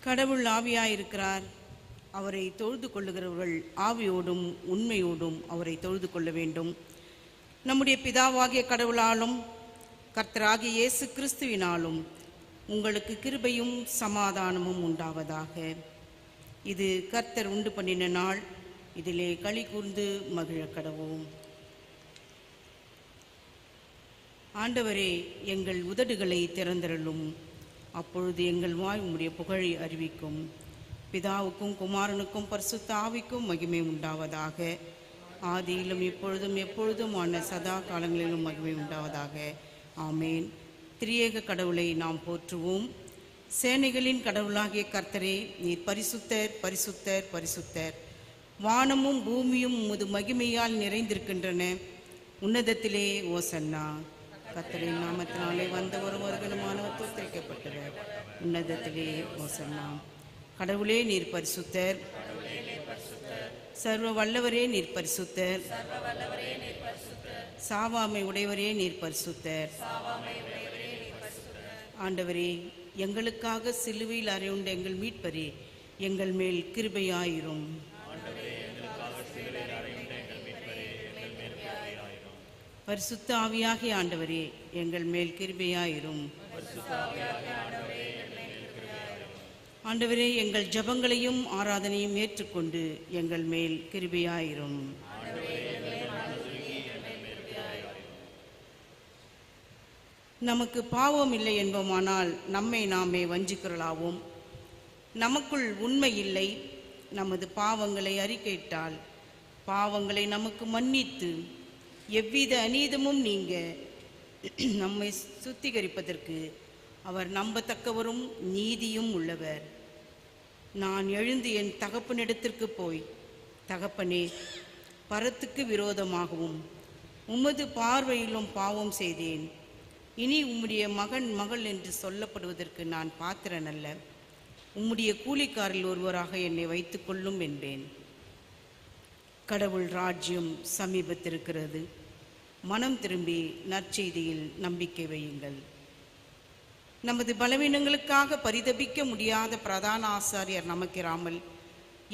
கடவுள் ஆவியாயிருக்கிறார். அவரை தொழுது கொள்ளுகிறவர்கள் ஆவியோடும் உண்மையோடும் அவரை தொழுது கொள்ள வேண்டும். நம்முடைய பிதாவாகிய கடவுளாலும் கர்த்தராகிய இயேசு கிறிஸ்துவினாலும் உங்களுக்கு கிருபையும் சமாதானமும் உண்டாவதாக. இது கர்த்தர் உண்டு பண்ணின நாள், இதிலே களி கூர்ந்து மகிழ கடவோம். ஆண்டவரே, எங்கள் உதடுகளை திறந்தருளும், அப்பொழுது எங்கள் வாய் உம்முடைய புகழை அறிவிக்கும். பிதாவுக்கும் குமாரனுக்கும் பரிசுத்த ஆவிக்கும் மகிமை உண்டாவதாக. ஆதியிலும் இப்பொழுதும் எப்பொழுதுமான சதா காலங்களிலும் மகிமை உண்டாவதாக. ஆமேன். திரியேக கடவுளை நாம் போற்றுவோம். சேனைகளின் கடவுளாகிய கர்த்தரே, நீர் பரிசுத்தர், பரிசுத்தர், பரிசுத்தர். வானமும் பூமியும் உமது மகிமையால் நிறைந்திருக்கின்றன. உன்னதத்திலே ஓசன்னா. கர்த்தரின் நாமத்தினாலே வந்த ஒருவர்களுமானவர் தோற்கடிக்கப்பட்டவர். உன்னதத்திலே ஓசன்னா. கடவுளே, நீர் பரிசுத்தர். சர்வ வல்லவரே, நீர் பரிசுத்தர். சாவாமை உடையவரே, நீர் பரிசுத்தர். ஆண்டவரே, எங்களுக்காக சிலுவையில் அறையுண்ட எங்கள் மீட்பரே, எங்கள் மேல் கிருபையாயிரும். பரிசுத்த ஆவியாகிய ஆண்டவரே, எங்கள் மேல் கிருபையாயிரும். ஆண்டவரே, எங்கள் ஜபங்களையும் ஆராதனையும் ஏற்றுக்கொண்டு எங்கள் மேல் கிருபையாயிரும். நமக்கு பாவம் இல்லை என்போமானால் நம்மை நாமே வஞ்சிக்கிறலாவோம். நமக்குள் உண்மை இல்லை. நமது பாவங்களை அறிக்கையிட்டால் பாவங்களை நமக்கு மன்னித்து எவ்வித அநீதமும் நீங்க நம்மை சுத்திகரிப்பதற்கு அவர் நம்பத்தக்கவரும் நீதியும் உள்ளவர். நான் எழுந்து என் தகப்பனிடத்திற்கு போய், தகப்பனே, பரத்துக்கு விரோதமாகவும் உமது பார்வையிலும் பாவம் செய்தேன். இனி உம்முடைய மகன் மகள் என்று சொல்லப்படுவதற்கு நான் பாத்திரன் அல்ல. உம்முடைய கூலிக்காரில் ஒருவராக என்னை வைத்துக் கொள்ளும் என்பேன். கடவுள் ராஜ்யம் சமீபத்திருக்கிறது. மனம் திரும்பி நற்செய்தியில் நம்பிக்கை வையுங்கள். நமது பலவீனங்களுக்காக பரிதபிக்க முடியாத பிரதான ஆசாரியர் நமக்கிராமல்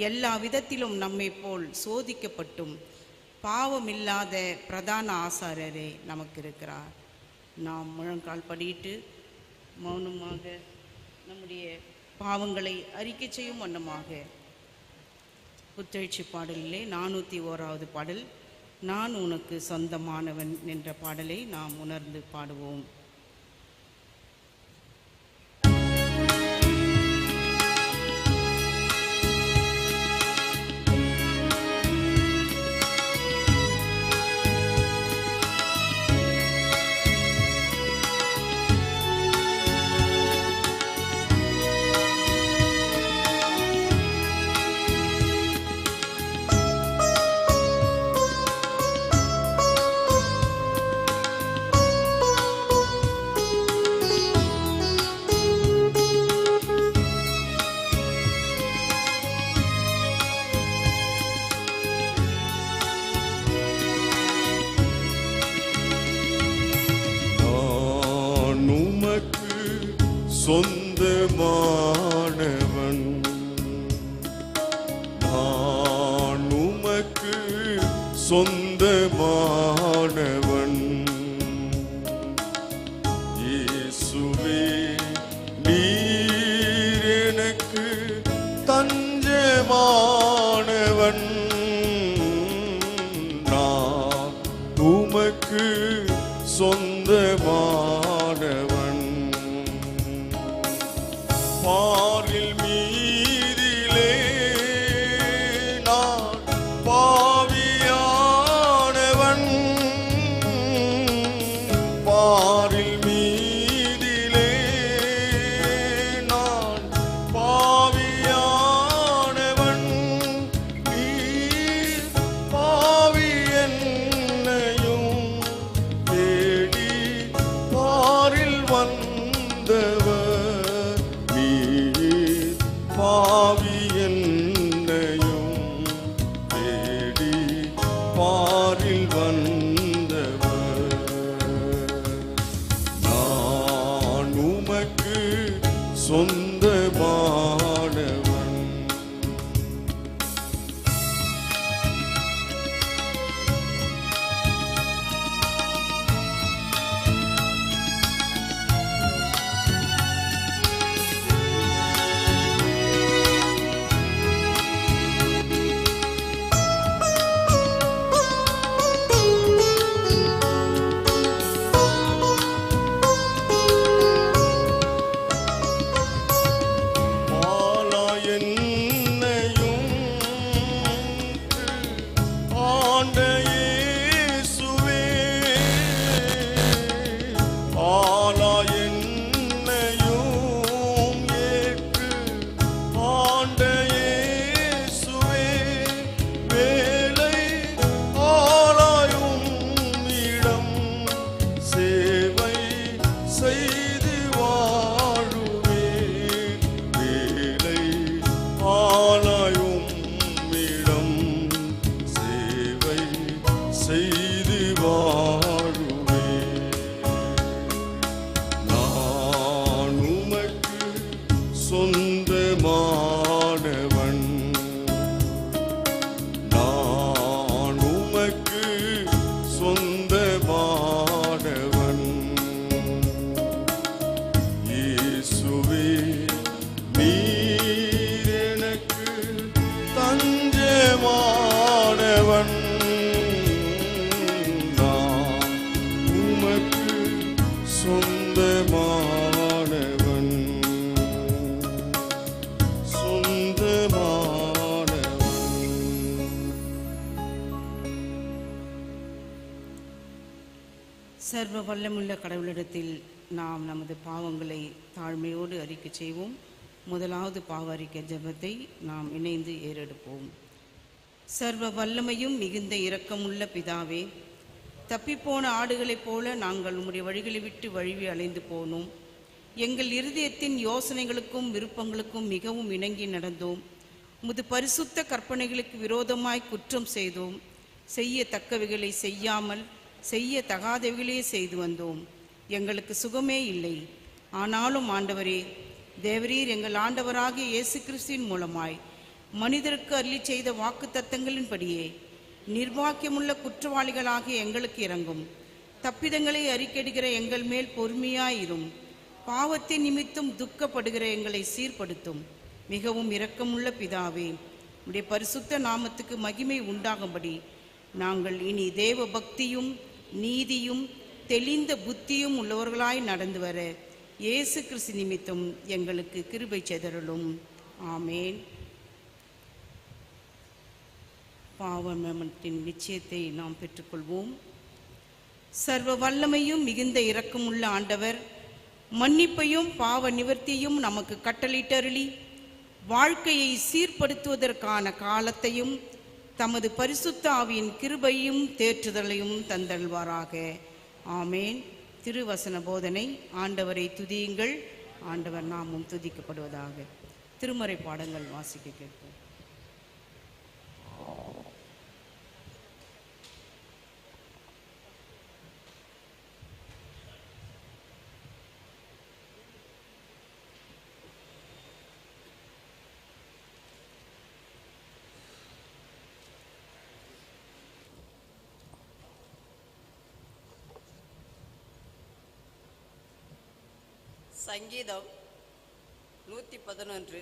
எல்லா விதத்திலும் நம்மை போல் சோதிக்கப்பட்டும் பாவமில்லாத பிரதான ஆசாரியரே நமக்கு இருக்கிறார். நாம் முழங்கால் படியிட்டு மௌனமாக நம்முடைய பாவங்களை அறிக்கை செய்யும் வண்ணமாக புத்தெழுச்சி பாடலிலே 401வது பாடல், நான் உனக்கு சொந்தமானவன் என்ற பாடலை நாம் உணர்ந்து பாடுவோம். சொந்தமானவன், நான் உமக்கு சொந்தமானவன். இயேசுவே, நீர் எனக்கு தஞ்சமானவன். நான் உமக்கு சொந்தமானவன். பாரில் மீதிலே நான் பாவியானவன். பாரில் மீதிலே நான் பாவியானவன். நீர் பாவி என்னையும் தேடி பாரில் வந்தவர். பாவி என்னையும் தேடி பாரில் வந்தவர். நான் உமக்கு சொந்தமான சொந்தமானவன் சர்வ வல்லமுள்ள கடவுளிடத்தில் நாம் நமது பாவங்களை தாழ்மையோடு அறிக்கை செய்வோம். முதலாவது பாவ அறிக்கை ஜெபத்தை நாம் இணைந்து ஏறெடுப்போம். சர்வ வல்லமையும் மிகுந்த இரக்கமுள்ள பிதாவே, தப்பிப்போன ஆடுகளைப் போல நாங்கள் உம்முடைய வழிகளை விட்டு வழுவி அலைந்து போனோம். எங்கள் இருதயத்தின் யோசனைகளுக்கும் விருப்பங்களுக்கும் மிகவும் இணங்கி நடந்தோம். உமது பரிசுத்த கற்பனைகளுக்கு விரோதமாய் குற்றம் செய்தோம். செய்யத்தக்கவைகளை செய்யாமல் செய்ய தகாதவைகளே செய்து வந்தோம். எங்களுக்கு சுகமே இல்லை. ஆனாலும் ஆண்டவரே, தேவரீர் எங்கள் ஆண்டவராகிய இயேசு கிறிஸ்துவின் மூலமாய் மனிதருக்கு அருளி செய்த வாக்கு தத்தங்களின்படியே நிர்வாக்கியமுள்ள குற்றவாளிகளாகிய எங்களுக்கு இறங்கும். தப்பிதங்களை அறிக்கையிடுகிற எங்கள் மேல் பொறுமையாயிரும். பாவத்தின் நிமித்தம் துக்கப்படுகிற எங்களை சீர்படுத்தும். மிகவும் இரக்கமுள்ள பிதாவே, உடைய பரிசுத்த நாமத்துக்கு மகிமை உண்டாகும்படி நாங்கள் இனி தேவ பக்தியும் நீதியும் தெளிந்த புத்தியும் உள்ளவர்களாய் நடந்து வர இயேசு கிறிஸ்து நிமித்தம் எங்களுக்கு கிருபை செய்தருளும். ஆமேன். பாவமரணத்தின் நிச்சயத்தை நாம் பெற்றுக்கொள்வோம். சர்வ வல்லமையும் மிகுந்த இரக்கமுள்ள ஆண்டவர் மன்னிப்பையும் பாவ நிவர்த்தியும் நமக்கு கட்டளையிட்டருளி வாழ்க்கையை சீர்படுத்துவதற்கான காலத்தையும் தமது பரிசுத்த ஆவியின் கிருபையும் தேற்றுதலையும் தந்தல்வாராக. ஆமேன். திருவசன போதனை. ஆண்டவரை துதியுங்கள், ஆண்டவர் நாமும் துதிக்கப்படுவதாக. திருமறை பாடங்கள் வாசிக்க கேட்போம். சங்கீதம் 111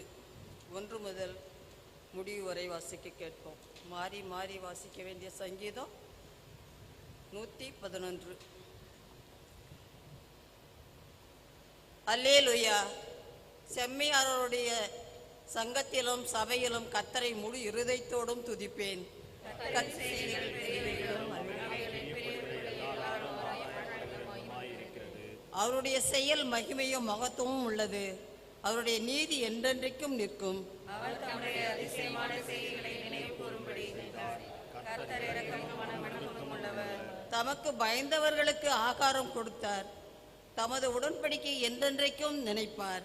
1 முதல் முடிவு வரை வாசிக்க கேட்போம். மாறி மாறி வாசிக்க வேண்டிய சங்கீதம் 111. அல்லேலூயா. செம்மையாரோடைய சங்கத்திலும் சபையிலும் கர்த்தரை முழு இருதயத்தோடும் துதிப்பேன். அவருடைய செயல் மகிமையும் மகத்துவமும் உள்ளது. அவருடைய நீதி என்றென்றைக்கும் நிற்கும். தமக்கு பயந்தவர்களுக்கு ஆகாரம் கொடுத்தார். தமது உடன்படிக்கை என்றென்றைக்கும் நினைப்பார்.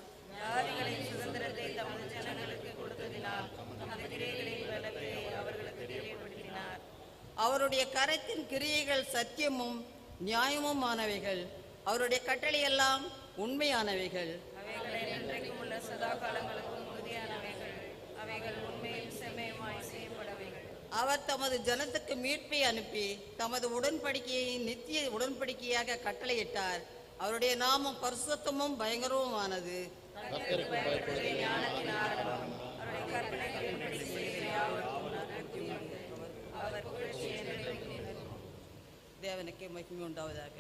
அவருடைய கரத்தின் கிரியைகள் சத்தியமும் நியாயமுமானவைகள். அவருடைய கட்டளையெல்லாம் உண்மையானவைகள். அவர் தமது ஜனத்துக்கு மீட்பை அனுப்பி தமது உடன்படிக்கையை நித்திய உடன்படிக்கையாக கட்டளையிட்டார். அவருடைய நாமம் பரிசுத்தமும் பயங்கரவுமானது. தேவனுக்கே மகிமை உண்டாவதாக.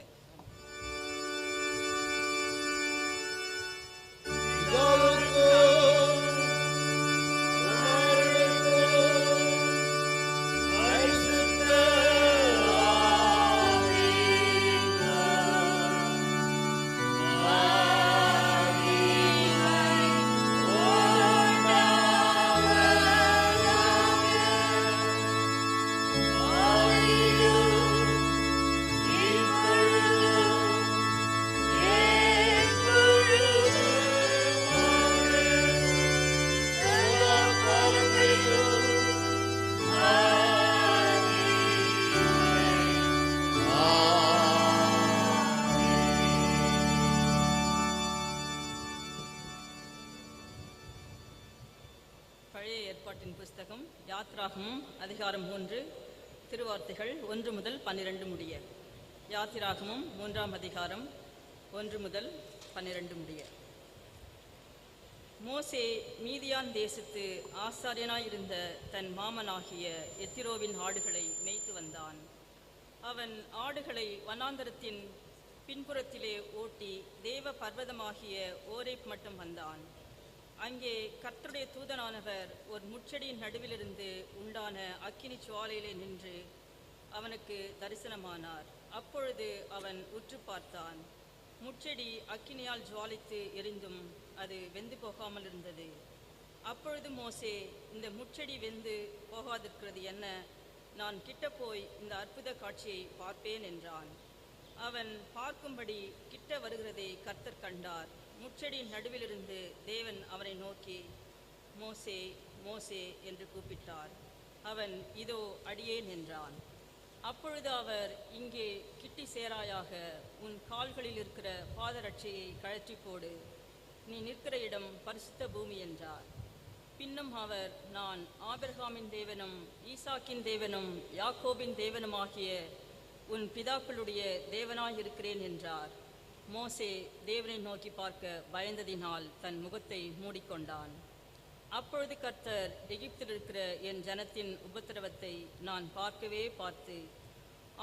புஸ்தகம் யாத்ராகமம் அதிகாரம் 3 திருவார்த்தைகள் 1 முதல் 12 முடிய. யாத்திராகமம் 3ஆம் அதிகாரம் 1 முதல் 12 முடிய. மோசே மீதியான் தேசத்து ஆசாரியனாயிருந்த தன் மாமனாகிய எத்திரோவின் ஆடுகளை மேய்த்து வந்தான். அவன் ஆடுகளை வனாந்தரத்தின் பின்புறத்திலே ஓட்டி தேவ பர்வதமாகிய ஓரேப் மட்டும் வந்தான். அங்கே கர்த்தருடைய தூதனானவர் ஒரு முட்செடியின் நடுவிலிருந்து உண்டான அக்கினி சுவாலையிலே நின்று அவனுக்கு தரிசனமானார். அப்பொழுது அவன் உற்று பார்த்தான். முட்செடி அக்கினியால் ஜுவாலித்து எரிந்தும் அது வெந்து போகாமல் இருந்தது. அப்பொழுது மோசே, இந்த முட்செடி வெந்து போகாதிருக்கிறது என்ன? நான் கிட்ட போய் இந்த அற்புத காட்சியை பார்ப்பேன் என்றான். அவன் பார்க்கும்படி கிட்ட வருகிறதை கர்த்தர் கண்டார். முட்செடியின் நடுவிலிருந்து தேவன் அவனை நோக்கி, மோசே, மோசே என்று கூப்பிட்டார். அவன், இதோ அடியேன் என்றான். அப்பொழுது அவர், இங்கே கிட்டி சேராயாக, உன் கால்களில் இருக்கிற பாதரட்சையை கழற்றி போடு, நீ நிற்கிற இடம் பரிசுத்த பூமி என்றார். பின்னும் அவர், நான் ஆபிரகாமின் தேவனும் ஈசாக்கின் தேவனும் யாக்கோபின் தேவனுமாகிய உன் பிதாக்களுடைய தேவனாயிருக்கிறேன் என்றார். மோசே தேவனை நோக்கி பார்க்க பயந்ததினால் தன் முகத்தை மூடிக்கொண்டான். அப்பொழுது கர்த்தர், எகிப்தில் இருக்கிற என் ஜனத்தின் உபத்திரவத்தை நான் பார்க்கவே பார்த்து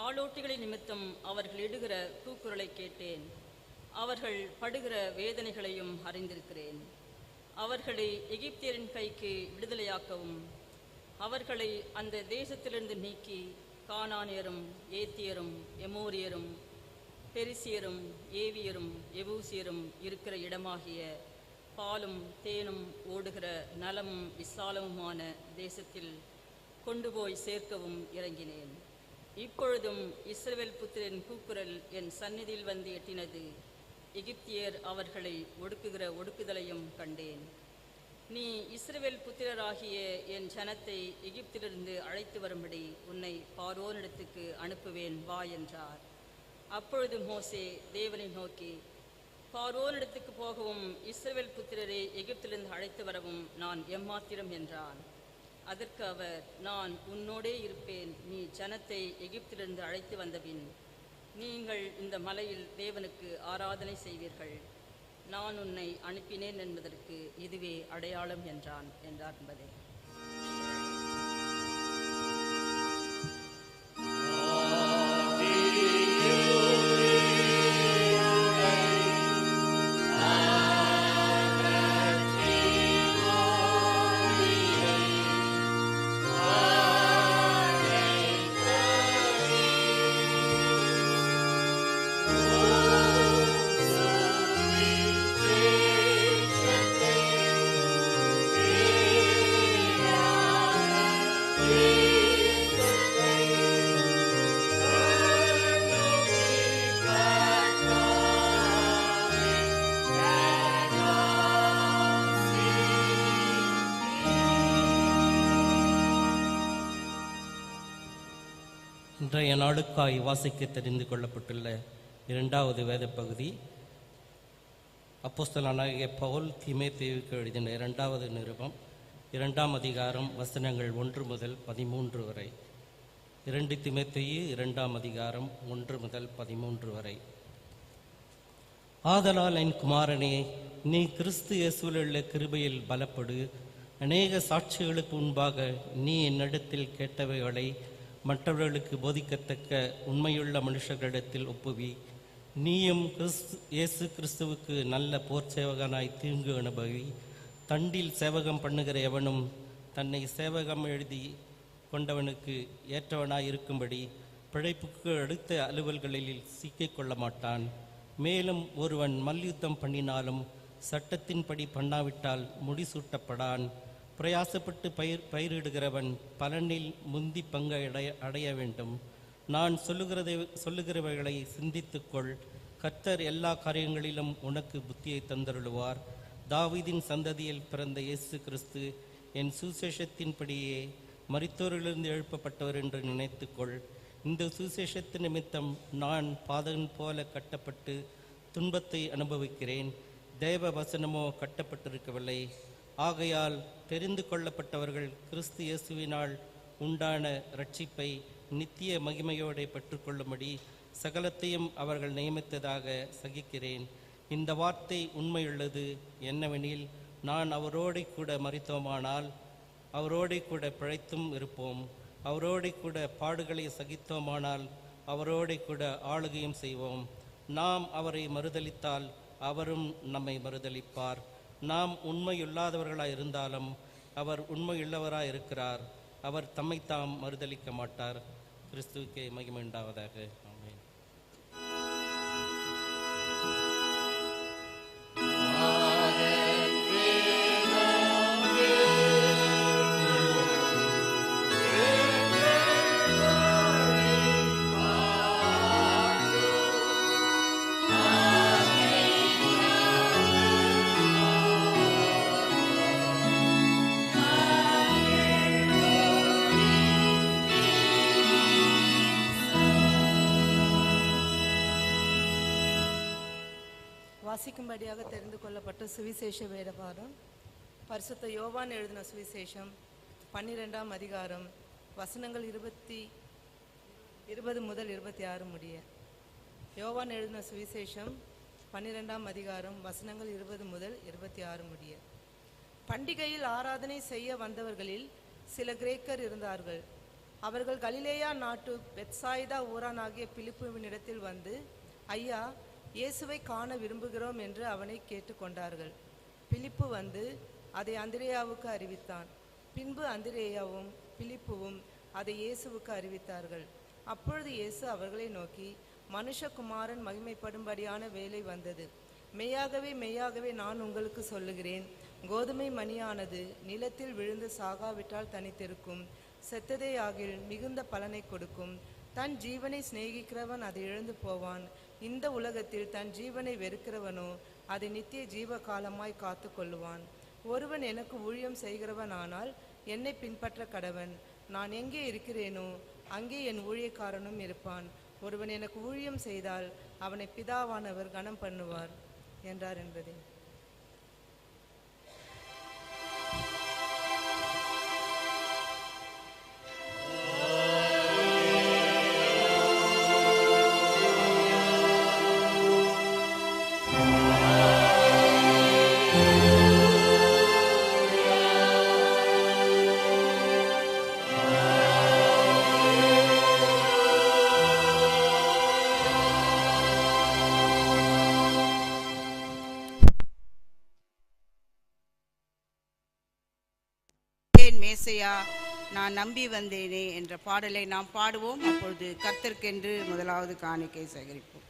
ஆளோட்டிகளின் நிமித்தம் அவர்கள் இடுகிற கூக்குரலை கேட்டேன். அவர்கள் படுகிற வேதனைகளையும் அறிந்திருக்கிறேன். அவர்களை எகிப்தியரின் கைக்கு விடுதலையாக்கவும் அவர்களை அந்த தேசத்திலிருந்து நீக்கி கானானியரும் ஏத்தியரும் எமோரியரும் பெரிசியரும் ஏவியரும் எபூசியரும் இருக்கிற இடமாகிய பாலும் தேனும் ஓடுகிற நலமும் விசாலமுமான தேசத்தில் கொண்டு போய் சேர்க்கவும் இறங்கினேன். இப்பொழுதும் இஸ்ரவேல் புத்திரன் கூக்குரல் என் சந்நிதியில் வந்து எட்டினது. எகிப்தியர் அவர்களை ஒடுக்குகிற ஒடுக்குதலையும் கண்டேன். நீ இஸ்ரவேல் புத்திரராகிய என் ஜனத்தை எகிப்திலிருந்து அழைத்து வரும்படி உன்னை பார்வோனிடத்துக்கு அனுப்புவேன், வா என்றார். அப்பொழுது மோசே தேவனை நோக்கி, பார்வோனிடத்துக்கு போகவும் இஸ்ரவேல் புத்திரரை எகிப்திலிருந்து அழைத்து வரவும் நான் எம்மாத்திரம் என்றான். அதற்கு அவர், நான் உன்னோடே இருப்பேன். நீ ஜனத்தை எகிப்திலிருந்து அழைத்து வந்தபின் நீங்கள் இந்த மலையில் தேவனுக்கு ஆராதனை செய்வீர்கள். நான் உன்னை அனுப்பினேன் என்பதற்கு இதுவே அடையாளம் என்றார் என்பதே. இன்றைய நாளுக்காய் வாசிக்க தெரிந்து கொள்ளப்பட்டுள்ள இரண்டாவது வேத பகுதி அப்போஸ்தலனாகிய பவுல் தீமோத்தேயுவுக்கு எழுதின இரண்டாவது நிருபம் 2ஆம் அதிகாரம் வசனங்கள் 1 முதல் 13 வரை. 2 தீமோத்தேயு 2ஆம் அதிகாரம் 1 முதல் 13 வரை. ஆதலால் என் குமாரனே, நீ கிறிஸ்து இயேசுவிலுள்ள கிருபையில் பலப்படு. அநேக சாட்சிகளுக்கு முன்பாக நீ என்னிடத்தில் கேட்டவைகளை மற்றவர்களுக்கு போதிக்கத்தக்க உண்மையுள்ள மனுஷர்களிடத்தில் ஒப்புவி. நீயும் இயேசு கிறிஸ்துவுக்கு நல்ல போர் சேவகனாய் தீங்கு அனுபவி. தண்டில் சேவகம் பண்ணுகிற எவனும் தன்னை சேவகம் எழுதி கொண்டவனுக்கு ஏற்றவனாய் இருக்கும்படி பிழைப்புக்கு அடுத்த அலுவல்களில் சிக்கிக்கொள்ள மாட்டான். மேலும் ஒருவன் மல்யுத்தம் பண்ணினாலும் சட்டத்தின்படி பண்ணாவிட்டால் முடிசூட்டப்படான். பிரயாசப்பட்டு பயிரிடுகிறவன் பலனில் முந்தி பங்கு அடைய வேண்டும். நான் சொல்லுகிறவைகளை சிந்தித்துக்கொள். கர்த்தர் எல்லா காரியங்களிலும் உனக்கு புத்தியை தந்தருளுவார். தாவீதின் சந்ததியில் பிறந்த இயேசு கிறிஸ்து என் சுசேஷத்தின்படியே மரித்தோரிலிருந்து எழுப்பப்பட்டவர் என்று நினைத்துக்கொள். இந்த சுசேஷத்து நிமித்தம் நான் பாதகன் போல கட்டப்பட்டு துன்பத்தை அனுபவிக்கிறேன். தேவ வசனமோ கட்டப்பட்டிருக்கவில்லை. ஆகையால் தெரிந்து கொள்ளப்பட்டவர்கள் கிறிஸ்து இயேசுவினால் உண்டான இரட்சிப்பை நித்திய மகிமையோடு பெற்றுக்கொள்ளும்படி சகலத்தையும் அவர்கள் நியமித்ததாக சகிக்கிறேன். இந்த வார்த்தை உண்மையுள்ளது. என்னவெனில், நான் அவரோடே கூட மரித்தோமானால் அவரோடே கூட பிழைத்தும் இருப்போம். அவரோடே கூட பாடுகளை சகித்தோமானால் அவரோடே கூட ஆளுகையும் செய்வோம். நாம் அவரை மறுதலித்தால் அவரும் நம்மை மறுதலிப்பார். நாம் உண்மையுள்ளாதவர்களாய் இருந்தாலும் அவர் உண்மையுள்ளவராய் இருக்கிறார். அவர் தம்மைத்தாம் மறுதலிக்க மாட்டார். கிறிஸ்துவுக்கே மகிமை உண்டாவதாக. ஆமென். வாசிக்கும்படியாக தெரிந்து கொள்ளப்பட்ட சுவிசேஷ வேதபாரம் பரிசுத்த யோவான் எழுதின சுவிசேஷம் 12ஆம் அதிகாரம் வசனங்கள் 20 முதல் 26 முடிய. யோவான் எழுதின சுவிசேஷம் 12ஆம் அதிகாரம் வசனங்கள் 20 முதல் 26 முடிய. பண்டிகையில் ஆராதனை செய்ய வந்தவர்களில் சில கிரேக்கர் இருந்தார்கள். அவர்கள் கலிலேயா நாட்டு பெத்சாயிதா ஊரானாகிய பிலிப்புவினிடத்தில் வந்து, ஐயா, இயேசுவை காண விரும்புகிறோம் என்று அவனை கேட்டுக்கொண்டார்கள். பிலிப்பு வந்து அதை அந்திரேயாவுக்கு அறிவித்தான். பின்பு அந்திரேயாவும் பிலிப்புவும் அதை இயேசுவுக்கு அறிவித்தார்கள். அப்பொழுது இயேசு அவர்களை நோக்கி, மனுஷகுமாரன் மகிமைப்படும்படியான வேலை வந்தது. மெய்யாகவே மெய்யாகவே நான் உங்களுக்கு சொல்லுகிறேன், கோதுமை மணியானது நிலத்தில் விழுந்து சாகாவிட்டால் தனித்திருக்கும், செத்ததே ஆகில் மிகுந்த பலனை கொடுக்கும். தன் ஜீவனை சிநேகிக்கிறவன் அதை இழந்து போவான். இந்த உலகத்தில் தன் ஜீவனை வெறுக்கிறவனோ அதை நித்திய ஜீவ காலமாய் காத்து கொள்ளுவான். ஒருவன் எனக்கு ஊழியம் செய்கிறவன் ஆனால் என்னை பின்பற்ற கடவன். நான் எங்கே இருக்கிறேனோ அங்கே என் ஊழியக்காரனும் இருப்பான். ஒருவன் எனக்கு ஊழியம் செய்தால் அவனை பிதாவானவர் கனம் பண்ணுவார் என்றார் என்பதே. மேசையா நான் நம்பி வந்தேனே என்ற பாடலை நாம் பாடுவோம். அப்பொழுது கர்த்தருக்கென்று முதலாவது காணிக்கை சேகரிப்போம்.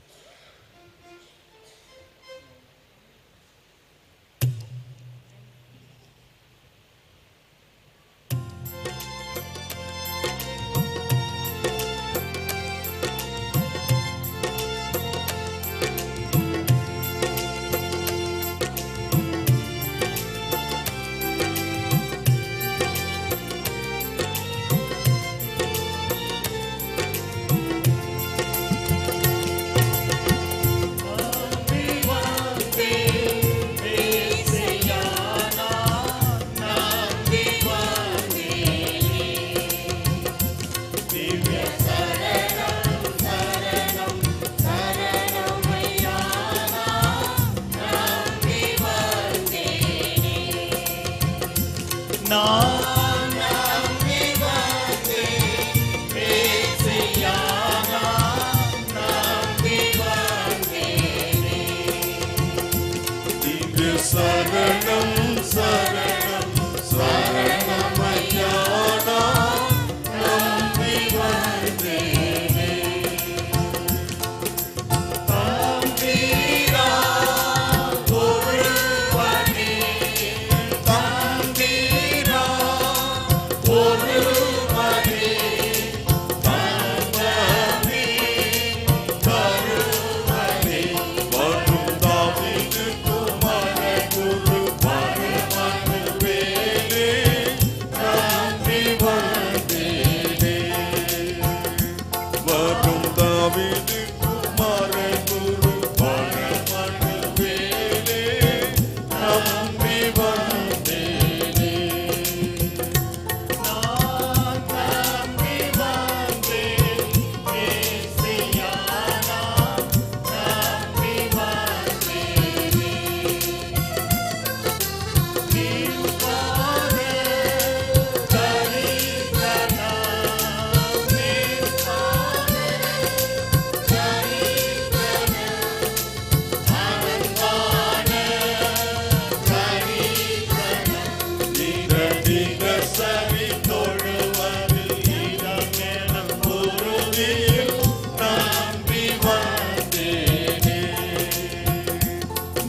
வரும் தாவீது குமார குரு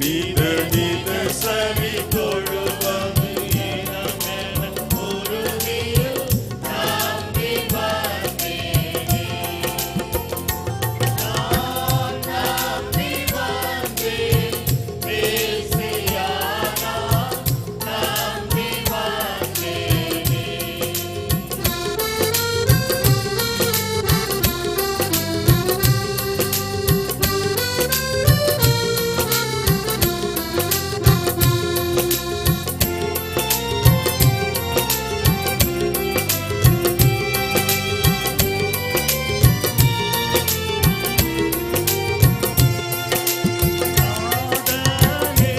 மித மித சரி தொழுவது இனமென உறுதியில் நம்பி வந்தேனே. நான் நம்பி வந்தேன் மேசியானா, நம்பி வந்தேனே. நாதனே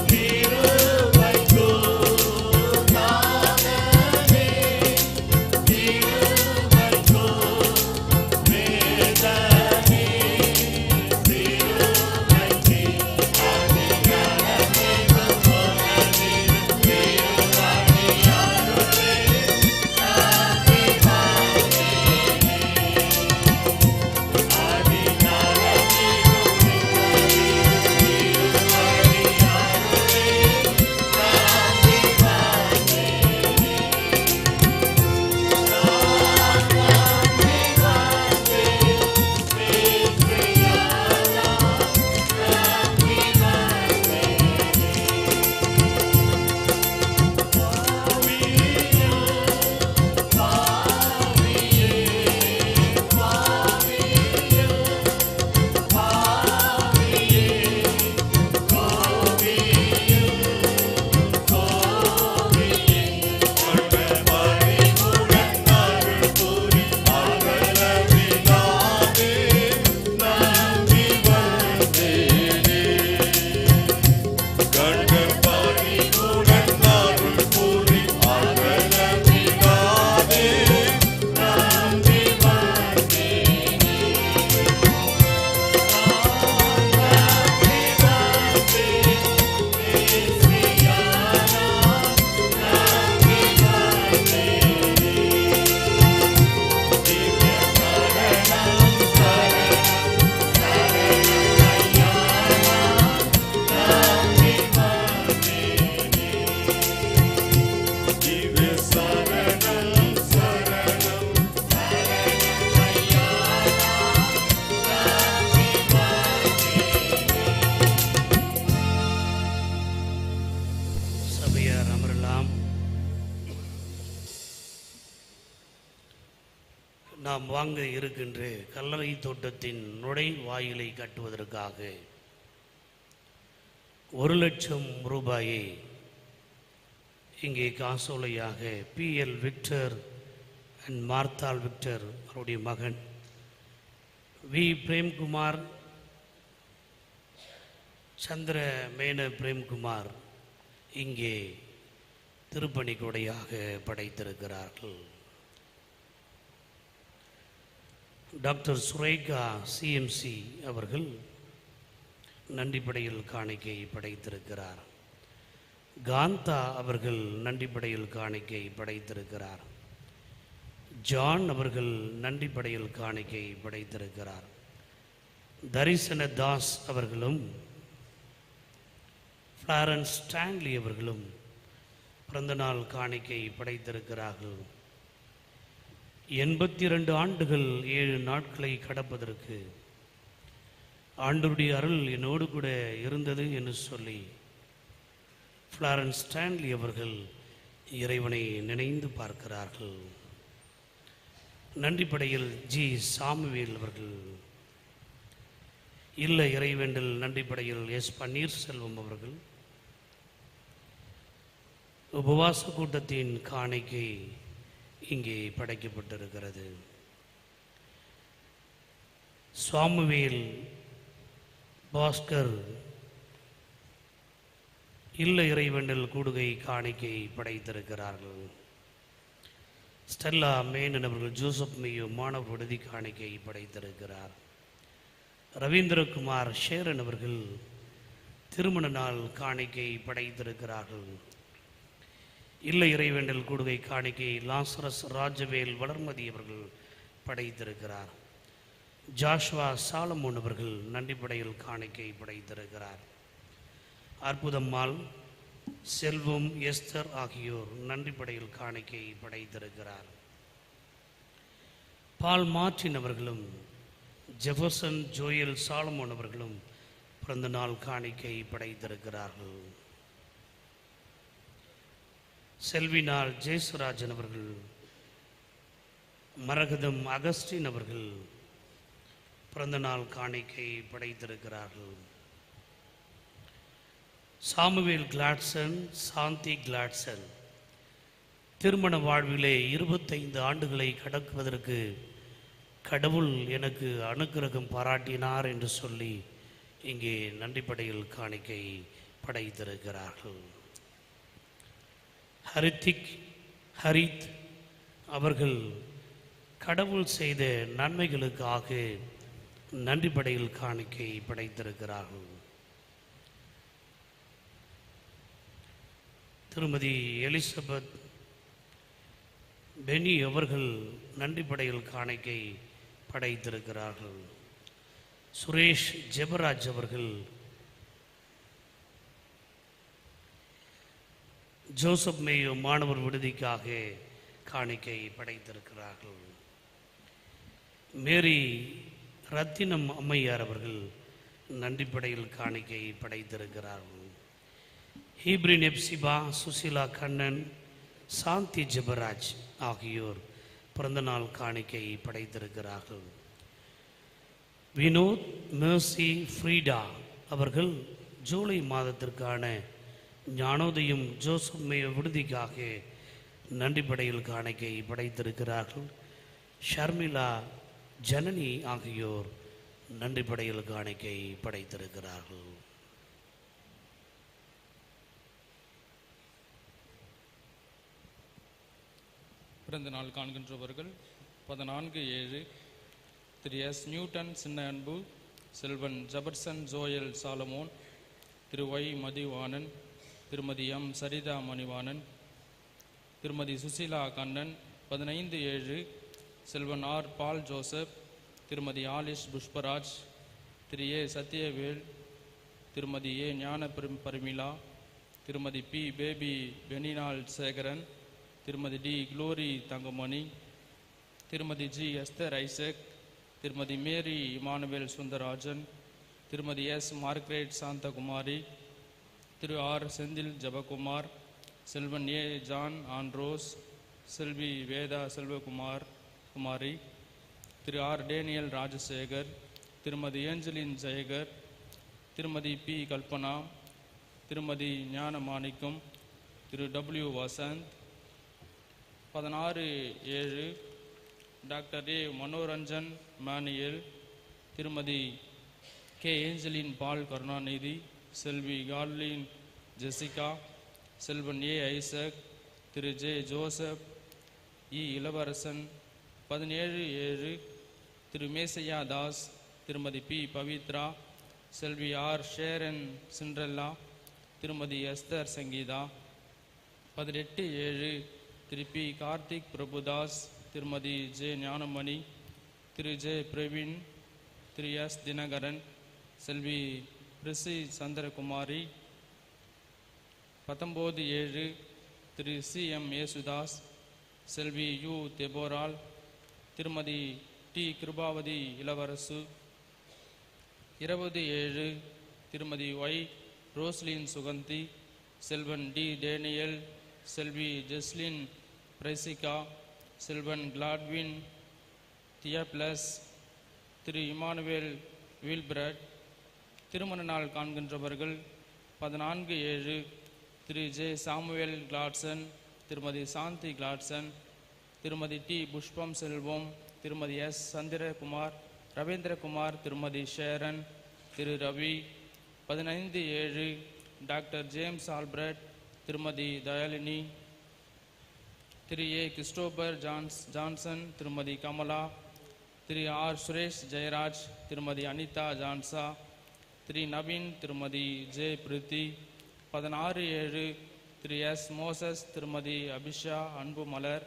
திருவைகோ, நாதனே திருவைகோ, வேதனே திருவைகே, அதிகாரமே கமலமே திருவாணியாருளே, நம்பி வந்தேனே. அதிகாரமே சபையார் அமரலாம். நாம் வாங்க இருக்கின்ற கல்லறை தோட்டத்தின் நுழைவாயிலை கட்டுவதற்காக 1,00,000 ரூபாயை இங்கே காசோலையாக PL விக்டர் அண்ட் மார்த்தாள் விக்டர் அவருடைய மகன் வி பிரேம்குமார், சந்திர மேன பிரேம்குமார் இங்கே திருப்பணி கொடையாக படைத்திருக்கிறார்கள். டாக்டர் சுரேகா CMC அவர்கள் நன்றிப்படையில் காணிக்கை படைத்திருக்கிறார். காந்தா அவர்கள் நன்றிப்படையில் காணிக்கை படைத்திருக்கிறார். ஜான் அவர்கள் நன்றிப்படையில் காணிக்கை படைத்திருக்கிறார். தரிசன தாஸ் அவர்களும் ஃப்ளாரன்ஸ் ஸ்டான்லி அவர்களும் பிறந்தநாள் காணிக்கை படைத்திருக்கிறார்கள். 82 ஆண்டுகள் 7 நாட்களை கடப்பதற்கு ஆண்டவருடைய அருள் என்னோடு கூட இருந்தது என்று சொல்லி ஃப்ளாரன்ஸ் ஸ்டான்லி அவர்கள் இறைவனை நினைந்து பார்க்கிறார்கள். நன்றிப்படையில் ஜி சாமுவேல் அவர்கள், இல்ல இறைவேண்டல் நன்றிப்படையில் எஸ் பன்னீர்செல்வம் அவர்கள், உபவாச கூட்டத்தின் காணிக்கை இங்கே படைக்கப்பட்டிருக்கிறது. சாமுவேல் பாஸ்கர் இல்ல இறைவேண்டல் கூடுகை காணிக்கை படைத்திருக்கிறார்கள். ஸ்டெல்லா மேனன் அவர்கள் ஜோசப் மேயோ மாணவர் விடுதி காணிக்கை படைத்திருக்கிறார். ரவீந்திரகுமார் ஷேரன் அவர்கள் திருமண நாள் காணிக்கை படைத்திருக்கிறார்கள். இல்லை இறைவேண்டல் கூடுகை காணிக்கை லாசரஸ் ராஜவேல் வளர்மதி அவர்கள் படைத்திருக்கிறார். ஜாஷ்வா சாலமோன் அவர்கள் நன்றிப்படையில் காணிக்கை படைத்திருக்கிறார். அற்புதம்மாள், செல்வம், எஸ்தர் ஆகியோர் நன்றி படையில் காணிக்கை படைத்திருக்கிறார். பால் மார்ட்டின் அவர்களும் ஜெஃபர்சன் ஜோயல் சாலமோன் அவர்களும் பிறந்த நாள் காணிக்கை படைத்திருக்கிறார்கள். செல்வினார் ஜெயசுராஜன் அவர்கள், மரகதம் அகஸ்டின் அவர்கள் பிறந்த நாள் காணிக்கை படைத்திருக்கிறார்கள். சாமுவேல் கிளாட்சன், சாந்தி கிளாட்சன் திருமண வாழ்விலே 25 ஆண்டுகளை கடக்குவதற்கு கடவுள் எனக்கு அனுக்கிரகம் பாராட்டினார் என்று சொல்லி இங்கே நன்றிப்படையில் காணிக்கை படைத்திருக்கிறார்கள். ஹரித் அவர்கள் கடவுள் செய்த நன்மைகளுக்காக நன்றிப்படையில் காணிக்கை படைத்திருக்கிறார்கள். திருமதி எலிசபெத் பெனி அவர்கள் நன்றிப்படையில் காணிக்கை படைத்திருக்கிறார்கள். சுரேஷ் ஜெபராஜ் அவர்கள் ஜோசப் மேயோ மாணவர் விடுதிக்காக காணிக்கை படைத்திருக்கிறார்கள். மேரி ரத்தினம் அம்மையார் அவர்கள் நன்றிப்படையில் காணிக்கை படைத்திருக்கிறார்கள். ஹீப்ரின் எப்சிபா, சுசிலா கண்ணன், சாந்தி ஜெபராஜ் ஆகியோர் பிறந்தநாள் காணிக்கை படைத்திருக்கிறார்கள். வினோத், மேர்சி, ஃப்ரீடா அவர்கள் ஜூலை மாதத்திற்கான ஞானோதயம் ஜோசப் மேயோ விடுதிக்காக நன்றிப்படையில் காணிக்கை படைத்திருக்கிறார்கள். ஷர்மிளா, ஜனனி ஆகியோர் நன்றிப்படையில் காணிக்கை படைத்திருக்கிறார்கள். பிறந்த நாள் காண்கின்றவர்கள் 14/7 திரு S Newton Chinna Anbu, Selvan Jefferson Joel Solomon, Thiru Y Mathivanan, Thirumathi M Saritha Manivanan, Thirumathi Susila Kannan. 15/7 Selvan R Paul Joseph, Thirumathi Alice Pushparaj, திரு ஏ சத்யவேல், திருமதி ஏ ஞான பரிமிளா, திருமதி பி பேபி பெனினால் சேகரன், திருமதி டி குளோரி தங்கமணி, திருமதி ஜி எஸ்தர் ஐசக், திருமதி மேரி இமானுவேல் சுந்தரராஜன், திருமதி எஸ் மார்க்ரேட் சாந்தகுமாரி, திரு ஆர் செந்தில் ஜபகுமார், செல்வன் ஏ ஜான் ஆண்ட்ரோஸ், செல்வி வேதா குமாரி, திரு ஆர் டேனியல் ராஜசேகர், திருமதி ஏஞ்சலின் ஜெயகர், திருமதி பி கல்பனா, திருமதி ஞான மாணிக்கம், திரு W Vasanth. 16/7 doctor A Manoranjan மேனியல், திருமதி கே ஏஞ்சலின் பால் கருணாநிதி, செல்வி கார்லின் ஜெசிகா, செல்வன் ஏ ஐசக், திரு ஜே ஜோசப், இ இளவரசன். 17/7 திரு மேசையா தாஸ், திருமதி பி பவித்ரா, செல்வி ஆர் ஷேரன் சிண்ட்ரெல்லா, திருமதி எஸ்தர் சங்கீதா. 18/7 திரு பி கார்த்திக் பிரபுதாஸ், திருமதி ஜே ஞானமணி, திரு ஜே பிரவீன், திரு எஸ் தினகரன், செல்வி பிரிசி சந்திரகுமாரி. 19/7 திரு சி எம் ஏசுதாஸ், செல்வி யு தெபோரால், திருமதி டி கிருபாவதி இளவரசு. 20/7 திருமதி ஒய் ரோஸ்லின் சுகந்தி, செல்வன் டி டேனியல், செல்வி ஜெஸ்லின் பிரைசிகா, செல்வன் கிளாட்வின் தியப்ளஸ், திரு இமானுவேல் வீல்பிரட். திருமண நாள் காண்கின்றவர்கள் 14/7 திரு ஜே சாமுவேல் கிளாட்சன், திருமதி சாந்தி கிளாட்சன், திருமதி டி புஷ்பம் செல்வம், திருமதி S Chandrakumar Ravindrakumar, Thirumathi Sharon, Thiru Ravi. 15/7 doctor James Albert, Thirumathi Dayalini, Thiru A Christopher Johnson, Thirumathi Kamala, Thiru R Suresh Jeyaraj, Thirumathi Anitha Jansa, Thiru Naveen, Thirumathi J Preethi. 16/7 Thiru S Moses, Thirumathi Abisha Anbumalar,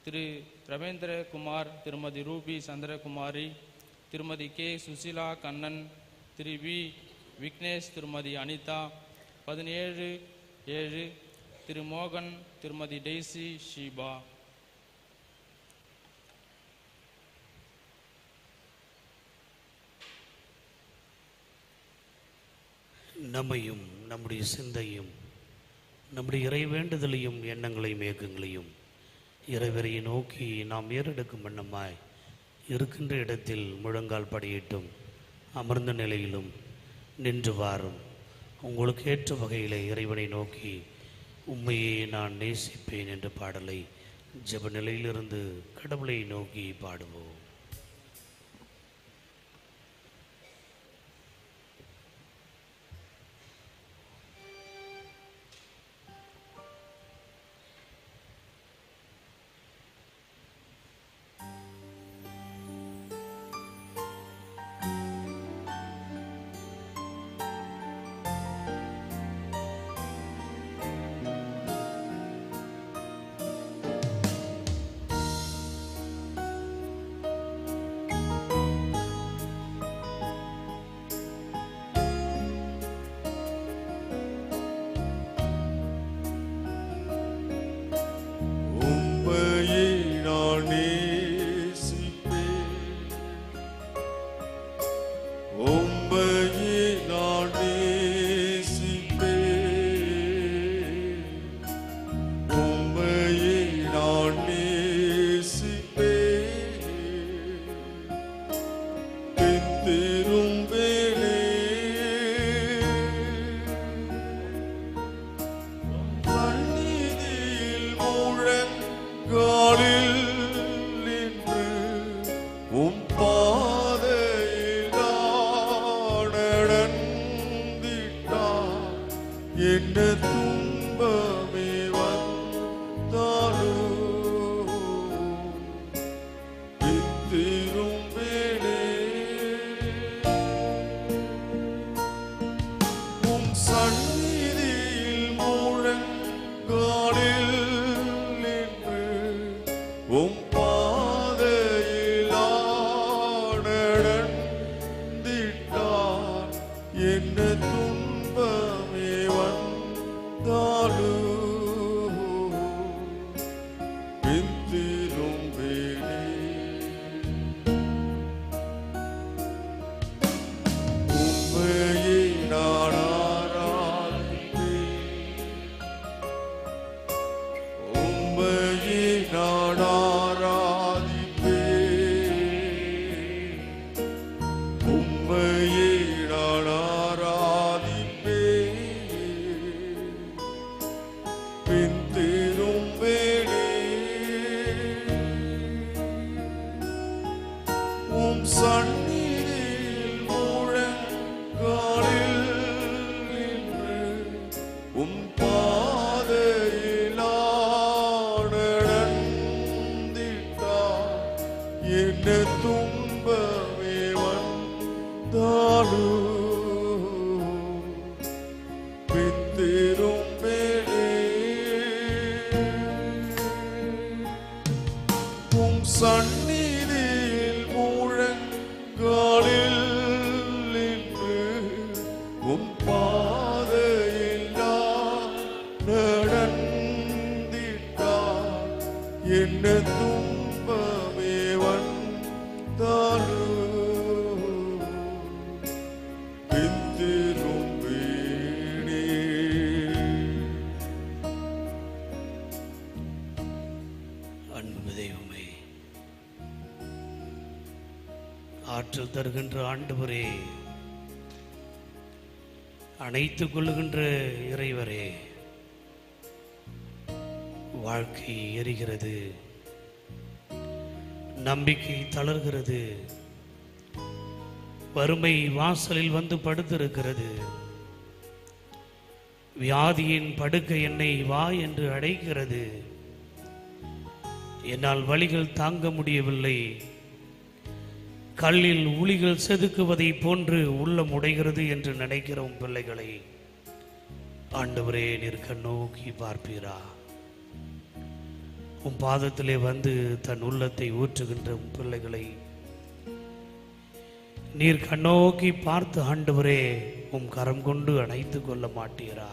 Thiru Ravindrakumar, Thirumathi Ruby Chandrakumari, Thirumathi K Susila Kannan, Thiru V Vignesh, Thirumathi Anitha, 17/7 திரு மோகன், திருமதி டெய்சி ஷீபா. நம்மையும் நம்முடைய சிந்தையும் நம்முடைய இறை வேண்டுதலையும் எண்ணங்களையும் இயக்கங்களையும் இறைவரை நோக்கி நாம் ஏறெடுக்கும் வண்ணமாய் இருக்கின்ற இடத்தில் முழங்கால் படியிட்டும் அமர்ந்த நிலையிலும் நின்று வாரும். உங்களுக்கு ஏற்ற வகையில் இறைவனை நோக்கி உண்மையே நான் நேசிப்பேன் என்ற பாடலை ஜெப நிலையிலிருந்து கடவுளை நோக்கி பாடுவோம். ஆற்றல் தருகின்ற ஆண்டவரே, அணைத்துக் கொள்ளுகின்ற இறைவரே, வாழ்க்கை எரிகிறது, நம்பிக்கை தளர்கிறது, வறுமை வாசலில் வந்து படுத்திருக்கிறது, வியாதியின் படுக்கை என்னை வா என்று அழைக்கிறது, என்னால் வலிகள் தாங்க முடியவில்லை, கல்லில் உளிகள் செதுக்குவதை போன்று உள்ளம் உடைகிறது என்று நினைக்கிற உன் பிள்ளைகளை ஆண்டவரே நிற்க நோக்கி பார்ப்பீரா? உன் பாதத்திலே வந்து தன் உள்ளத்தை ஊற்றுகின்ற உன் பிள்ளைகளை நீர் கண்ணோக்கி பார்த்து ஆண்டவரே கரம் கொண்டு அணைத்து கொள்ள மாட்டீரா?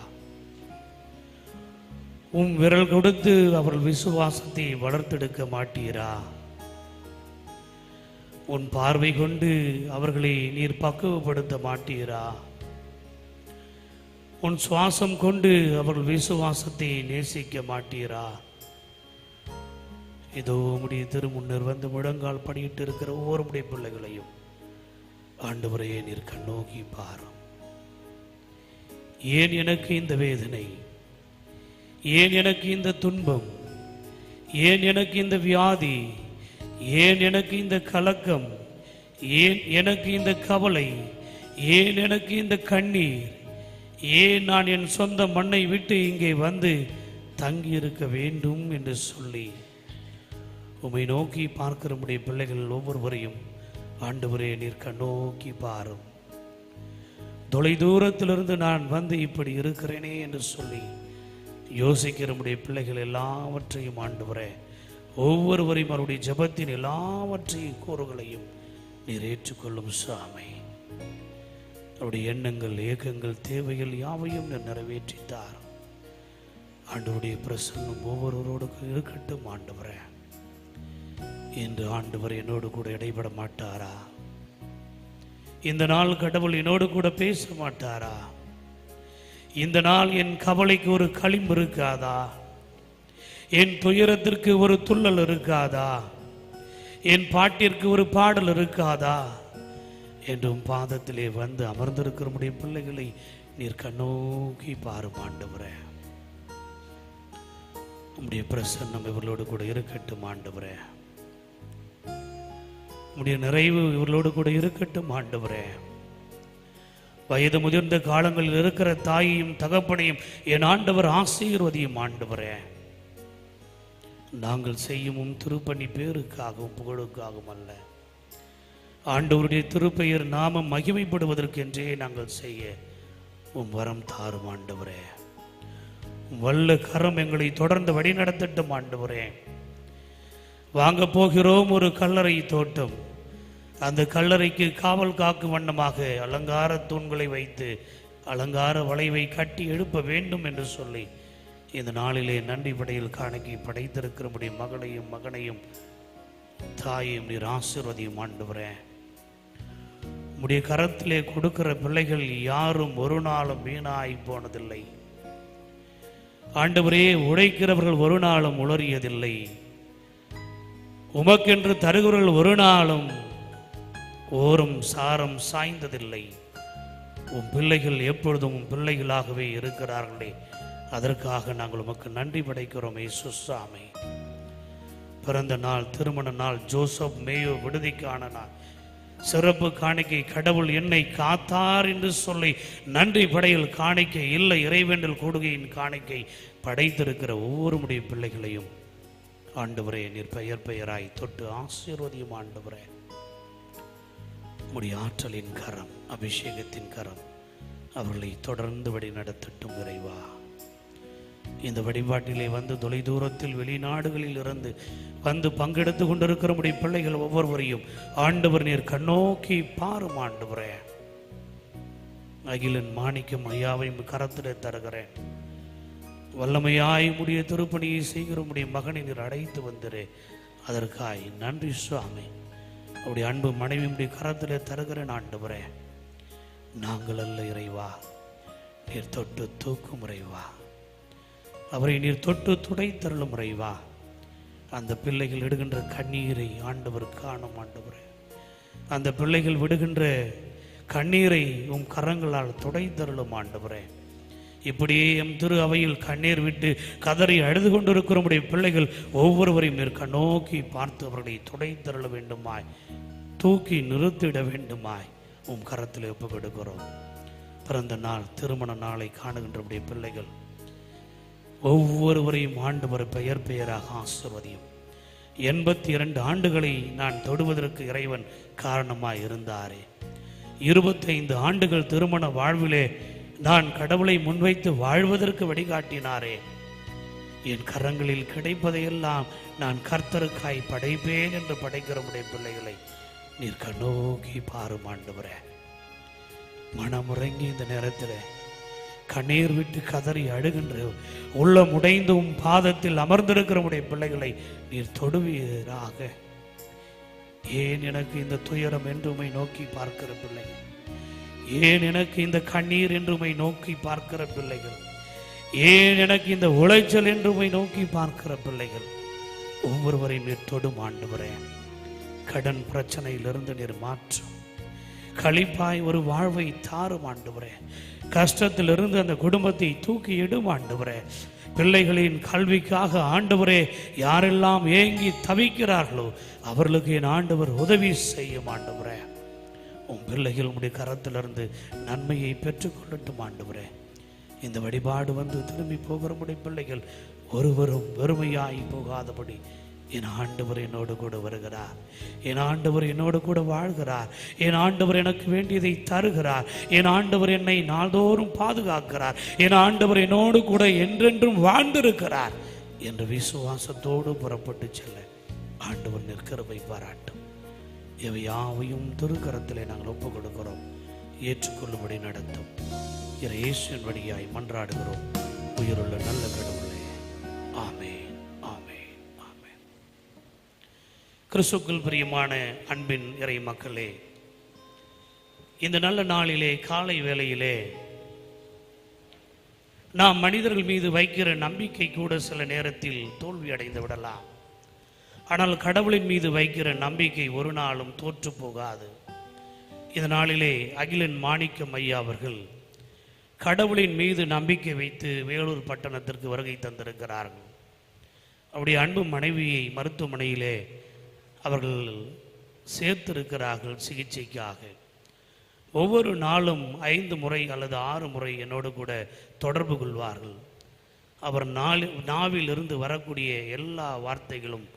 விரல் கொடுத்து அவர்கள் விசுவாசத்தை வளர்த்தெடுக்க மாட்டீரா? பார்வை கொண்டு அவர்களை நீர் பக்குவப்படுத்த மாட்டீரா? சுவாசம் கொண்டு அவர்கள் விசுவாசத்தை நேசிக்க மாட்டீரா? இதோ உம்முடைய திருமுன்னர் வந்து முழங்கால் படியிட்டு இருக்கிற ஒவ்வொருடைய பிள்ளைகளையும் ஆண்டவரே நீர் கண்ணோக்கி பாரும். ஏன் எனக்கு இந்த வேதனை? ஏன் எனக்கு இந்த துன்பம்? ஏன் எனக்கு இந்த வியாதி? ஏன் எனக்கு இந்த கலக்கம்? ஏன் எனக்கு இந்த கவலை? ஏன் எனக்கு இந்த கண்ணீர்? ஏன் நான் என் சொந்த மண்ணை விட்டு இங்கே வந்து தங்கி இருக்க வேண்டும் என்று சொல்லி உம்மை நோக்கி பார்க்கிற நம்முடைய பிள்ளைகள் ஒவ்வொருவரையும் ஆண்டவரே நீர் கண்ணோக்கி பாரும். தொலை தூரத்திலிருந்து நான் வந்து இப்படி இருக்கிறேனே என்று சொல்லி யோசிக்கிற நம்முடைய பிள்ளைகள் எல்லாவற்றையும் ஆண்டவரே ஒவ்வொருவரையும் அவருடைய ஜெபத்தின் எல்லாவற்றையும் கூறுகளையும் நீர் ஏற்றுக்கொள்ளும் சாமி. அவருடைய எண்ணங்கள், ஏக்கங்கள், தேவைகள் யாவையும் நிறைவேற்றித்தார். ஆண்டவருடைய பிரசன்னம் ஒவ்வொருவரோடு இருக்கட்டும் ஆண்டவரே. இன்று ஆண்டவர் என்னோடு கூட இடைபட மாட்டாரா? இந்த நாள் கடவுள் என்னோடு கூட பேச மாட்டாரா? இந்த நாள் என் கவலைக்கு ஒரு களிம்பு இருக்காதா? என் துயரத்திற்கு ஒரு துள்ளல் இருக்காதா? என் பாட்டிற்கு ஒரு பாடல் இருக்காதா என்றும் பாதத்திலே வந்து அமர்ந்திருக்கிற நம்முடைய பிள்ளைகளை நீர் கண்ணோக்கி பாரும் ஆண்டவரே. உம்முடைய பிரசன்னம் இவர்களோடு கூட இருக்கட்டும் ஆண்டவரே. உம்முடைய நிறைவு இவர்களோடு கூட இருக்கட்டும் ஆண்டவரே. வயது முதிர்ந்த காலங்களில் இருக்கிற தாயையும் தகப்பனையும் என் ஆண்டவர் ஆசீர்வதியும் ஆண்டவரே. நாங்கள் செய்யும் திருப்பணி பேருக்காகவும் புகழுக்காகவும் அல்ல, ஆண்டவருடைய திருப்பெயர் நாமம் மகிமைப்படுவதற்கென்றே நாங்கள் செய்ய வரம் தாரும் ஆண்டவரே. வல்ல கரம் எங்களை தொடர்ந்து வழிநடத்தட்டும் ஆண்டவரே. வாங்க போகிறோம் ஒரு கல்லறை தோட்டம். அந்த கல்லறைக்கு காவல் காக்கும் வண்ணமாக அலங்கார தூண்களை வைத்து அலங்கார வளைவை கட்டி எழுப்ப வேண்டும் என்று சொல்லி இந்த நாளிலே நன்றி படையில் காணிக்கை படைத்திருக்கிற மகளையும் மகனையும் தாயையும் நீர் ஆசீர்வதியும் ஆண்டவரே. உம்முடைய கரத்திலே கொடுக்கிற பிள்ளைகள் யாரும் ஒரு நாளும் வீணாய் போனதில்லை ஆண்டவரே. உழைக்கிறவர்கள் ஒரு நாளும் உளறியதில்லை. உமக்கென்று தருகிறவர்கள் ஒரு நாளும் ஓரும் சாரம் சாய்ந்ததில்லை. உன் பிள்ளைகள் எப்பொழுதும் உன் பிள்ளைகளாகவே இருக்கிறார்களே, அதற்காக நாங்கள் உமக்கு நன்றி படைக்கிறோம் இயேசுசாமி. பிறந்த நாள், திருமண நாள், ஜோசப் மேயோ விடுதிக்கான நாள், சிறப்பு காணிக்கை கடவுள் என்னை காத்தார் என்று சொல்லி நன்றி படையில் காணிக்கை இல்லை இறைவேண்டல் கூடுகையின் காணிக்கை படைத்திருக்கிற ஒவ்வொரு முடைய பிள்ளைகளையும் ஆண்டவரே நீர் பெயர் பெயராய் தொட்டு ஆசீர்வதியும் ஆண்டவரே. உம்முடைய ஆற்றலின் கரம், அபிஷேகத்தின் கரம் அவர்களை தொடர்ந்து வழி நடத்தட்டும் இறைவா. இந்த வழிபாட்டிலே வந்து தொலை தூரத்தில் வெளிநாடுகளில் இருந்து வந்து பங்கெடுத்து கொண்டிருக்கிற நம்முடைய பிள்ளைகள் ஒவ்வொருவரையும் ஆண்டவர் நீர் கண்ணோக்கி பாரும் ஆண்டவரே. அகிலன் மாணிக்கம் ஐயாவையும் கரத்திலே தருகிறேன். வல்லமையாய் உடைய திருப்பணியை செய்கிற உடைய மகனை நீர் அழைத்து வந்திரு. அதற்காய் நன்றி சுவாமி. அவருடைய அன்பு மனைவி உடைய கரத்திலே தருகிறேன் ஆண்டவரே. நாங்கள் அல்ல இறைவா, நீர் தொட்டு தூக்கும் இறைவா. அவரை நீர் தொட்டு துடைத்தருளும் இறைவா. அந்த பிள்ளைகள் விடுகின்ற கண்ணீரை ஆண்டவர் காணும் ஆண்டவரே. அந்த பிள்ளைகள் விடுகின்ற கண்ணீரை உம் கரங்களால் துடைத்தருளும் ஆண்டவரே. இப்படியே எம் திரு அவையில் கண்ணீர் விட்டு கதறி அழுது கொண்டிருக்கிற உடைய பிள்ளைகள் ஒவ்வொருவரையும் நீர் கண்ணோக்கி பார்த்து அவர்களை துடைத்தருள வேண்டுமாய், தூக்கி நிறுத்திட வேண்டுமாய் உம் கரத்தில் ஒப்பு கொடுக்கிறோம். பிறந்த நாள், திருமண நாளை காணுகின்ற உடைய பிள்ளைகள் ஒவ்வொருவரையும் ஆண்டவர் பெயர் பெயராக ஆசீர்வதியும். 82 ஆண்டுகளை நான் தொடுவதற்கு இறைவன் காரணமாய் இருந்தாரே. 25 ஆண்டுகள் திருமண வாழ்விலே நான் கடவுளை முன்வைத்து வாழ்வதற்கு வழிகாட்டினாரே. என் கரங்களில் கிடைப்பதையெல்லாம் நான் கர்த்தருக்காய் படைப்பேன் என்று படைக்கிற உடைய பிள்ளைகளை நீர் கண்ணோக்கி பாரும் ஆண்டவரே. மனமுறங்கி இந்த நேரத்தில் கண்ணீர் விட்டு கதறி அழுகின்ற உள்ளம் உடைந்தும் பாதத்தில் அமர்ந்திருக்கிற உடைய பிள்ளைகளை நீர் தொடுவீராக. ஏன் எனக்கு இந்த துயரம் என்று உம்மை நோக்கி பார்க்கிற பிள்ளைகள், ஏன் எனக்கு இந்த கண்ணீர் என்று உம்மை நோக்கி பார்க்கிற பிள்ளைகள், ஏன் எனக்கு இந்த உளைச்சல் என்று உம்மை நோக்கி பார்க்கிற பிள்ளைகள் ஒவ்வொருவரையும் நீர் தொடும் ஆண்டவரே. கடன் பிரச்சனையிலிருந்து நீர் மாற்றும், களிப்பாய் ஒரு வாழ்வை தாரும் ஆண்டவரே. கஷ்டத்திலிருந்து அந்த குடும்பத்தை தூக்கி இடும் ஆண்டவரே. பிள்ளைகளின் கல்விக்காக ஆண்டவரே யாரெல்லாம் ஏங்கி தவிக்கிறார்களோ அவர்களுக்கு என் ஆண்டவர் உதவி செய்யும் ஆண்டவரே. உன் பிள்ளைகள் உடைய கரத்திலிருந்து நன்மையை பெற்றுக்கொள்ளட்டும் ஆண்டவரே. இந்த வழிபாடு வந்து திரும்பி போகிற உடைய பிள்ளைகள் ஒருவரும் வெறுமையாய் போகாதபடி என் ஆண்டவர் என்னோடு கூட வருகிறார், என் ஆண்டவர் என்னோடு கூட வாழ்கிறார், என் ஆண்டவர் எனக்கு வேண்டியதை தருகிறார், என் ஆண்டவர் என்னை நாள்தோறும் பாதுகாக்கிறார், என் ஆண்டவர் என்னோடு கூட என்றென்றும் வாழ்ந்திருக்கிறார் என்ற விசுவாசத்தோடு புறப்பட்டு செல்ல ஆண்டவர் நிற்கிறவை பாராட்டும். இவை யாவையும் திருக்கரத்திலே நாங்கள் ஒப்புக் கொடுக்கிறோம், ஏற்றுக்கொள்ளும்படி நடத்தும். இயேசுவின் வழியாய் மன்றாடுகிறோம் உயிருள்ள நல்ல கடவுளே, ஆமென். கிறிஸ்துவுக்குள் பிரியமான அன்பின் இறை மக்களே, இந்த நல்ல நாளிலே காலை வேளையிலே நாம் மனிதர்கள் மீது வைக்கிற நம்பிக்கை கூட சில நேரத்தில் தோல்வி அடைந்து விடலாம். ஆனால் கடவுளின் மீது வைக்கிற நம்பிக்கை ஒரு நாளும் தோற்று போகாது. இந்த நாளிலே அகிலன் மாணிக்கம் ஐயா அவர்கள் கடவுளின் மீது நம்பிக்கை வைத்து வேலூர் பட்டணத்திற்கு வருகை தந்திருக்கிறார்கள். அவருடைய அன்பு மனைவியை மருத்துவமனையிலே அவர்கள் சேர்த்திருக்கிறார்கள் சிகிச்சைக்காக. ஒவ்வொரு நாளும் 5 முறை அல்லது 6 முறை என்னோடு கூட தொடர்பு கொள்வார்கள். அவர் நாவிலிருந்து வரக்கூடிய எல்லா வார்த்தைகளும்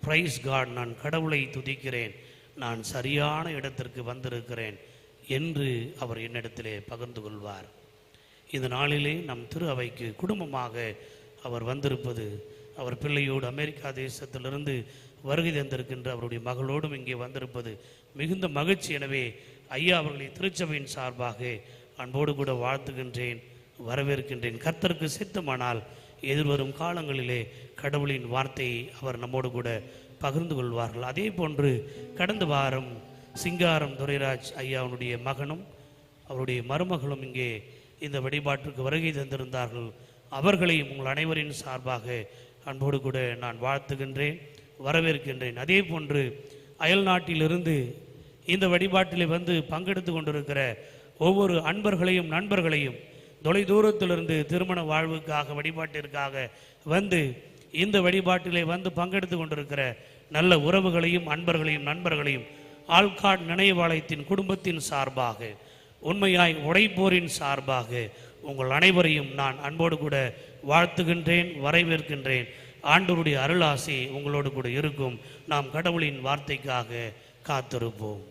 பிரைஸ் காட், நான் கடவுளை துதிக்கிறேன், நான் சரியான இடத்திற்கு வந்திருக்கிறேன் என்று அவர் என்னிடத்திலே பகிர்ந்து கொள்வார். இந்த நாளிலே நம் திரு அவைக்கு குடும்பமாக அவர் வந்திருப்பது, அவர் பிள்ளையோடு அமெரிக்கா தேசத்திலிருந்து வருகை தந்திருக்கின்ற அவருடைய மகளோடும் இங்கே வந்திருப்பது மிகுந்த மகிழ்ச்சி. எனவே ஐயா அவர்களை திருச்சபையின் சார்பாக அன்போடு கூட வாழ்த்துகின்றேன், வரவேற்கின்றேன். கர்த்தருக்கு சித்தமானால் எதிர்வரும் காலங்களிலே கடவுளின் வார்த்தையை அவர் நம்மோடு கூட பகிர்ந்து கொள்வார்கள். அதே போன்று கடந்த வாரம் சிங்காரம் துரைராஜ் ஐயாவுடைய மகனும் அவருடைய மருமகளும் இங்கே இந்த வழிபாட்டிற்கு வருகை தந்திருந்தார்கள். அவர்களையும் உங்கள் அனைவரின் சார்பாக அன்போடு கூட நான் வாழ்த்துகின்றேன், வரவேற்கின்றேன். அதே போன்று அயல் நாட்டிலிருந்து இந்த வழிபாட்டிலே வந்து பங்கெடுத்து கொண்டிருக்கிற ஒவ்வொரு அன்பர்களையும் நண்பர்களையும், தொலை தூரத்திலிருந்து திருமண வாழ்வுக்காக வழிபாட்டிற்காக வந்து இந்த வழிபாட்டிலே வந்து பங்கெடுத்து கொண்டிருக்கிற நல்ல உறவுகளையும் அன்பர்களையும் நண்பர்களையும் ஆல்காட் நினைவாலயத்தின் குடும்பத்தின் சார்பாக, உண்மையாய் உழைப்போரின் சார்பாக உங்கள் அனைவரையும் நான் அன்போடு கூட வாழ்த்துகின்றேன், வரவேற்கின்றேன். ஆண்டவருடைய அருளாசி உங்களோடு கூட இருக்கும். நாம் கடவுளின் வார்த்தைக்காக காத்திருப்போம்.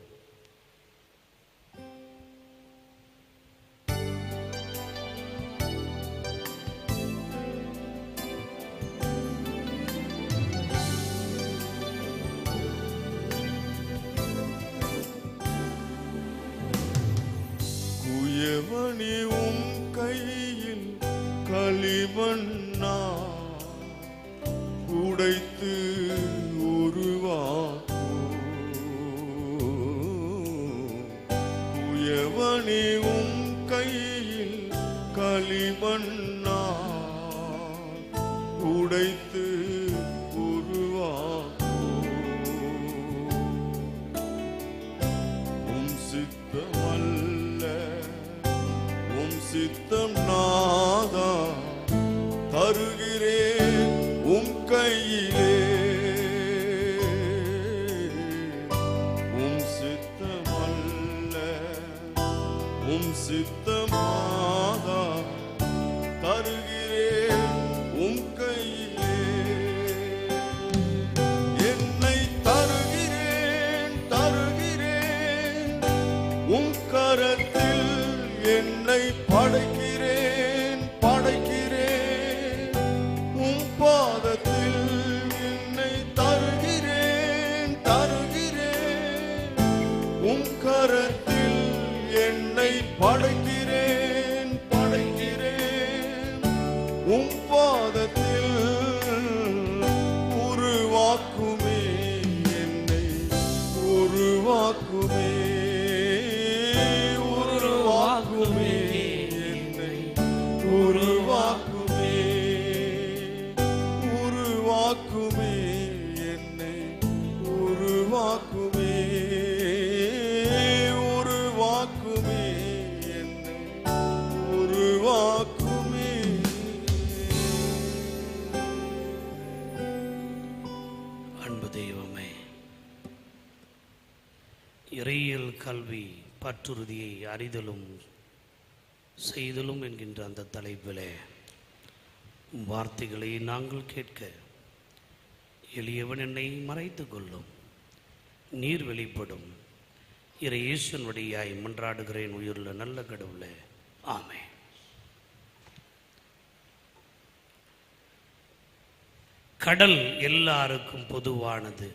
குயவனியும் கையில் களிமண்ணா உடைத்து குயவனியும் கையில் களிமண்ணா உடைத்து உம் சித்தமல்ல உம் சித்தம் நாதா தருகிறேன் உம் கையிலே, உம் சித்தமல்ல உம் சித்தமாதா தருகிறேன் உம் கையிலே. என்னை தருகிறேன் தருகிறேன் உம் கரத்தில், என்னை படைக்கிறேன் படைக்கிறேன் உம் பாதத்தில், கல்வி பற்றுறுதியை அறிதலும் செய்தலும் என்கின்ற அந்த தலைப்பிலே வார்த்தைகளை நாங்கள் கேட்க எளியவன் என்னை மறைத்து கொள்ளும், நீர் வெளிப்படும் இறை இயேசுவின் வழியாய் மன்றாடுகிறேன் உயிருள்ள நல்ல கடவுளே, ஆமென். கடல் எல்லாருக்கும் பொதுவானது.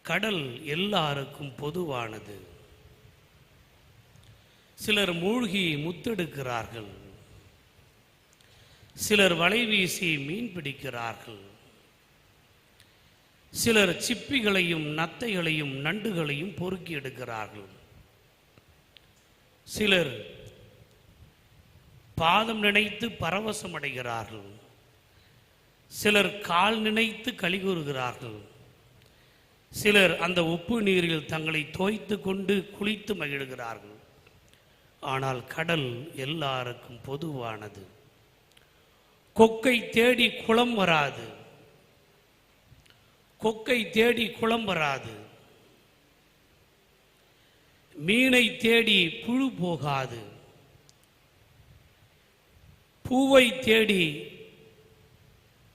கடல் எல்லாருக்கும் பொதுவானது. சிலர் மூழ்கி முத்தெடுக்கிறார்கள், சிலர் வலை வீசி மீன் பிடிக்கிறார்கள், சிலர் சிப்பிகளையும் நத்தைகளையும் நண்டுகளையும் பொறுக்கி எடுக்கிறார்கள், சிலர் பாதம் நினைத்து பரவசம் அடைகிறார்கள், சிலர் கால் நினைத்து களி கூறுகிறார்கள், சிலர் அந்த உப்பு நீரில் தங்களை தோய்த்து கொண்டு குளித்து மகிழ்கிறார்கள். ஆனால் கடல் எல்லாருக்கும் பொதுவானது. கொக்கை தேடி குளம் வராது, கொக்கை தேடி குளம் வராது. மீனை தேடி புழு போகாது, பூவை தேடி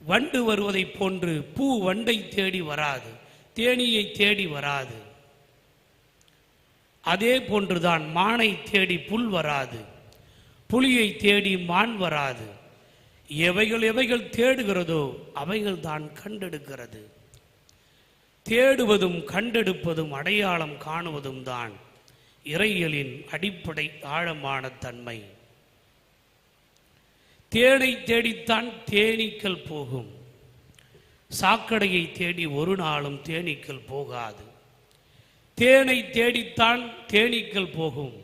வண்டு வருவதைப் போன்று பூ வண்டை தேடி வராது, தேனியை தேடி வராது. அதே போன்றுதான் மானை தேடி புல் வராது, புலியை தேடி மான் வராது. எவைகள் எவைகள் தேடுகிறதோ அவைகள் தான் கண்டெடுக்கிறது. தேடுவதும் கண்டெடுப்பதும் அடையாளம் காணுவதும் தான் இறையியலின் அடிப்படை ஆழமான தன்மை. தேனை தேடித்தான் தேனீக்கள் போகும், சாக்கடையை தேடி ஒரு நாளும் தேனீக்கள் போகாது. தேனை தேடித்தான் தேனீக்கள் போகும்,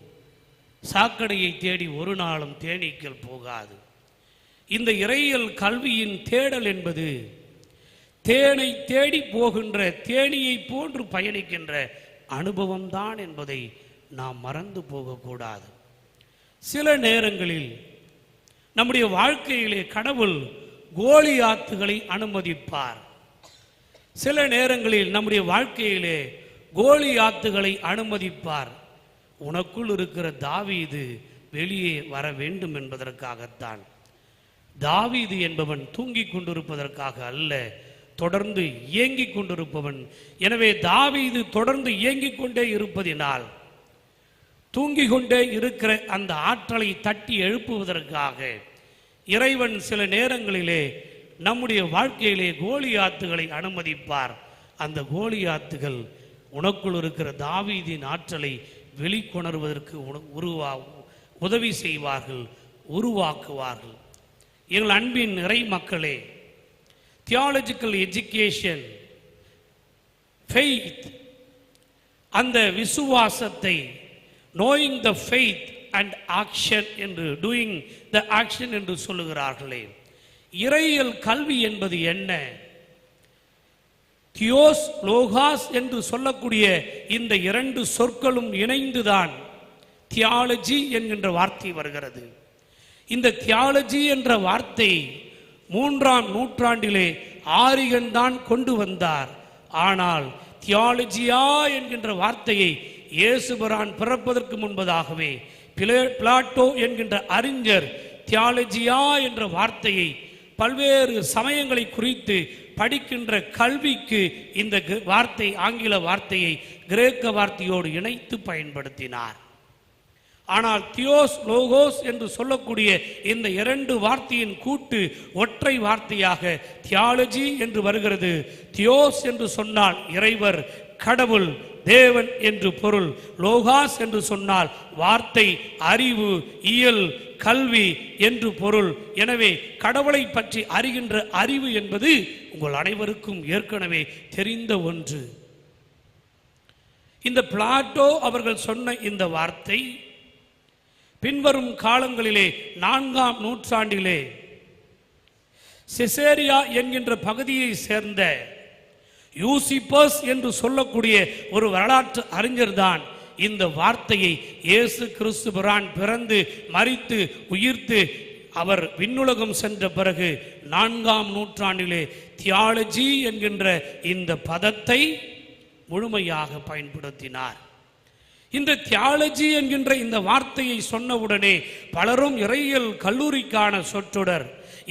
சாக்கடையை தேடி ஒரு நாளும் தேனீக்கள் போகாது. இந்த இறையியல் கல்வியின் தேடல் என்பது தேனை தேடி போகின்ற தேனியை போன்று பயணிக்கின்ற அனுபவம்தான் என்பதை நாம் மறந்து போகக்கூடாது. சில நேரங்களில் நம்முடைய வாழ்க்கையிலே கடவுள் கோலியாத்துகளை அனுமதிப்பார். சில நேரங்களில் நம்முடைய வாழ்க்கையிலே கோலியாத்துகளை அனுமதிப்பார். உனக்குள் இருக்கிற தாவீது வெளியே வர வேண்டும் என்பதற்காகத்தான். தாவீது என்பவன் தூங்கிக் கொண்டிருப்பதற்காக அல்ல, தொடர்ந்து இயங்கிக் கொண்டிருப்பவன். எனவே தாவீது தொடர்ந்து இயங்கிக் கொண்டே இருப்பதினால் தூங்கிக் கொண்டே இருக்கிற அந்த ஆற்றலை தட்டி எழுப்புவதற்காக இறைவன் சில நேரங்களிலே நம்முடைய வாழ்க்கையிலே கோலியாத்துகளை அனுமதிப்பார். அந்த கோலியாத்துகள் உனக்குள் இருக்கிற தாவீதின் ஆற்றலை வெளிக்கொணர்வதற்கு உதவி செய்வார்கள், உருவாக்குவார்கள். எங்கள் அன்பின் இறை மக்களே, தியாலஜிக்கல் எஜுகேஷன், ஃபெய்த், அந்த விசுவாசத்தை knowing the faith and action என்று doing the action என்று சொல்லுகிறார்களே, இறையியல் கல்வி என்பது என்ன? தியோஸ் லோகாஸ் என்று சொல்லக்கூடிய இந்த இரண்டு சொற்களும் இணைந்துதான் தியாலஜி என்கின்ற வார்த்தை வருகிறது. இந்த தியாலஜி என்ற வார்த்தை 3ஆம் நூற்றாண்டிலே ஆரியன் தான் கொண்டு வந்தார். ஆனால் தியாலஜியா என்கின்ற வார்த்தையை இயேசுபிரான் பிறப்பதற்கு முன்பதாகவே பிளாட்டோ என்கின்ற அறிஞர் தியாலஜியா என்ற வார்த்தையை பல்வேறு சமயங்களை குறித்து படிக்கின்ற கல்விக்கு இந்த வார்த்தை, ஆங்கில வார்த்தையை கிரேக்க வார்த்தையோடு இணைத்து பயன்படுத்தினார். ஆனால் தியோஸ் லோகோஸ் என்று சொல்லக்கூடிய இந்த இரண்டு வார்த்தையின் கூட்டு ஒற்றை வார்த்தையாக தியாலஜி என்று வருகிறது. தியோஸ் என்று சொன்னால் இறைவர், கடவுள், தேவன் என்று பொருள். லோகாஸ் என்று சொன்னால் வார்த்தை, அறிவு, இயல், கல்வி என்று பொருள். எனவே கடவுளை பற்றி அறிகின்ற அறிவு என்பது உங்கள் அனைவருக்கும் ஏற்கனவே தெரிந்த ஒன்று. இந்த பிளாட்டோ அவர்கள் சொன்ன இந்த வார்த்தை பின்வரும் காலங்களிலே 4ஆம் நூற்றாண்டிலே செசேரியா என்கின்ற பகுதியை சேர்ந்த யூசிபஸ் என்று சொல்லக்கூடிய ஒரு வரலாற்று அறிஞர் தான் இந்த வார்த்தையை இயேசு கிறிஸ்து பிரான் பிறந்து மரித்து உயிர்த்து அவர் விண்ணுலகம் சென்ற பிறகு 4ஆம் நூற்றாண்டிலே தியாலஜி என்கின்ற இந்த பதத்தை முழுமையாக பயன்படுத்தினார். இந்த தியாலஜி என்கின்ற இந்த வார்த்தையை சொன்னவுடனே பலரும் இறையியல் கல்லூரிக்கான சொற்றொடர்,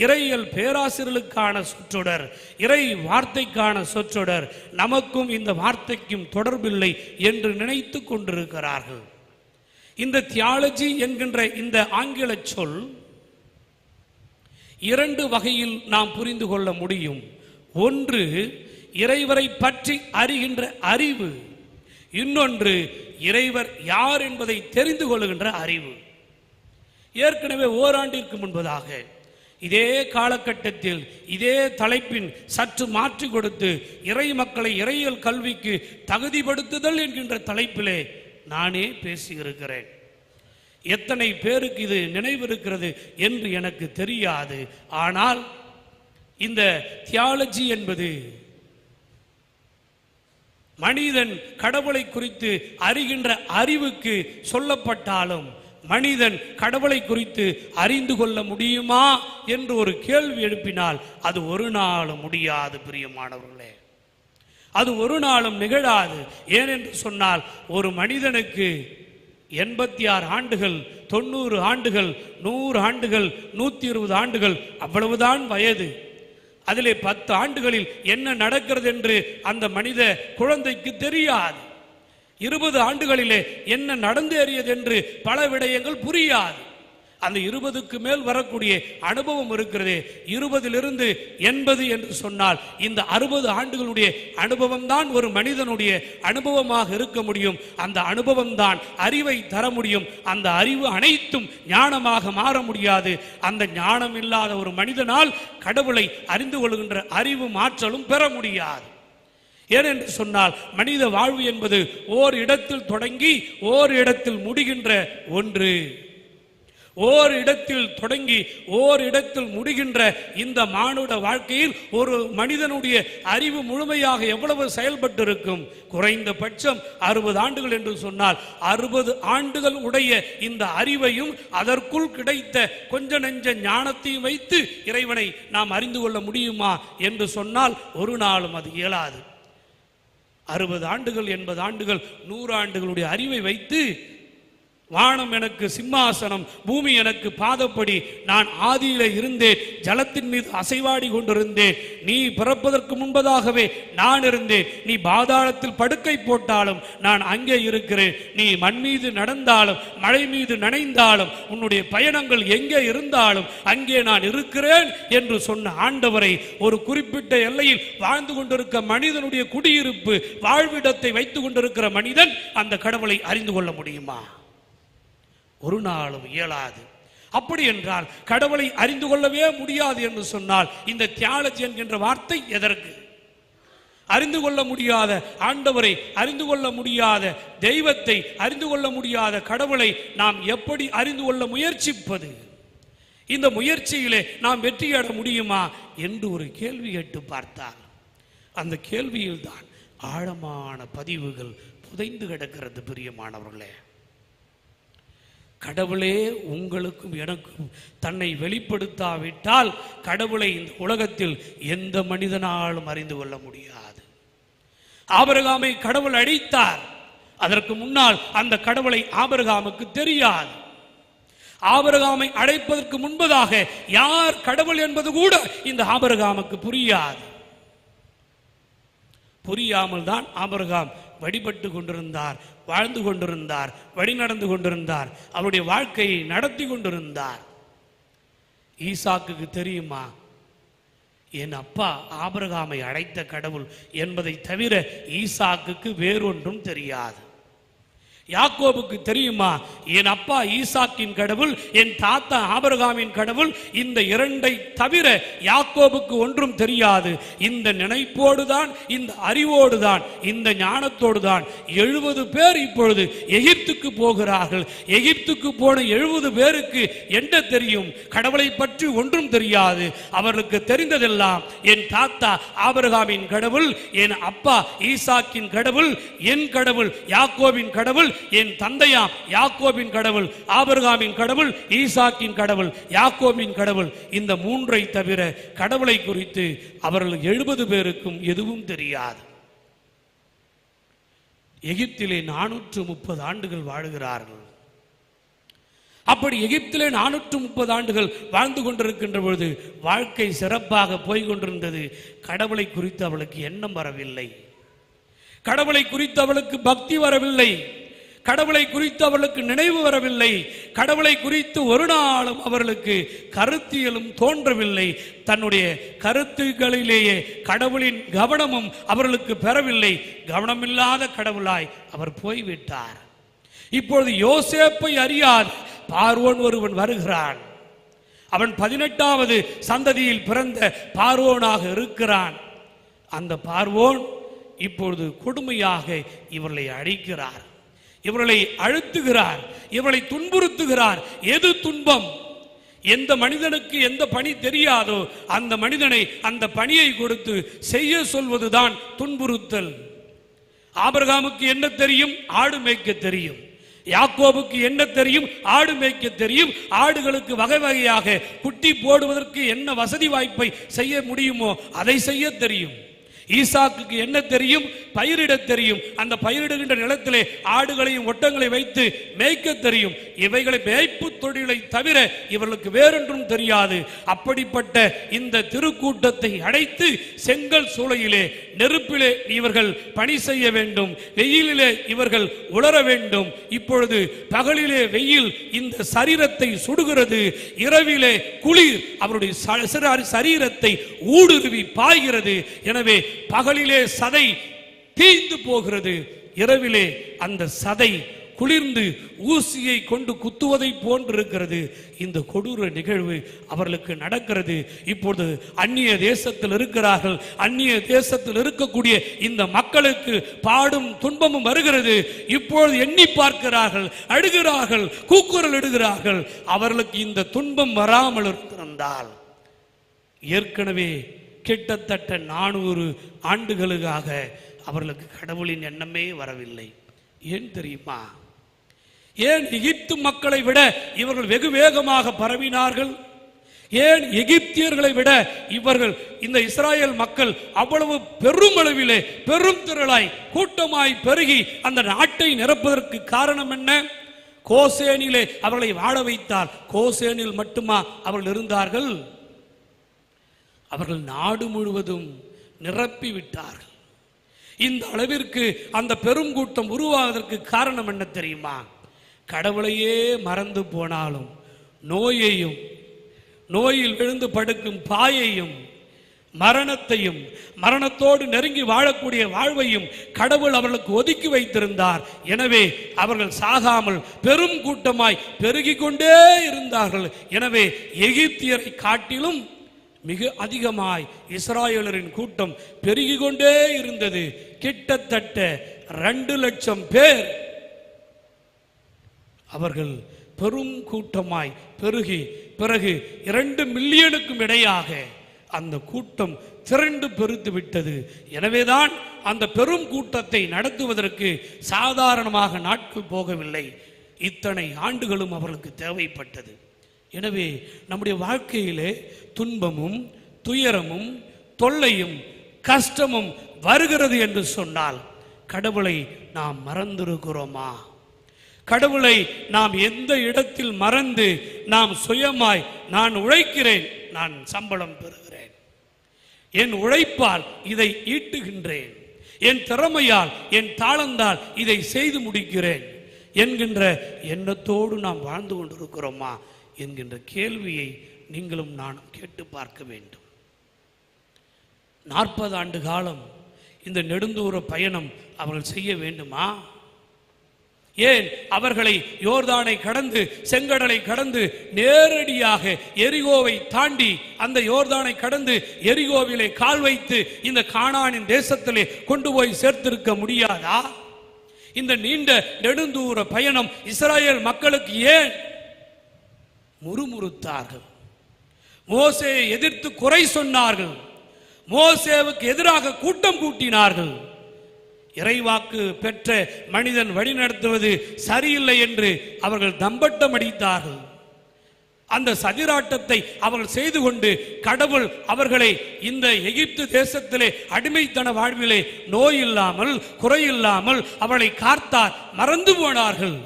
இறையியல் பேராசிரியர்களுக்கான சொற்றொடர், இறை வார்த்தைக்கான சொற்றொடர், நமக்கும் இந்த வார்த்தைக்கும் தொடர்பில்லை என்று நினைத்து கொண்டிருக்கிறார்கள். இந்த தியாலஜி என்கின்ற இந்த ஆங்கில சொல் இரண்டு வகையில் நாம் புரிந்து கொள்ள முடியும். ஒன்று இறைவரை பற்றி அறிகின்ற அறிவு, இன்னொன்று இறைவர் யார் என்பதை தெரிந்து கொள்ளுகின்ற அறிவு. ஏற்கனவே ஓராண்டிற்கு முன்பதாக இதே காலகட்டத்தில் இதே தலைப்பின் சற்று மாற்றி கொடுத்து இறை மக்களை இறையியல் கல்விக்கு தகுதிப்படுத்துதல் என்கின்ற தலைப்பிலே நானே பேசியிருக்கிறேன். எத்தனை பேருக்கு இது நினைவிருக்கிறது என்று எனக்கு தெரியாது. ஆனால் இந்த தியாலஜி என்பது மனிதன் கடவுளை குறித்து அறிகின்ற அறிவுக்கு சொல்லப்பட்டாலும் மனிதன் கடவுளை குறித்து அறிந்து கொள்ள முடியுமா என்று ஒரு கேள்வி எழுப்பினால் அது ஒரு நாளும் முடியாது பிரியமானவர்களே. அது ஒரு நாளும் நிகழாது. ஏனென்று சொன்னால் ஒரு மனிதனுக்கு 86 ஆண்டுகள், 90 ஆண்டுகள், 100 ஆண்டுகள், 120 ஆண்டுகள் அவ்வளவுதான் வயது. அதிலே 10 ஆண்டுகளில் என்ன நடக்கிறது என்று அந்த மனித குழந்தைக்கு தெரியாது. 20 ஆண்டுகளிலே என்ன நடந்தேறியது என்று பல விடயங்கள் புரியாது. அந்த 20க்கு மேல் வரக்கூடிய அனுபவம் இருக்கிறது. 20லிருந்து 80 என்று சொன்னால் இந்த 60 ஆண்டுகளுடைய அனுபவம் தான் ஒரு மனிதனுடைய அனுபவமாக இருக்க முடியும். அந்த அனுபவம் தான் அறிவை தர முடியும். அந்த அறிவு அனைத்தும் ஞானமாக மாற முடியாது. அந்த ஞானம் இல்லாத ஒரு மனிதனால் கடவுளை அறிந்து கொள்கின்ற அறிவு மாற்றலும் பெற முடியாது. ஏனென்று சொன்னால் மனித வாழ்வு என்பது ஓர் இடத்தில் தொடங்கி ஓர் இடத்தில் முடிகின்ற ஒன்று. ஓர் இடத்தில் தொடங்கி ஓர் இடத்தில் முடிகின்ற இந்த மானுட வாழ்க்கையில் ஒரு மனிதனுடைய அறிவு முழுமையாக எவ்வளவு செயல்பட்டு இருக்கும்? குறைந்தபட்சம் 60 ஆண்டுகள் என்று சொன்னால் 60 ஆண்டுகள் உடைய இந்த அறிவையும் அதற்குள் கிடைத்த கொஞ்ச நெஞ்ச ஞானத்தையும் வைத்து இறைவனை நாம் அறிந்து கொள்ள முடியுமா என்று சொன்னால் ஒரு நாளும் அது இயலாது. 60 ஆண்டுகள், 80 ஆண்டுகள், 100 ஆண்டுகளுடைய அறிவை வைத்து வானம் எனக்கு சிம்மாசனம், பூமி எனக்கு பாதப்படி, நான் ஆதியில இருந்தேன், ஜலத்தின் மீது அசைவாடி கொண்டிருந்தேன், நீ பிறப்பதற்கு முன்பதாகவே நான் இருந்தேன், நீ பாதாளத்தில் படுக்கை போட்டாலும் நான் அங்கே இருக்கிறேன், நீ மண் மீது நடந்தாலும் மழை மீது நனைந்தாலும் உன்னுடைய பயணங்கள் எங்கே இருந்தாலும் அங்கே நான் இருக்கிறேன் என்று சொன்ன ஆண்டவரை ஒரு குறிப்பிட்ட எல்லையில் வாழ்ந்து கொண்டிருக்க மனிதனுடைய குடியிருப்பு வாழ்விடத்தை வைத்துக் கொண்டிருக்கிற மனிதன் அந்த கடவுளை அறிந்து கொள்ள முடியுமா? ஒரு நாளும் இயலாது. அப்படி என்றால் கடவுளை அறிந்து கொள்ளவே முடியாது என்று சொன்னால் இந்த தியாலஜி என்கின்ற வார்த்தை எதற்கு? அறிந்து கொள்ள முடியாத ஆண்டவரை, அறிந்து கொள்ள முடியாத தெய்வத்தை, அறிந்து கொள்ள முடியாத கடவுளை நாம் எப்படி அறிந்து கொள்ள முயற்சிப்பது? இந்த முயற்சியிலே நாம் வெற்றியட முடியுமா என்று ஒரு கேள்வி கேட்டு பார்த்தால் அந்த கேள்வியில் தான் ஆழமான பதிவுகள் புதைந்து கிடக்கிறது பிரியமானவர்களே. கடவுளே உங்களுக்கும் எனக்கும் தன்னை வெளிப்படுத்தாவிட்டால் கடவுளை இந்த உலகத்தில் எந்த மனிதனாலும் அறிந்து கொள்ள முடியாது. ஆபிரகாமை கடவுள் அழைத்தார். அதற்கு முன்னால் அந்த கடவுளை ஆபிரகாமுக்கு தெரியாது. ஆபிரகாமை அழைப்பதற்கு முன்பதாக யார் கடவுள் என்பது கூட இந்த ஆபிரகாமுக்கு புரியாது. புரியாமல் தான் ஆபிரகாம் வழிபட்டு கொண்டிருந்தார், வாழ்ந்து கொண்டிருந்தார், வழி நடந்து கொண்டிருந்தார், அவருடைய வாழ்க்கையை நடத்தி கொண்டிருந்தார். ஈசாக்குக்கு தெரியுமா என் அப்பா ஆபிரகாமை அழைத்த கடவுள் என்பதை தவிர ஈசாக்குக்கு வேறொன்றும் தெரியாது. யாக்கோபுக்கு தெரியுமா என் அப்பா ஈசாக்கின் கடவுள், என் தாத்தா ஆபிரகாமின் கடவுள், இந்த இரண்டை தவிர யாக்கோபுக்கு ஒன்றும் தெரியாது. இந்த நினைப்போடுதான், இந்த அறிவோடுதான், இந்த ஞானத்தோடுதான் 70 பேர் இப்பொழுது எகிப்துக்கு போகிறார்கள். எகிப்துக்கு போன 70 பேருக்கு என்ன தெரியும்? கடவுளை பற்றி ஒன்றும் தெரியாது. அவர்களுக்கு தெரிந்ததெல்லாம் என் தாத்தா ஆபிரகாமின் கடவுள், என் அப்பா ஈசாக்கின் கடவுள், என் கடவுள் யாக்கோபின் கடவுள், என் தந்தையாம் யாக்கோபின் கடவுள், ஆபிரகாமின் கடவுள், ஈசாக்கின் கடவுள், யாக்கோபின் கடவுள். இந்த மூன்றை தவிர கடவுளை குறித்து அவர்கள் 70 பேருக்கும் எதுவும் தெரியாது. எகிப்திலே 430 ஆண்டுகள் வாழுகிறார்கள். அப்படி எகிப்திலே 430 ஆண்டுகள் வாழ்ந்து கொண்டிருக்கின்ற பொழுது வாழ்க்கை சிறப்பாக போய்கொண்டிருந்தது. கடவுளை குறித்து அவளுக்கு எண்ணம் வரவில்லை, கடவுளை குறித்து அவளுக்கு பக்தி வரவில்லை, கடவுளை குறித்து அவளுக்கு நினைவு வரவில்லை, கடவுளை குறித்து ஒரு நாளும் அவர்களுக்கு கருத்தியலும் தோன்றவில்லை. தன்னுடைய கருத்துக்களிலேயே கடவுளின் கவனமும் அவர்களுக்கு பெறவில்லை. கவனமில்லாத கடவுளாய் அவர் போய்விட்டார். இப்பொழுது யோசேப்பை அறியாத பார்வோன் ஒருவன் வருகிறான். அவன் 18வது சந்ததியில் பிறந்த பார்வோனாக இருக்கிறான். அந்த பார்வோன் இப்பொழுது கொடுமையாக இவர்களை அழிக்கிறார், இவர்களை அழுத்துகிறார், இவர்களை துன்புறுத்துகிறார். எது துன்பம்? எந்த மனிதனுக்கு எந்த பணி தெரியாதோ அந்த மனிதனை அந்த பணியை கொடுத்து செய்ய சொல்வதுதான் துன்புறுத்தல். ஆபிரகாமுக்கு என்ன தெரியும்? ஆடு மேய்க்க தெரியும். யாக்கோபுக்கு என்ன தெரியும்? ஆடு மேய்க்க தெரியும். ஆடுகளுக்கு வகை வகையாக குட்டி போடுவதற்கு என்ன வசதி வாய்ப்பை செய்ய முடியுமோ அதை செய்ய தெரியும். ஈசாக்குக்கு என்ன தெரியும்? பயிரிட தெரியும். அந்த பயிரிடுகின்ற நிலத்திலே ஆடுகளையும் ஒட்டங்களை வைத்து மேய்க்க தெரியும். இவைகளை மேய்ப்பு தொழிலை தவிர இவர்களுக்கு வேறொன்றும் தெரியாது. அப்படிப்பட்ட இந்த திருக்கூட்டத்தை அடைத்து செங்கல் சூளையிலே நெருப்பிலே இவர்கள் பணி செய்ய வேண்டும், வெயிலிலே இவர்கள் உலர வேண்டும். இப்பொழுது பகலிலே வெயில் இந்த சரீரத்தை சுடுகிறது, இரவிலே குளிர் அவருடைய சரீரத்தை ஊடுருவி பாய்கிறது. எனவே பகலிலே சதை தீந்து போகிறது, இரவிலே அந்த சதை குளிர்ந்து ஊசியை கொண்டு குத்துவதை போன்றிருக்கிறது. இந்த கொடூர நிகழ்வு அவர்களுக்கு நடக்கிறது. இப்பொழுது அந்நிய தேசத்தில் இருக்கிறார்கள். அந்நிய தேசத்தில் இருக்கக்கூடிய இந்த மக்களுக்கு பாடும் துன்பமும் வருகிறது. இப்பொழுது எண்ணி பார்க்கிறார்கள், அழுகிறார்கள், கூக்குரல் இடுகிறார்கள். அவர்களுக்கு இந்த துன்பம் வராமல் இருந்தால் ஏற்கனவே கிட்டத்தட்ட 400 ஆண்டுகளுக்காக அவர்களுக்கு கடவுளின் எண்ணமே வரவில்லை. ஏன் தெரியுமா? ஏன் எகிப்து மக்களை விட இவர்கள் வெகு வேகமாக பரவினார்கள்? ஏன் எகிப்தியர்களை விட இவர்கள் இந்த இஸ்ராயேல் மக்கள் அவ்வளவு பெருமளவிலே பெரும் திரளாய் கூட்டமாய் பெருகி அந்த நாட்டை நிரப்புவதற்கு காரணம் என்ன? கோசேனிலே அவர்களை வாழ வைத்தால் கோசேனில் மட்டுமா அவர்கள் இருந்தார்கள்? அவர்கள் நாடு முழுவதும் நிரப்பி விட்டார்கள். இந்த அளவிற்கு அந்த பெரும் கூட்டம் உருவாவதற்கு காரணம் என்ன தெரியுமா? கடவுளையே மறந்து போனாலும் நோயையும், நோயில் விழுந்து படுக்கும் பாயையும், மரணத்தையும், மரணத்தோடு நெருங்கி வாழக்கூடிய வாழ்வையும் கடவுள் அவர்களுக்கு ஒதுக்கி வைத்திருந்தார். எனவே அவர்கள் சாகாமல் பெரும் கூட்டமாய் பெருகி கொண்டே இருந்தார்கள். எனவே எகிப்தியரை காட்டிலும் மிக அதிகமாய் இஸ்ராயேலரின் கூட்டம் பெருகி கொண்டே இருந்தது. கிட்டத்தட்ட 2 லட்சம் பேர் அவர்கள் பெரும் கூட்டமாய் பெருகி பிறகு 2 மில்லியனுக்கும் இடையாக அந்த கூட்டம் திரண்டு பெருத்து விட்டது. எனவேதான் அந்த பெரும் கூட்டத்தை நடத்துவதற்கு சாதாரணமாக நாட்கள் போகவில்லை, இத்தனை ஆண்டுகளும் அவர்களுக்கு தேவைப்பட்டது. எனவே நம்முடைய வாழ்க்கையிலே துன்பமும் துயரமும் தொல்லையும் கஷ்டமும் வருகிறது என்று சொன்னால் கடவுளை நாம் மறந்திருக்கிறோமா? கடவுளை நாம் எந்த இடத்தில் மறந்து நாம் சுயமாய் நான் உழைக்கிறேன், நான் சம்பளம் பெறுகிறேன், என் உழைப்பால் இதை ஈட்டுகின்றேன், என் திறமையால் என் தாளந்தால் இதை செய்து முடிக்கிறேன் என்கின்ற எண்ணத்தோடு நாம் வாழ்ந்து கொண்டிருக்கிறோமா என்கின்ற கேள்வியை நீங்களும் நானும் கேட்டு பார்க்க வேண்டும். 40 ஆண்டு காலம் இந்த நெடுந்தூர பயணம் அவர்கள் செய்ய வேண்டுமா? ஏன் அவர்களை யோர்தானை கடந்து செங்கடலை கடந்து நேரடியாக எரிகோவை தாண்டி அந்த யோர்தானை கடந்து எரிகோவிலே கால் வைத்து இந்த கானானின் தேசத்திலே கொண்டு போய் சேர்த்திருக்க முடியாதா? இந்த நீண்ட நெடுந்தூர பயணம் இஸ்ராயேல் மக்களுக்கு ஏன் முறுமுறுத்தார்கள்? மோசேயை எதிர்த்து குறை சொன்னார்கள், மோசேவுக்கு எதிராக கூட்டம் கூட்டினார்கள். இறைவாக்கு பெற்ற மனிதன் வழிநடத்துவது சரியில்லை என்று அவர்கள் தம்பட்டம் அடித்தார்கள். அந்த சதிராட்டத்தை அவர்கள் செய்து கொண்டு கடவுள் அவர்களை இந்த எகிப்து தேசத்திலே அடிமைத்தன வாழ்விலே நோய் இல்லாமல் குறையில்லாமல் அவளை காத்தார். மறந்து போனார்கள்.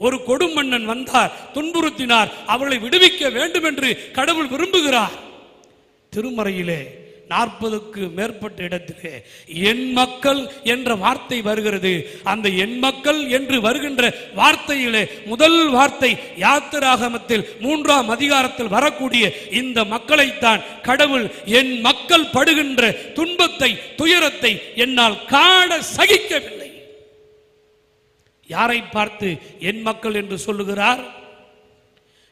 ஒரு கொடுமன்னன் வந்தார், துன்புறுத்தினார், அவர்களை விடுவிக்க வேண்டும் என்று கடவுள் விரும்புகிறார். திருமறையிலே 40க்கு மேற்பட்ட இடத்திலே என் மக்கள் என்ற வார்த்தை வருகிறது. அந்த என் மக்கள் என்று வருகின்ற வார்த்தையிலே முதல் வார்த்தை யாத்திராகமத்தில் 3ஆம் அதிகாரத்தில் வரக்கூடிய இந்த மக்களைத்தான் கடவுள் என் மக்கள் படுகின்ற துன்பத்தை துயரத்தை என்னால் காண சகிக்கவில்லை. யாரை பார்த்து என் மக்கள் என்று சொல்லுகிறார்?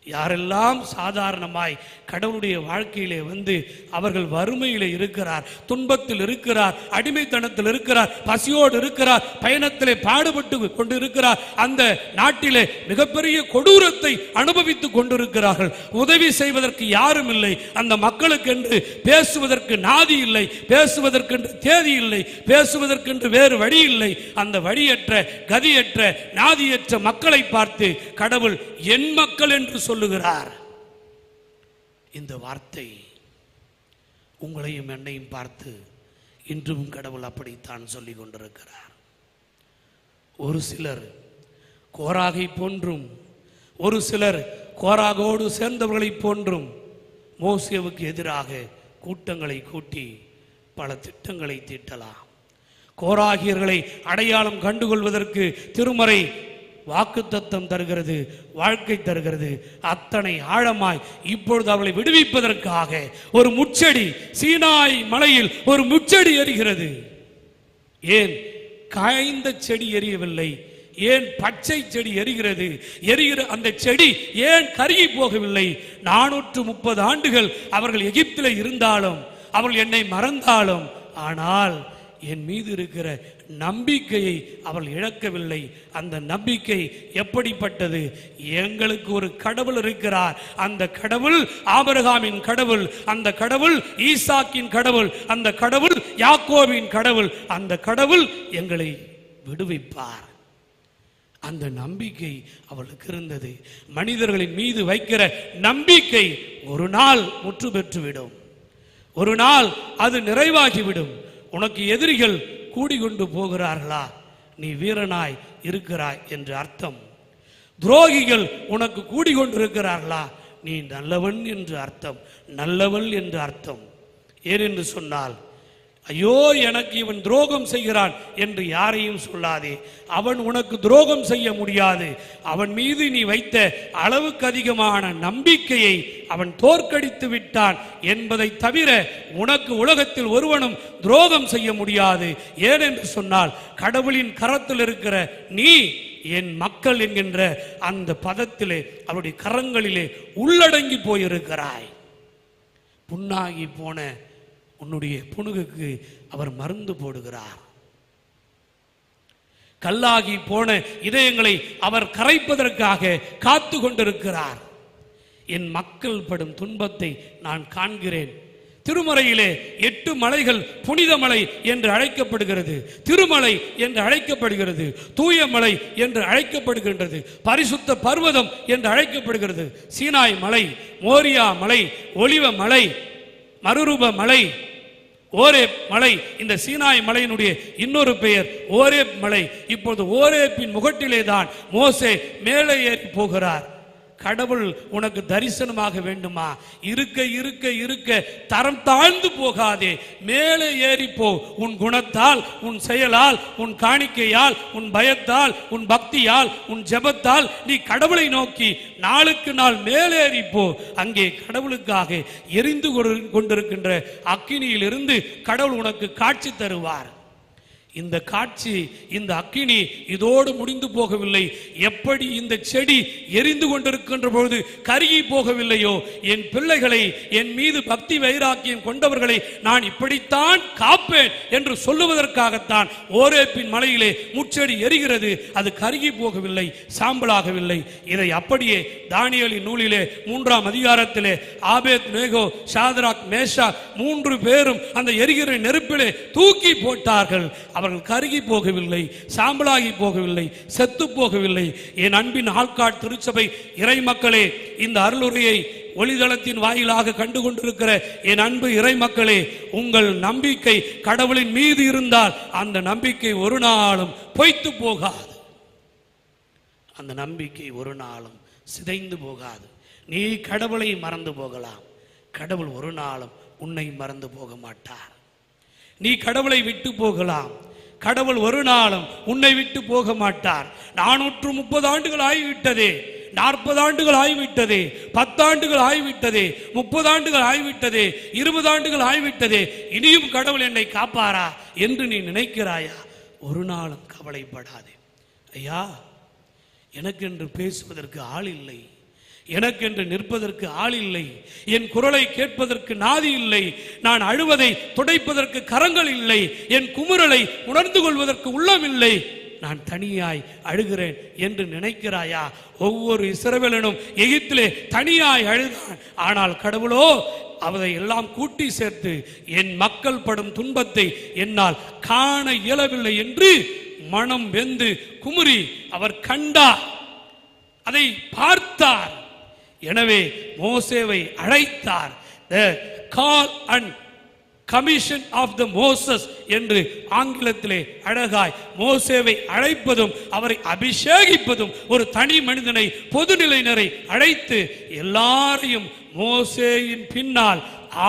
யாரெல்லாம் சாதாரணமாய் கடவுளுடைய வாழ்க்கையிலே வந்து அவர்கள் வறுமையிலே இருக்கிறார், துன்பத்தில் இருக்கிறார், அடிமைத்தனத்தில் இருக்கிறார், பசியோடு இருக்கிறார், பயணத்திலே பாடுபட்டு கொண்டு இருக்கிறார், அந்த நாட்டிலே மிகப்பெரிய கொடூரத்தை அனுபவித்துக் கொண்டிருக்கிறார்கள். உதவி செய்வதற்கு யாரும் இல்லை. அந்த மக்களுக்கென்று பேசுவதற்கு நாதி இல்லை, பேசுவதற்கென்று தேதி இல்லை, பேசுவதற்கென்று வேறு வழி இல்லை. அந்த வழியற்ற கதியற்ற நாதியற்ற மக்களை பார்த்து கடவுள் என் மக்கள் என்று சொல்லுகிறார். இந்த வார்த்தை உங்களையும் என்னையும் பார்த்து இன்றும் கடவுள் அப்படித்தான் சொல்லிக் கொண்டிருக்கிறார். ஒரு சிலர் கோராகை போன்றும் ஒரு சிலர் கோராகோடு சேர்ந்தவர்களை போன்றும் மோசேவுக்கு எதிராக கூட்டங்களை கூட்டி பல திட்டங்களை தீட்டலாம். கோராகியர்களை அடையாளம் கண்டுகொள்வதற்கு திருமறை வாக்குத்தத்தம் தருகிறது, வாழ்க்கை தருகிறது. அத்தனை ஆழமாய் இப்பொழுது அவளை விடுவிப்பதற்காக ஒரு முச்செடி, சீனாய் மலையில் ஒரு முச்செடி எரிகிறது. ஏன் காய்ந்த செடி எரியவில்லை? ஏன் பச்சை செடி எரிகிறது? எரிகிற அந்த செடி ஏன் கருகி போகவில்லை? 430 ஆண்டுகள் அவர்கள் எகிப்தில் இருந்தாலும், அவர்கள் என்னை மறந்தாலும், ஆனால் என் மீது இருக்கிற நம்பிக்கையை அவள் இழக்கவில்லை. அந்த நம்பிக்கை எப்படிப்பட்டது? எங்களுக்கு ஒரு கடவுள் இருக்கிறார். அந்த கடவுள் ஆபிரகாமின் கடவுள், அந்த கடவுள் ஈசாக்கின் கடவுள், அந்த கடவுள் யாக்கோபின் கடவுள். அந்த கடவுள் எங்களை விடுவிப்பார். அந்த நம்பிக்கை அவளுக்கு இருந்தது. மனிதர்களின் மீது வைக்கிற நம்பிக்கை ஒரு நாள் முற்று பெற்றுவிடும், ஒரு நாள் அது நிறைவாகிவிடும். உனக்கு எதிரிகள் கூடிக்கொண்டு போகிறார்களா? நீ வீரனாய் இருக்கிறாய் என்று அர்த்தம். துரோகிகள் உனக்கு கூடிக்கொண்டிருக்கிறார்களா? நீ நல்லவன் என்று அர்த்தம், நல்லவள் என்று அர்த்தம். ஏனென்று சொன்னால், ஐயோ எனக்கு இவன் துரோகம் செய்கிறான் என்று யாரையும் சொல்லாதே. அவன் உனக்கு துரோகம் செய்ய முடியாது. அவன் மீது நீ வைத்த அளவுக்கு அதிகமான நம்பிக்கையை அவன் தோற்கடித்து விட்டான் என்பதை தவிர உனக்கு உலகத்தில் ஒருவனும் துரோகம் செய்ய முடியாது. ஏனென்று சொன்னால், கடவுளின் கரத்தில் இருக்கிற நீ என் மக்கள் என்கின்ற அந்த பதத்திலே அவருடைய கரங்களிலே உள்ளடங்கி போயிருக்கிறாய். புண்ணாகி போன உன்னுடைய புணுகுக்கு அவர் மருந்து போடுகிறார். கல்லாகி போன இதயங்களை அவர் கரைப்பதற்காக காத்து கொண்டிருக்கிறார். என் மக்கள் படும் துன்பத்தை நான் காண்கிறேன். திருமறையிலே 8 மலைகள் புனித மலை என்று அழைக்கப்படுகிறது, திருமலை என்று அழைக்கப்படுகிறது, தூய மலை என்று அழைக்கப்படுகின்றது, பரிசுத்த பர்வதம் என்று அழைக்கப்படுகிறது. சீனாய் மலை, மோரியா மலை, ஒலிவ மலை, மறுரூப மலை, ஓரேப் மலை. இந்த சீனாய் மலையினுடைய இன்னொரு பெயர் ஓரேப் மலை. இப்போது ஓரேப்பின் முகட்டிலே தான் மோசே மேலே ஏறி போகிறார். கடவுள் உனக்கு தரிசனமாக வேண்டுமா? இருக்க இருக்க இருக்க தரம் தாழ்ந்து போகாதே, மேலே ஏறிப்போ. உன் குணத்தால், உன் செயலால், உன் காணிக்கையால், உன் பயத்தால், உன் பக்தியால், உன் ஜெபத்தால் நீ கடவுளை நோக்கி நாளுக்கு நாள் மேலேறிப்போ. அங்கே கடவுளுக்காக எரிந்து கொண்டிருக்கின்ற அக்கினியில் இருந்து கடவுள் உனக்கு காட்சி தருவார். இந்த காட்சி, இந்த அக்கினி இதோடு முடிந்து போகவில்லை. எப்படி இந்த செடி எரிந்து கொண்டிருக்கின்ற பொழுது கருகி போகவில்லையோ, என் பிள்ளைகளை, என் மீது பக்தி வைராக்கியம் கொண்டவர்களை நான் இப்படித்தான் காப்பேன் என்று சொல்லுவதற்காகத்தான் ஓரேப்பின் மலையிலே முச்செடி எரிகிறது. அது கருகி போகவில்லை, சாம்பலாகவில்லை. இதை அப்படியே தானியேலின் நூலிலே 3ஆம் அதிகாரத்திலே ஆபேத் நேகோ சாத்ராக் மேஷாக் 3 பேரும் அந்த எரிகிற நெருப்பிலே தூக்கி போட்டார்கள். அவர்கள் கருகி போகவில்லை, சாம்பலாகி போகவில்லை, செத்து போகவில்லை. என் அன்பின் ஆள்காட் திருச்சபை இறை மக்களே, இந்த அருளுரையை ஒளிதளத்தின் வாயிலாக கண்டு கொண்டிருக்கிற என் அன்பு இறை மக்களே, உங்கள் நம்பிக்கை கடவுளின் மீது இருந்தால் அந்த நம்பிக்கை ஒரு நாளும் பொய்த்து போகாது. அந்த நம்பிக்கை ஒரு நாளும் சிதைந்து போகாது. நீ கடவுளை மறந்து போகலாம், கடவுள் ஒரு நாளும் உன்னை மறந்து போக மாட்டார். நீ கடவுளை விட்டு போகலாம், கடவுள் ஒரு நாளும் உன்னை விட்டு போக மாட்டார். 430 ஆண்டுகள் ஆகிவிட்டதே, 40 ஆண்டுகள் ஆகிவிட்டதே, 10 ஆண்டுகள் ஆகிவிட்டதே, 30 ஆண்டுகள் ஆகிவிட்டதே, 20 ஆண்டுகள் ஆகிவிட்டதே, இனியும் கடவுள் என்னை காப்பாரா என்று நீ நினைக்கிறாயா? ஒரு நாளும் கவலைப்படாதே. ஐயா, எனக்கென்று பேசுவதற்கு ஆள் இல்லை, எனக்கென்று நிற்பதற்கு ஆள் இல்லை, என் குரலை கேட்பதற்கு நாதி இல்லை, நான் அழுவதை துடைப்பதற்கு கரங்கள் இல்லை, என் குமுறலை உணர்ந்து கொள்வதற்கு உள்ளம் இல்லை, நான் தனியாய் அழுகிறேன் என்று நினைக்கிறாயா? ஒவ்வொரு இஸ்ரவேலனும் எகிப்திலே தனியாய் அழுதான். ஆனால் கடவுளோ அவரை எல்லாம் கூட்டி சேர்த்து என் மக்கள் படும் துன்பத்தை என்னால் காண இயலவில்லை என்று மனம் வெந்து குமுறி அவர் கண்டார், அதை பார்த்தார். எனவே மோசேவை அழைத்தார். The call and commission of the Moses என்று ஆங்கிலத்திலே அழகாய் மோசேவை அழைப்பதும் அவரை அபிஷேகிப்பதும், ஒரு தனி மனிதனை பொதுநிலையினரை அழைத்து எல்லாரையும் மோசேயின் பின்னால்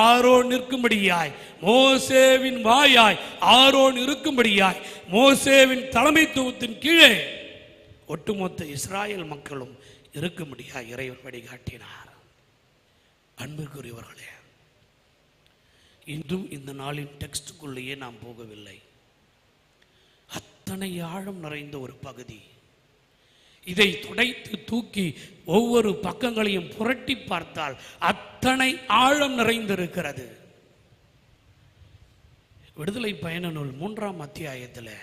ஆரோன் நிற்கும்படியாய், மோசேவின் வாயாய் ஆரோன் இருக்கும்படியாய், மோசேவின் தலைமைத்துவத்தின் கீழே ஒட்டுமொத்த இஸ்ராயேல் மக்களும் இருக்கும்படியாய் இறைவன் வழிகாட்டினார். அன்பிற்குரியவர்களே, இன்றும் இந்த நாளின் டெக்ஸ்டுக்குள்ளேயே நாம் போகவில்லை. அத்தனை ஆழம் நிறைந்த ஒரு பகுதி. இதை துடைத்து தூக்கி ஒவ்வொரு பக்கங்களையும் புரட்டி பார்த்தால் அத்தனை ஆழம் நிறைந்திருக்கிறது. விடுதலை பயண நூல் 3ஆம் அத்தியாயத்தில்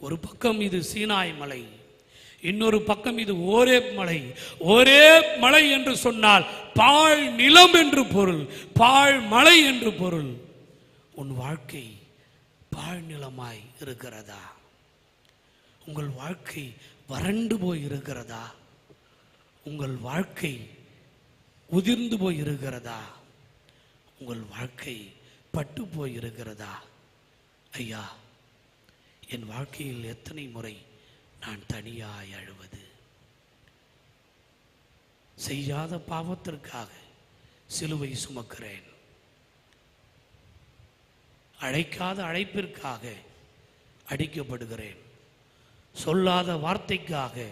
ஒரு பக்கம் இது சீனாய் மலை, இன்னொரு பக்கம் இது ஓரேப் மலை. ஓரேப் மலை என்று சொன்னால் பாழ் நிலம் என்று பொருள், பாழ் மலை என்று பொருள். உன் வாழ்க்கை பாழ் நிலமாய் இருக்கிறதா? உங்கள் வாழ்க்கை வறண்டு போய் இருக்கிறதா? உங்கள் வாழ்க்கை உதிர்ந்து போய் இருக்கிறதா? உங்கள் வாழ்க்கை பட்டு போய் இருக்கிறதா? ஐயா, என் வாழ்க்கையில் எத்தனை முறை நான் தனியாய் அழுவது, செய்யாத பாவத்திற்காக சிலுவை சுமக்கிறேன், அழைக்காத அழைப்பிற்காக அடிக்கப்படுகிறேன், சொல்லாத வார்த்தைக்காக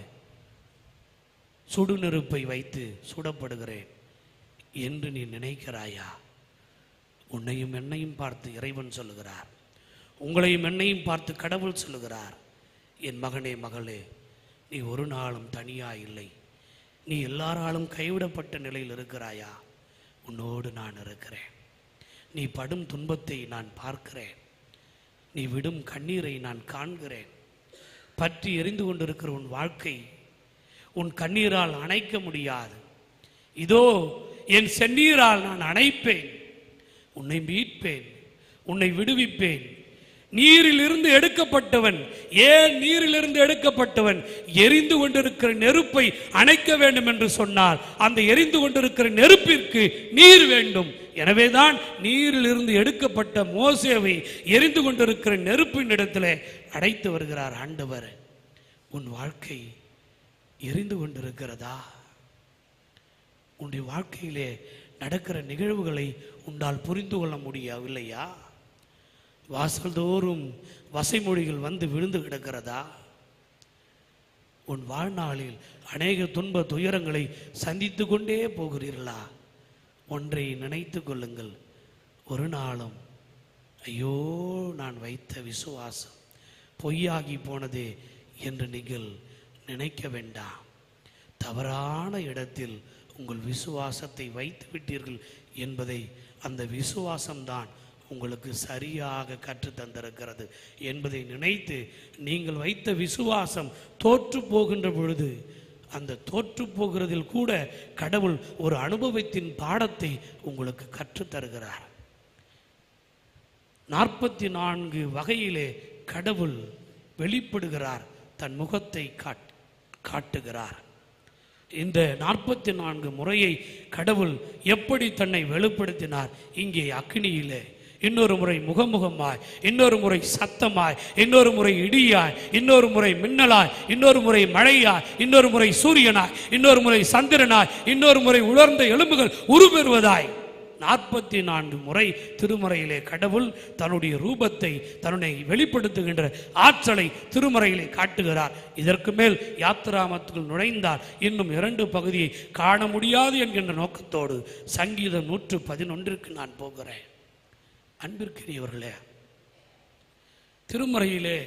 சுடுநெருப்பை வைத்து சுடப்படுகிறேன் என்று நீ நினைக்கிறாயா? உன்னையும் என்னையும் பார்த்து இறைவன் சொல்லுகிறார், உங்களையும் என்னையும் பார்த்து கடவுள் சொல்லுகிறார், என் மகனே மகளே, நீ ஒரு நாளும் தனியாய் இல்லை. நீ எல்லாராலும் கைவிடப்பட்ட நிலையில் இருக்கிறாயா? உன்னோடு நான் இருக்கிறேன். நீ படும் துன்பத்தை நான் பார்க்கிறேன், நீ விடும் கண்ணீரை நான் காண்கிறேன். பற்றி எரிந்து கொண்டிருக்கிற உன் வாழ்க்கை உன் கண்ணீரால் அணைக்க முடியாது. இதோ என் செந்நீரால் நான் அணைப்பேன், உன்னை மீட்பேன், உன்னை விடுவிப்பேன். நீரிலிருந்து எடுக்கப்பட்டவன், ஏன் நீரிலிருந்து எடுக்கப்பட்டவன்? எரிந்து கொண்டிருக்கிற நெருப்பை அணைக்க வேண்டும் என்று சொன்னால் அந்த எரிந்து கொண்டிருக்கிற நெருப்பிற்கு நீர் வேண்டும். எனவேதான் நீரிலிருந்து எடுக்கப்பட்ட மோசேவை எரிந்து கொண்டிருக்கிற நெருப்பின் இடத்துல அடைத்து வருகிறார் ஆண்டவர். உன் வாழ்க்கை எரிந்து கொண்டிருக்கிறதா? உன்னுடைய வாழ்க்கையிலே நடக்கிற நிகழ்வுகளை உன்னால் புரிந்து கொள்ள முடியவில்லையா? வாசல் தோறும் வசைமொழிகள் வந்து விழுந்து கிடக்கிறதா? உன் வாழ்நாளில் அநேக துன்ப துயரங்களை சந்தித்து கொண்டே போகிறீர்களா? ஒன்றை நினைத்து கொள்ளுங்கள், ஒரு நாளும் ஐயோ நான் வைத்த விசுவாசம் பொய்யாகி போனதே என்று நீங்கள் நினைக்க வேண்டாம். தவறான இடத்தில் உங்கள் விசுவாசத்தை வைத்து விட்டீர்கள் என்பதை அந்த விசுவாசம்தான் உங்களுக்கு சரியாக கற்று தந்திருக்கிறது என்பதை நினைத்து நீங்கள் வைத்த விசுவாசம் தோற்று போகின்ற பொழுது அந்த தோற்று போகிறதில் கூட கடவுள் ஒரு அனுபவத்தின் பாடத்தை உங்களுக்கு கற்று தருகிறார். 44 வகையிலே கடவுள் வெளிப்படுகிறார், தன் முகத்தை காட்டுகிறார். இந்த 44 முறையை கடவுள் எப்படி தன்னை வெளிப்படுத்தினார்? இங்கே அக்னியிலே, இன்னொரு முறை முகமுகமாய், இன்னொரு முறை சத்தமாய், இன்னொரு முறை இடியாய், இன்னொரு முறை மின்னலாய், இன்னொரு முறை மழையாய், இன்னொரு முறை சூரியனாய், இன்னொரு முறை சந்திரனாய், இன்னொரு முறை உலர்ந்த எலும்புகள் உருப்பெறுவதாய் 44 முறை திருமறையிலே கடவுள் தன்னுடைய ரூபத்தை, தன்னை வெளிப்படுத்துகின்ற ஆற்றலை திருமறையிலே காட்டுகிறார். இதற்கு மேல் யாத்திராமத்துக்குள் நுழைந்தால் இன்னும் 2 பகுதியை காண முடியாது என்கின்ற நோக்கத்தோடு சங்கீதம் 111க்கு நான் போகிறேன். அன்பிற்குரியவர்களே, திருமறையிலே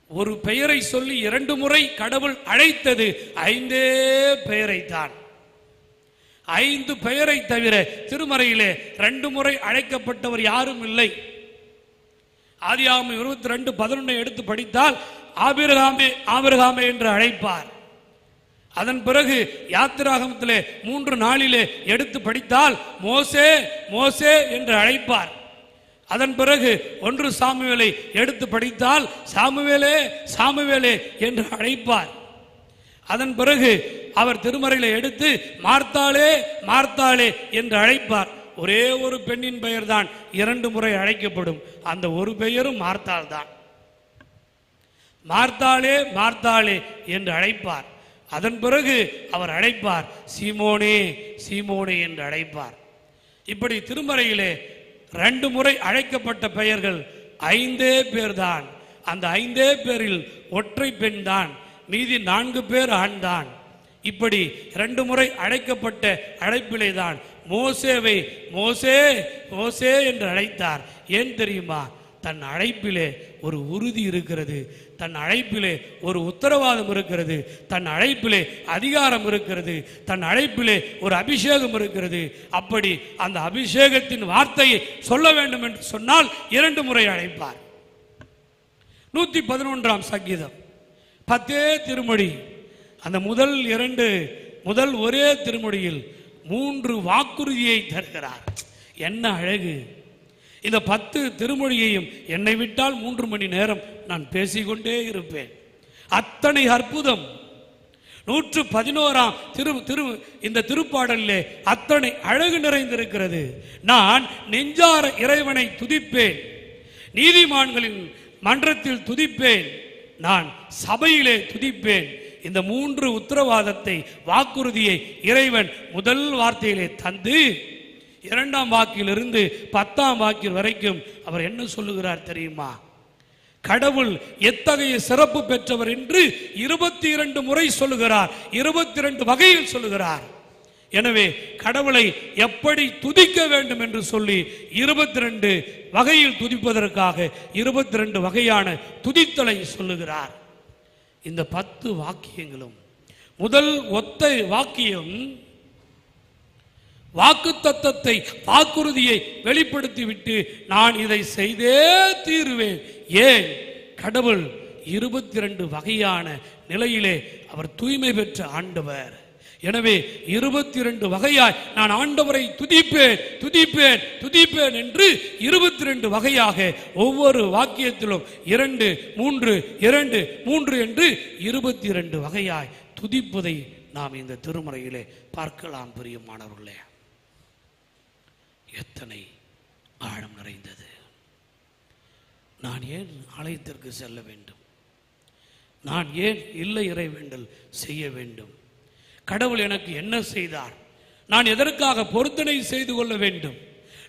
ஒரு பெயரை சொல்லி 2 முறை கடவுள் அழைத்தது 5 பெயரைத்தான். 5 பெயரை தவிர திருமறையிலே 2 முறை அழைக்கப்பட்டவர் யாரும் இல்லை. ஆதியாகமம் 22:11 எடுத்து படித்தால் ஆபிரகாமே ஆபிரகாமே என்று அழைப்பார். அதன் பிறகு யாத்திராகமத்திலே 3 நாளிலே எடுத்து படித்தால் மோசே மோசே என்று அழைப்பார். அதன் பிறகு 1 சாமுவேலை எடுத்து படித்தால் சாமுவேலே சாமுவேலே என்று அழைப்பார். அதன் பிறகு அவர் திருமறையிலே எடுத்து மார்த்தாளே மார்த்தாளே என்று அழைப்பார். ஒரே ஒரு பெண்ணின் பெயர் தான் 2 முறை அழைக்கப்படும். அந்த ஒரு பெயரும் மார்த்தாள் தான். மார்த்தாளே மார்த்தாளே என்று அழைப்பார். அதன் பிறகு அவர் அழைப்பார் சீமோனே சீமோனே என்று அழைப்பார். இப்படி திருமறையிலே 2 முறை அழைக்கப்பட்ட பெயர்கள் 5 பேர் தான். அந்த 5 பேரில் ஒற்றை பெண் தான், மீதி 4 பேர் ஆண் தான். இப்படி 2 முறை அழைக்கப்பட்ட அழைப்பிலே தான் மோசேவை மோசே மோசே என்று அழைத்தார். ஏன் தெரியுமா? தன் அழைப்பிலே ஒரு உறுதி இருக்கிறது, தன் அழைப்பிலே ஒரு உத்தரவாதம் இருக்கிறது, தன் அழைப்பிலே அதிகாரம் இருக்கிறது, தன் அழைப்பிலே ஒரு அபிஷேகம் இருக்கிறது. அப்படி அந்த அபிஷேகத்தின் வார்த்தையை சொல்ல வேண்டும் என்று சொன்னால் 2 முறை அழைப்பார். 111ஆம் சங்கீதம் 10 திருமொழி. அந்த முதல் ஒரே திருமொழியில் 3 வாக்குறுதியை தருகிறார். என்ன அழகு! இந்த 10 திருமொழியையும் என்னை விட்டால் 3 மணி நேரம் நான் பேசிக்கொண்டே இருப்பேன். அத்தனை அற்புதம். 111ஆம் இந்த திருப்பாடலிலே அத்தனை அழகு நிறைந்திருக்கிறது. நான் நெஞ்சார இறைவனை துதிப்பேன், நீதிமான்களின் மன்றத்தில் துதிப்பேன், நான் சபையிலே துதிப்பேன். இந்த 3 உத்தரவாதத்தை, வாக்குறுதியை இறைவன் முதல் வார்த்தையிலே தந்து 2ஆம் வாக்கிலிருந்து 10ஆம் வாக்கில் வரைக்கும் அவர் என்ன சொல்லுகிறார் தெரியுமா? கடவுள் எத்தகைய சிறப்பு பெற்றவர் என்று 22 முறை சொல்லுகிறார், 22 வகையில் சொல்லுகிறார். எனவே கடவுளை எப்படி துதிக்க வேண்டும் என்று சொல்லி 22 வகையில் துதிப்பதற்காக 22 வகையான துதித்தலை சொல்லுகிறார். இந்த 10 வாக்கியங்களும் முதல் ஒத்த வாக்கியம் வாக்கு தத்தத்தை, வாக்குறுதியை வெளிப்படுத்திவிட்டு நான் இதை செய்தே தீருவேன். ஏன்? கடவுள் 22 வகையான நிலையிலே அவர் தூய்மை பெற்ற ஆண்டவர். எனவே 22 வகையாய் நான் ஆண்டவரை துதிப்பேன் துதிப்பேன் துதிப்பேன் என்று 22 வகையாக ஒவ்வொரு வாக்கியத்திலும் 2 3 2 3 என்று 22 வகையாய் துதிப்பதை நாம் இந்த திருமறையிலே பார்க்கலாம். பிரியமானவர்களே, எத்தனை ஆழம் நிறைந்தது! நான் ஏன் ஆலயத்திற்கு செல்ல வேண்டும்? நான் ஏன் இல்லை இறைவேண்டல் செய்ய வேண்டும்? கடவுள் எனக்கு என்ன செய்தார்? நான் எதற்காக பொருத்தனை செய்து கொள்ள வேண்டும்?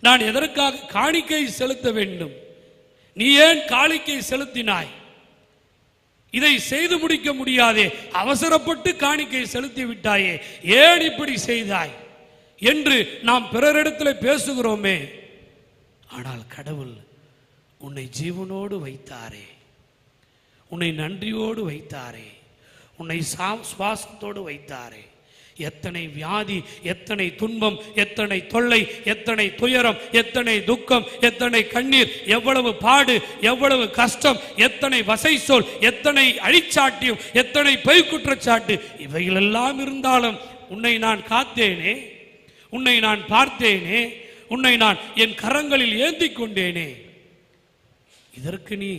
நான் எதற்காக காணிக்கை செலுத்த வேண்டும்? நீ ஏன் காணிக்கை செலுத்தினாய்? இதை செய்து முடிக்க முடியாதே, அவசரப்பட்டு காணிக்கை செலுத்தி விட்டாயே, ஏன் இப்படி செய்தாய் என்று நாம் பிறரிடத்தில் பேசுகிறோமே. ஆனால் கடவுள் உன்னை ஜீவனோடு வைத்தாரே, உன்னை நன்றியோடு வைத்தாரே, உன்னை சுவாசத்தோடு வைத்தாரே. எத்தனை வியாதி, எத்தனை துன்பம், எத்தனை தொல்லை, எத்தனை துயரம், எத்தனை துக்கம், எத்தனை கண்ணீர், எவ்வளவு பாடு, எவ்வளவு கஷ்டம், எத்தனை வசை சொல், எத்தனை அழிச்சாட்டியம், எத்தனை பொய் குற்றச்சாட்டு, இவைகளெல்லாம் இருந்தாலும் உன்னை நான் காத்தேனே, உன்னை நான் பார்த்தேனே, உன்னை நான் என் கரங்களில் ஏந்தி கொண்டேனே. இதற்கு நீ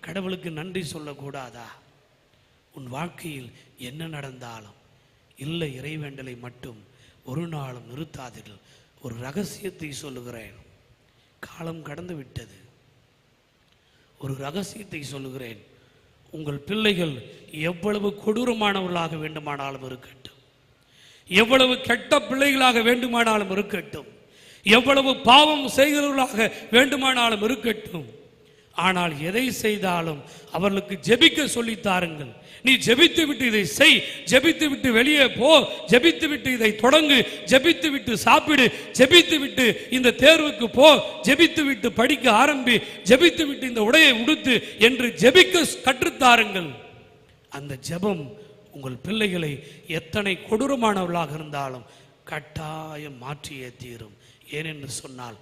கடவுளுக்கு நன்றி சொல்லக்கூடாதா? உன் வாழ்க்கையில் என்ன நடந்தாலும், இல்லை, இறைவேண்டலை மட்டும் ஒரு நாளும் நிறுத்தாதீர்கள். ஒரு ரகசியத்தை சொல்லுகிறேன், காலம் கடந்து விட்டது. ஒரு ரகசியத்தை சொல்லுகிறேன், உங்கள் பிள்ளைகள் எவ்வளவு கொடூரமானவர்களாக வேண்டுமானாலும் இருக்கட்டும், எவ்வளவு கெட்ட பிள்ளைகளாக வேண்டுமானாலும் இருக்கட்டும், எவ்வளவு பாவம் செய்கிறவர்களாக வேண்டுமானாலும் இருக்கட்டும், ஆனால் எதை செய்தாலும் அவர்களுக்கு ஜெபிக்க சொல்லித் தாருங்கள். நீ ஜெபித்து விட்டு இதை செய், ஜெபித்து விட்டு வெளியே போ, ஜெபித்து விட்டு இதை தொடங்கு, ஜெபித்து விட்டு சாப்பிடு, ஜெபித்து விட்டு இந்த தேர்வுக்கு போ, ஜெபித்து விட்டு படிக்க ஆரம்பி, ஜெபித்து விட்டு இந்த உடையை உடுத்து என்று ஜெபிக்க கற்றுத்தாருங்கள். அந்த ஜெபம் உங்கள் பிள்ளைகளை எத்தனை கொடூரமானவர்களாக இருந்தாலும் கட்டாயம் மாற்றியே தீரும். ஏனென்று சொன்னால்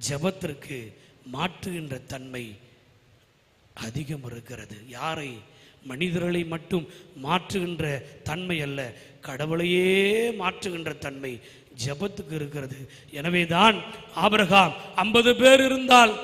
ஜெபத்திற்கு மாற்றுகின்ற தன்மை அதிகம் இருக்கிறது. யாரை? மனிதர்களை மட்டும் மாற்றுகின்ற தன்மை அல்ல, கடவுளையே மாற்றுகின்ற தன்மை ஜெபத்துக்கு இருக்கிறது. எனவேதான் ஆபிரகாம் 50 பேர் இருந்தால்,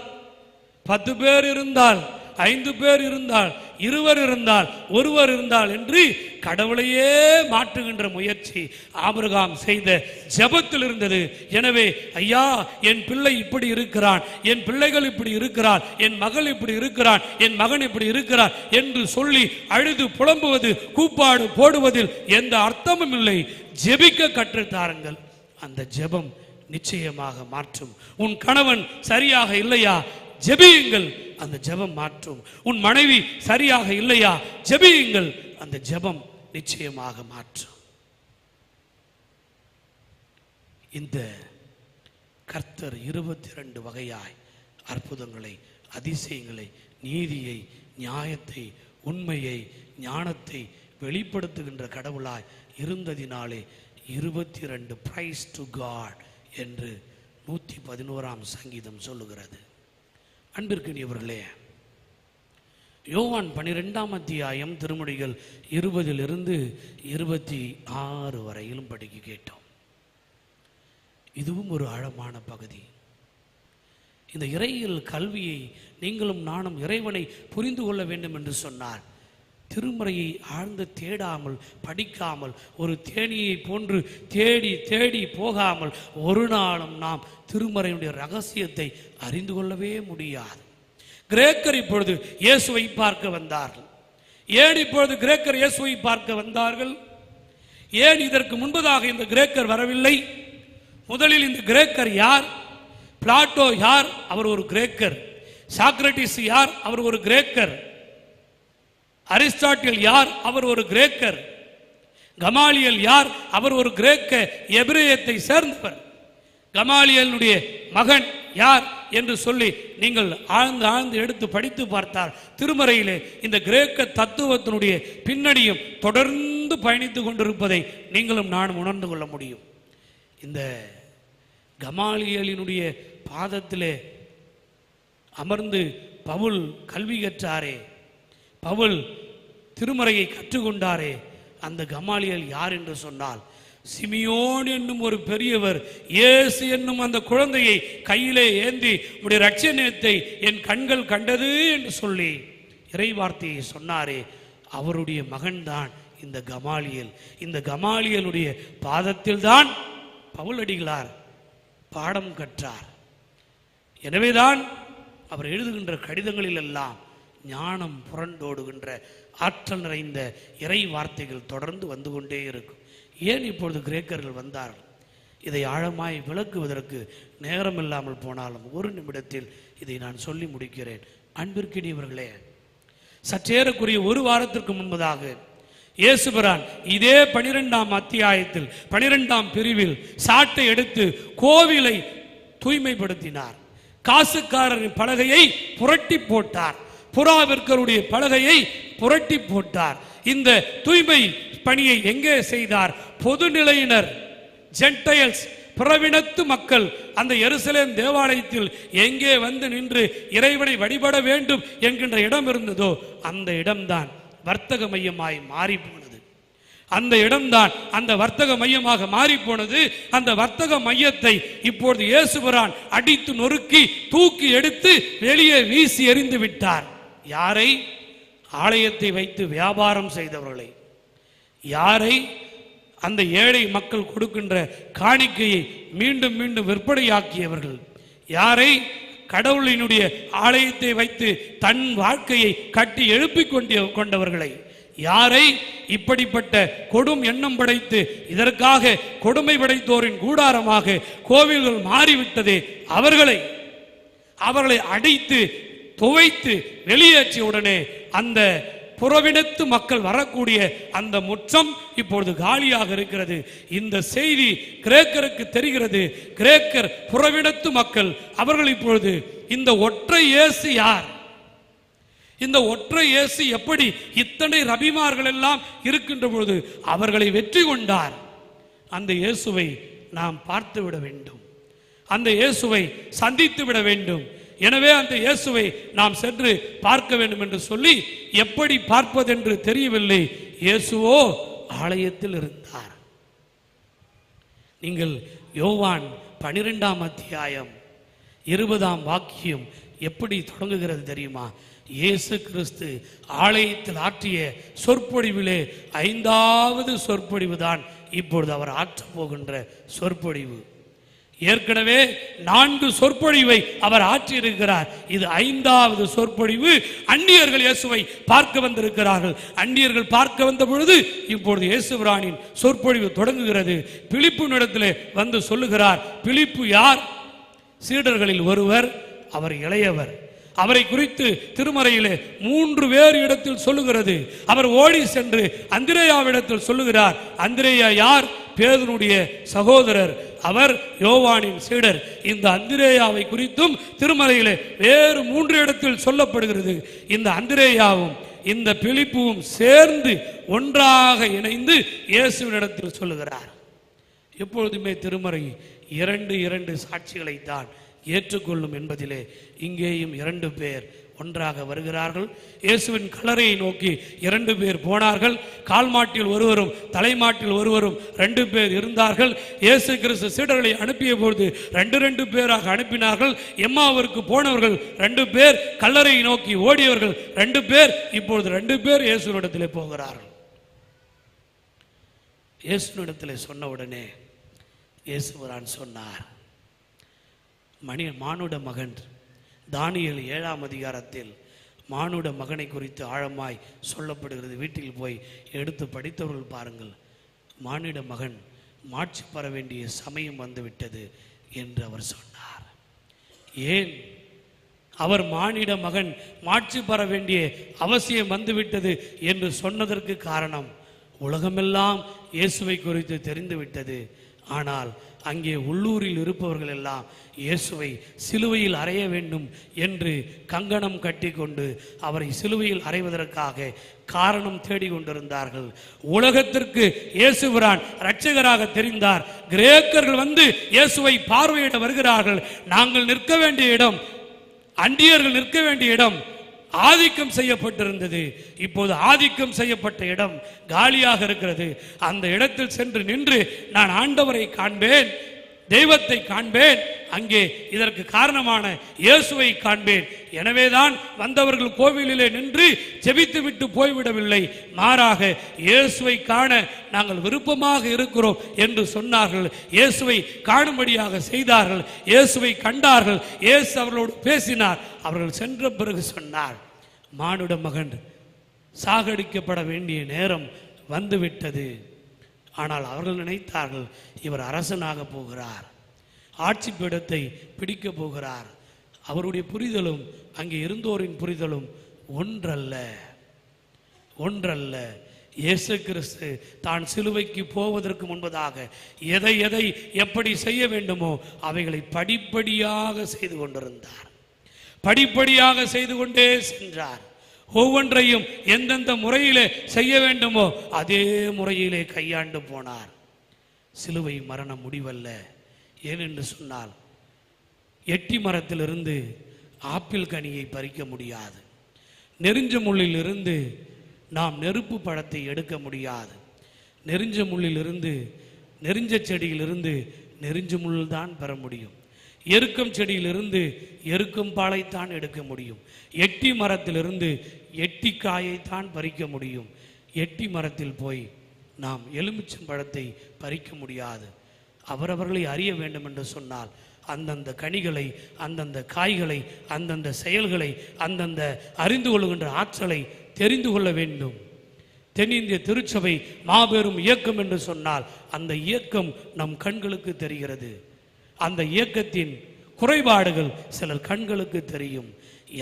10 பேர் இருந்தால், 5 பேர் இருந்தால், 2 இருந்தால், 1 இருந்தால் என்று கடவுளையே மாற்றுகின்ற முயற்சி ஆபிரகாம் செய்த ஜெபத்தில் இருந்தது. எனவே ஐயா, என் பிள்ளை இப்படி இருக்கிறான், என் பிள்ளைகள் இப்படி இருக்கிறார், என் மகள் இப்படி இருக்கிறான், என் மகன் இப்படி இருக்கிறார் என்று சொல்லி அழுது புலம்புவது, கூப்பாடு போடுவதில் எந்த அர்த்தமும் இல்லை. ஜெபிக்க கற்றுத்தாருங்கள். அந்த ஜெபம் நிச்சயமாக மாற்றும். உன் கணவன் சரியாக இல்லையா, ஜெபியுங்கள், அந்த ஜெபம் மாற்றும். உன் மனைவி சரியாக இல்லையா, ஜெபியுங்கள், அந்த ஜெபம் நிச்சயமாக மாற்றும். இந்த கர்த்தர் 22 வகையாய் அற்புதங்களை, அதிசயங்களை, நீதியை, நியாயத்தை, உண்மையை, ஞானத்தை வெளிப்படுத்துகின்ற கடவுளாய் இருந்ததினாலே 22 பிரைஸ் டு காட் என்று 111ஆம் சங்கீதம் சொல்லுகிறது. அன்பிற்கினியவர்களே, யோவான் 12ஆம் அத்தியாயம் திருமொழிகள் 20 26 வரையிலும் படிக்க கேட்டோம். இதுவும் ஒரு ஆழமான பகுதி. இந்த இறையியல் கல்வியை நீங்களும் நானும் இறைவனை புரிந்து கொள்ள வேண்டும் என்று சொன்னார், திருமறையை ஆழ்ந்து தேடாமல், படிக்காமல், ஒரு தேனியை போன்று தேடி தேடி போகாமல் ஒரு நாளும் நாம் திருமறையுடைய ரகசியத்தை அறிந்து கொள்ளவே முடியாது. கிரேக்கர் இப்பொழுது இயேசுவை பார்க்க வந்தார்கள். ஏன் இப்பொழுது கிரேக்கர் இயேசுவை பார்க்க வந்தார்கள்? ஏன் இதற்கு முன்பதாக இந்த கிரேக்கர் வரவில்லை? முதலில் இந்த கிரேக்கர் யார்? பிளாட்டோ யார்? அவர் ஒரு கிரேக்கர். சாக்ரட்டிஸ் யார்? அவர் ஒரு கிரேக்கர். அரிஸ்டாட்டில் யார்? அவர் ஒரு கிரேக்கர். கமாலியல் யார்? அவர் ஒரு கிரேக்க எபிரேயத்தை சேர்ந்தவர். கமாலியலுடைய மகன் யார் என்று சொல்லி நீங்கள் ஆழ்ந்து ஆழ்ந்து எடுத்து படித்து பார்த்தால் திருமறையிலே இந்த கிரேக்க தத்துவத்தினுடைய பின்னணியும் தொடர்ந்து பயணித்து கொண்டிருப்பதை நீங்களும் நானும் உணர்ந்து கொள்ள முடியும். இந்த கமாலியலினுடைய பாதத்திலே அமர்ந்து பவுல் கல்வி கற்றாரே, பவுல் திருமறையை கற்றுக்கொண்டாரே, அந்த கமாலியல் யார் என்று சொன்னால் சிமியோன் என்னும் ஒரு பெரியவர் இயேசு என்னும் அந்த குழந்தையை கையிலே ஏந்தி உடைய இரட்சணியத்தை என் கண்கள் கண்டது என்று சொல்லி இறை வார்த்தையை சொன்னாரே, அவருடைய மகன்தான் இந்த கமாலியல். இந்த கமாலியலுடைய பாதத்தில் தான் பவுலடிகளார் பாடம் கற்றார். எனவேதான் அவர் எழுதுகின்ற கடிதங்களில் எல்லாம் ஞானம் புரண்டோடுகின்ற ஆற்றல் நிறைந்த இறை வார்த்தைகள் தொடர்ந்து வந்து கொண்டே இருக்கும். ஏன் இப்பொழுது கிரேக்கர்கள் வந்தார்கள்? இதை ஆழமாய் விளக்குவதற்கு நேரம் இல்லாமல் போனாலும் ஒரு நிமிடத்தில் இதை நான் சொல்லி முடிக்கிறேன். அன்பிற்கினியவர்களே, சற்றேறக்குரிய ஒரு வாரத்திற்கு முன்பதாக இயேசுபிரான் இதே 12ஆம் அத்தியாயத்தில் 12ஆம் பிரிவில் சாட்டை எடுத்து கோவிலை தூய்மைப்படுத்தினார். காசுக்காரரின் பலகையை புரட்டி போட்டார். புறாவிற்கருடைய பலகையை புரட்டி போட்டார். இந்த தூய்மை பணியை எங்கே செய்தார்? பொதுநிலையினர், ஜென்டைல்ஸ், பிறவினத்து மக்கள் அந்த எருசலேம் தேவாலயத்தில் எங்கே வந்து நின்று இறைவனை வழிபட வேண்டும் என்கின்ற இடம் இருந்ததோ அந்த இடம்தான் வர்த்தக மையமாய் மாறி போனது. அந்த இடம்தான் அந்த வர்த்தக மையமாக மாறி போனது. அந்த வர்த்தக மையத்தை இப்பொழுது இயேசுபிரான் அடித்து நொறுக்கி தூக்கி எடுத்து வெளியே வீசி எறிந்து விட்டார். யாரை? ஆலயத்தை வைத்து வியாபாரம் செய்தவர்களை. யாரை? அந்த ஏழை மக்கள் கொடுக்கின்ற காணிக்கையை மீண்டும் மீண்டும் விற்பனையாக்கியவர்கள். யாரை? கடவுளினுடைய ஆலயத்தை வைத்து தன் வாழ்க்கையை கட்டி எழுப்பிக் கொண்டவர்களை. யாரை? இப்படிப்பட்ட கொடும் எண்ணம் படைத்து இதற்காக கொடுமை படைத்தோரின் கூடாரமாக கோவில்கள் மாறிவிட்டதே அவர்களை அடைத்து துவைத்து வெளியேற்றிய உடனே அந்த புறவினத்து மக்கள் வரக்கூடிய அந்த முற்றம் இப்பொழுது காலியாக இருக்கிறது. இந்த செய்தி கிரேக்கருக்கு தெரிகிறது. கிரேக்கர் புறவினத்து மக்கள். அவர்கள் இப்பொழுது இந்த ஒற்றை இயேசு யார்? இந்த ஒற்றை இயேசு எப்படி இத்தனை ரபிமார்கள் எல்லாம் இருக்கின்ற பொழுது அவர்களை வெற்றி கொண்டார்? அந்த இயேசுவை நாம் பார்த்து விட வேண்டும். அந்த இயேசுவை சந்தித்து விட வேண்டும். எனவே அந்த இயேசுவை நாம் சென்று பார்க்க வேண்டும் என்று சொல்லி எப்படி பார்ப்பதென்று தெரியவில்லை. இயேசுவோ ஆலயத்தில் இருந்தார். நீங்கள் யோவான் 12ஆம் அத்தியாயம் 20ஆம் வாக்கியம் எப்படி தொடங்குகிறது தெரியுமா? இயேசு கிறிஸ்து ஆலயத்தில் ஆற்றிய சொற்பொழிவிலே 5வது சொற்பொழிவு தான் இப்பொழுது அவர் ஆற்றப் போகின்ற சொற்பொழிவு. ஏற்கனவே 4 சொற்பொழிவை அவர் ஆற்றியிருக்கிறார். இது 5வது சொற்பொழிவு. அந்நியர்கள் இயேசுவை பார்க்க வந்திருக்கிறார்கள். அந்நியர்கள் பார்க்க வந்த பொழுது இப்பொழுது இயேசுபிரானின் சொற்பொழிவு தொடங்குகிறது. பிலிப்புனிடத்திலே வந்து சொல்லுகிறார். பிலிப்பு யார்? சீடர்களில் ஒருவர். அவர் இளையவர். அவரை குறித்து திருமறையிலே 3 வேறு இடத்தில் சொல்லுகிறது. அவர் ஓடி சென்று அந்திரேயாவிடத்தில் சொல்லுகிறார். அந்திரேயா யார்? பேதுருடைய சகோதரர். அவர் யோவானின் சீடர். இந்த அந்திரேயாவை குறித்தும் திருமறையிலே வேறு 3 இடத்தில் சொல்லப்படுகிறது. இந்த அந்திரேயாவும் இந்த பிலிப்புவும் சேர்ந்து ஒன்றாக இணைந்து இயேசுவினிடத்தில் சொல்லுகிறார். எப்பொழுதுமே திருமறை 2 சாட்சிகளை தான் ஏற்றுக்கொள்ளும் என்பதிலே இங்கேயும் 2 பேர் ஒன்றாக வருகிறார்கள். இயேசுவின் கல்லறையை நோக்கி 2 பேர் போனார்கள். கால்மாட்டில் ஒருவரும் தலைமாட்டில் ஒருவரும் 2 பேர் இருந்தார்கள். இயேசு கிறிஸ்து சீடர்களை அனுப்பிய பொழுது 2 பேராக அனுப்பினார்கள். எம்மாவிற்கு போனவர்கள் 2 பேர், கல்லறையை நோக்கி ஓடியவர்கள் 2 பேர். இப்பொழுது 2 பேர் இயேசுவிடத்திலே போகிறார்கள். இயேசுவிடத்திலே சொன்ன உடனே இயேசுவரான் சொன்னார், மானுட மகன். தானியேல் 7ஆம் அதிகாரத்தில் மானுட மகனை குறித்து ஆழமாய் சொல்லப்படுகிறது. வீட்டில் போய் எடுத்து படித்தவர்கள் பாருங்கள். மானிட மகன் மாட்சி பெற வேண்டிய சமயம் வந்துவிட்டது என்று அவர் சொன்னார். ஏன் அவர் மானிட மகன் மாட்சி பெற வேண்டிய அவசியம் வந்துவிட்டது என்று சொன்னதற்கு காரணம், உலகமெல்லாம் இயேசுவை குறித்து தெரிந்துவிட்டது. ஆனால் அங்கே உள்ளூரில் இருப்பவர்கள் எல்லாம் இயேசுவை சிலுவையில் அறைய வேண்டும் என்று கங்கணம் கட்டி கொண்டு அவரை சிலுவையில் அறைவதற்காக காரணம் தேடிக்கொண்டிருந்தார்கள். உலகத்திற்கு இயேசுபிரான் இரட்சகராக தெரிந்தார். கிரேக்கர்கள் வந்து இயேசுவை பார்வையிட வருகிறார்கள். நாங்கள் நிற்க வேண்டிய இடம், அந்நியர்கள் நிற்க வேண்டிய இடம் ஆதிக்கம் செய்யப்பட்டிருந்தது. இப்போது ஆதிக்கம் செய்யப்பட்ட இடம் காலியாக இருக்கிறது. அந்த இடத்தில் சென்று நின்று நான் ஆண்டவரை காண்பேன், தெய்வத்தை காண்பேன், அங்கே இதற்கு காரணமான இயேசுவை காண்பேன். எனவேதான் வந்தவர்கள் கோவிலிலே நின்று ஜெபித்து விட்டு போய்விடவில்லை, மாறாக இயேசுவை காண நாங்கள் விருப்பமாக இருக்கிறோம் என்று சொன்னார்கள். இயேசுவை காணும்படியாக செய்தார்கள். இயேசுவை கண்டார்கள். இயேசு அவர்களோடு பேசினார். அவர்கள் சென்ற பிறகு சொன்னார், மானுட மகன் சாகடிக்கப்பட வேண்டிய நேரம் வந்துவிட்டது. ஆனால் அவர்கள் நினைத்தார்கள், இவர் அரசனாக போகிறார், ஆட்சி பீடத்தை பிடிக்க போகிறார். அவருடைய புரிதலும் அங்கே இருந்தோரின் புரிதலும் ஒன்றல்ல. இயேசு கிறிஸ்து தான் சிலுவைக்கு போவதற்கு முன்பதாக எதை எப்படி செய்ய வேண்டுமோ அவைகளை படிப்படியாக செய்து கொண்டிருந்தார். படிப்படியாக செய்து கொண்டே சென்றார். ஒவ்வொன்றையும் எந்தெந்த முறையிலே செய்ய வேண்டுமோ அதே முறையிலே கையாண்டு போனார். சிலுவை மரணம் முடிவல்ல. ஏனென்று சொன்னால், எட்டி மரத்திலிருந்து ஆப்பிள் கனியை பறிக்க முடியாது. நெருஞ்ச முள்ளிலிருந்து நாம் நெருப்பு பழத்தை எடுக்க முடியாது. நெருஞ்ச முள்ளிலிருந்து, நெருஞ்ச செடியிலிருந்து நெருஞ்ச முள் தான் பெற முடியும். எருக்கம் செடியிலிருந்து எருக்கம் பாலைத்தான் எடுக்க முடியும். எட்டி மரத்திலிருந்து எட்டி காயைத்தான் பறிக்க முடியும். எட்டி மரத்தில் போய் நாம் எலுமிச்சம் பழத்தை பறிக்க முடியாது. அவரவர்களை அறிய வேண்டும் என்று சொன்னால் அந்தந்த கனிகளை, அந்தந்த காய்களை, அந்தந்த செயல்களை, அந்தந்த அறிந்து கொள்கின்ற ஆற்றலை தெரிந்து கொள்ள வேண்டும். தென்னிந்திய திருச்சபை மாபெரும் இயக்கம் என்று சொன்னால் அந்த இயக்கம் நம் கண்களுக்கு தெரிகிறது. அந்த இயக்கத்தின் குறைபாடுகள் சிலர் கண்களுக்கு தெரியும்.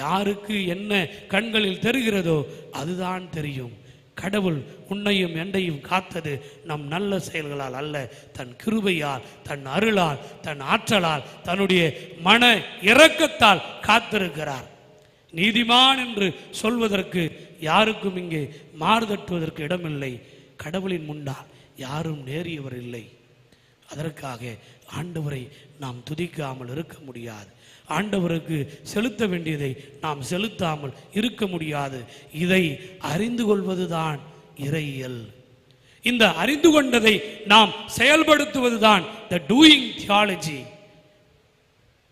யாருக்கு என்ன கண்களில் தெரிகிறதோ அதுதான் தெரியும். கடவுள் உன்னையும் என்னையும் காத்தது நம் நல்ல செயல்களால் அல்ல, தன் கிருபையால், தன் அருளால், தன் ஆற்றலால், தன்னுடைய மன இரக்கத்தால் காத்திருக்கிறார். நீதிமான் என்று சொல்வதற்கு யாருக்கும் இங்கே மாறுதட்டுவதற்கு இடமில்லை. கடவுளின் முன்னால் யாரும் நேரியவர் இல்லை. அதற்காக ஆண்டவரை நாம் துதிக்காமல் இருக்க முடியாது. ஆண்டவருக்கு செலுத்த வேண்டியதை நாம் செலுத்தாமல் இருக்க முடியாது. இதை அறிந்து கொள்வதுதான் இறையியல். இந்த அறிந்து கொண்டதை நாம் செயல்படுத்துவதுதான் த டூயிங் தியாலஜி.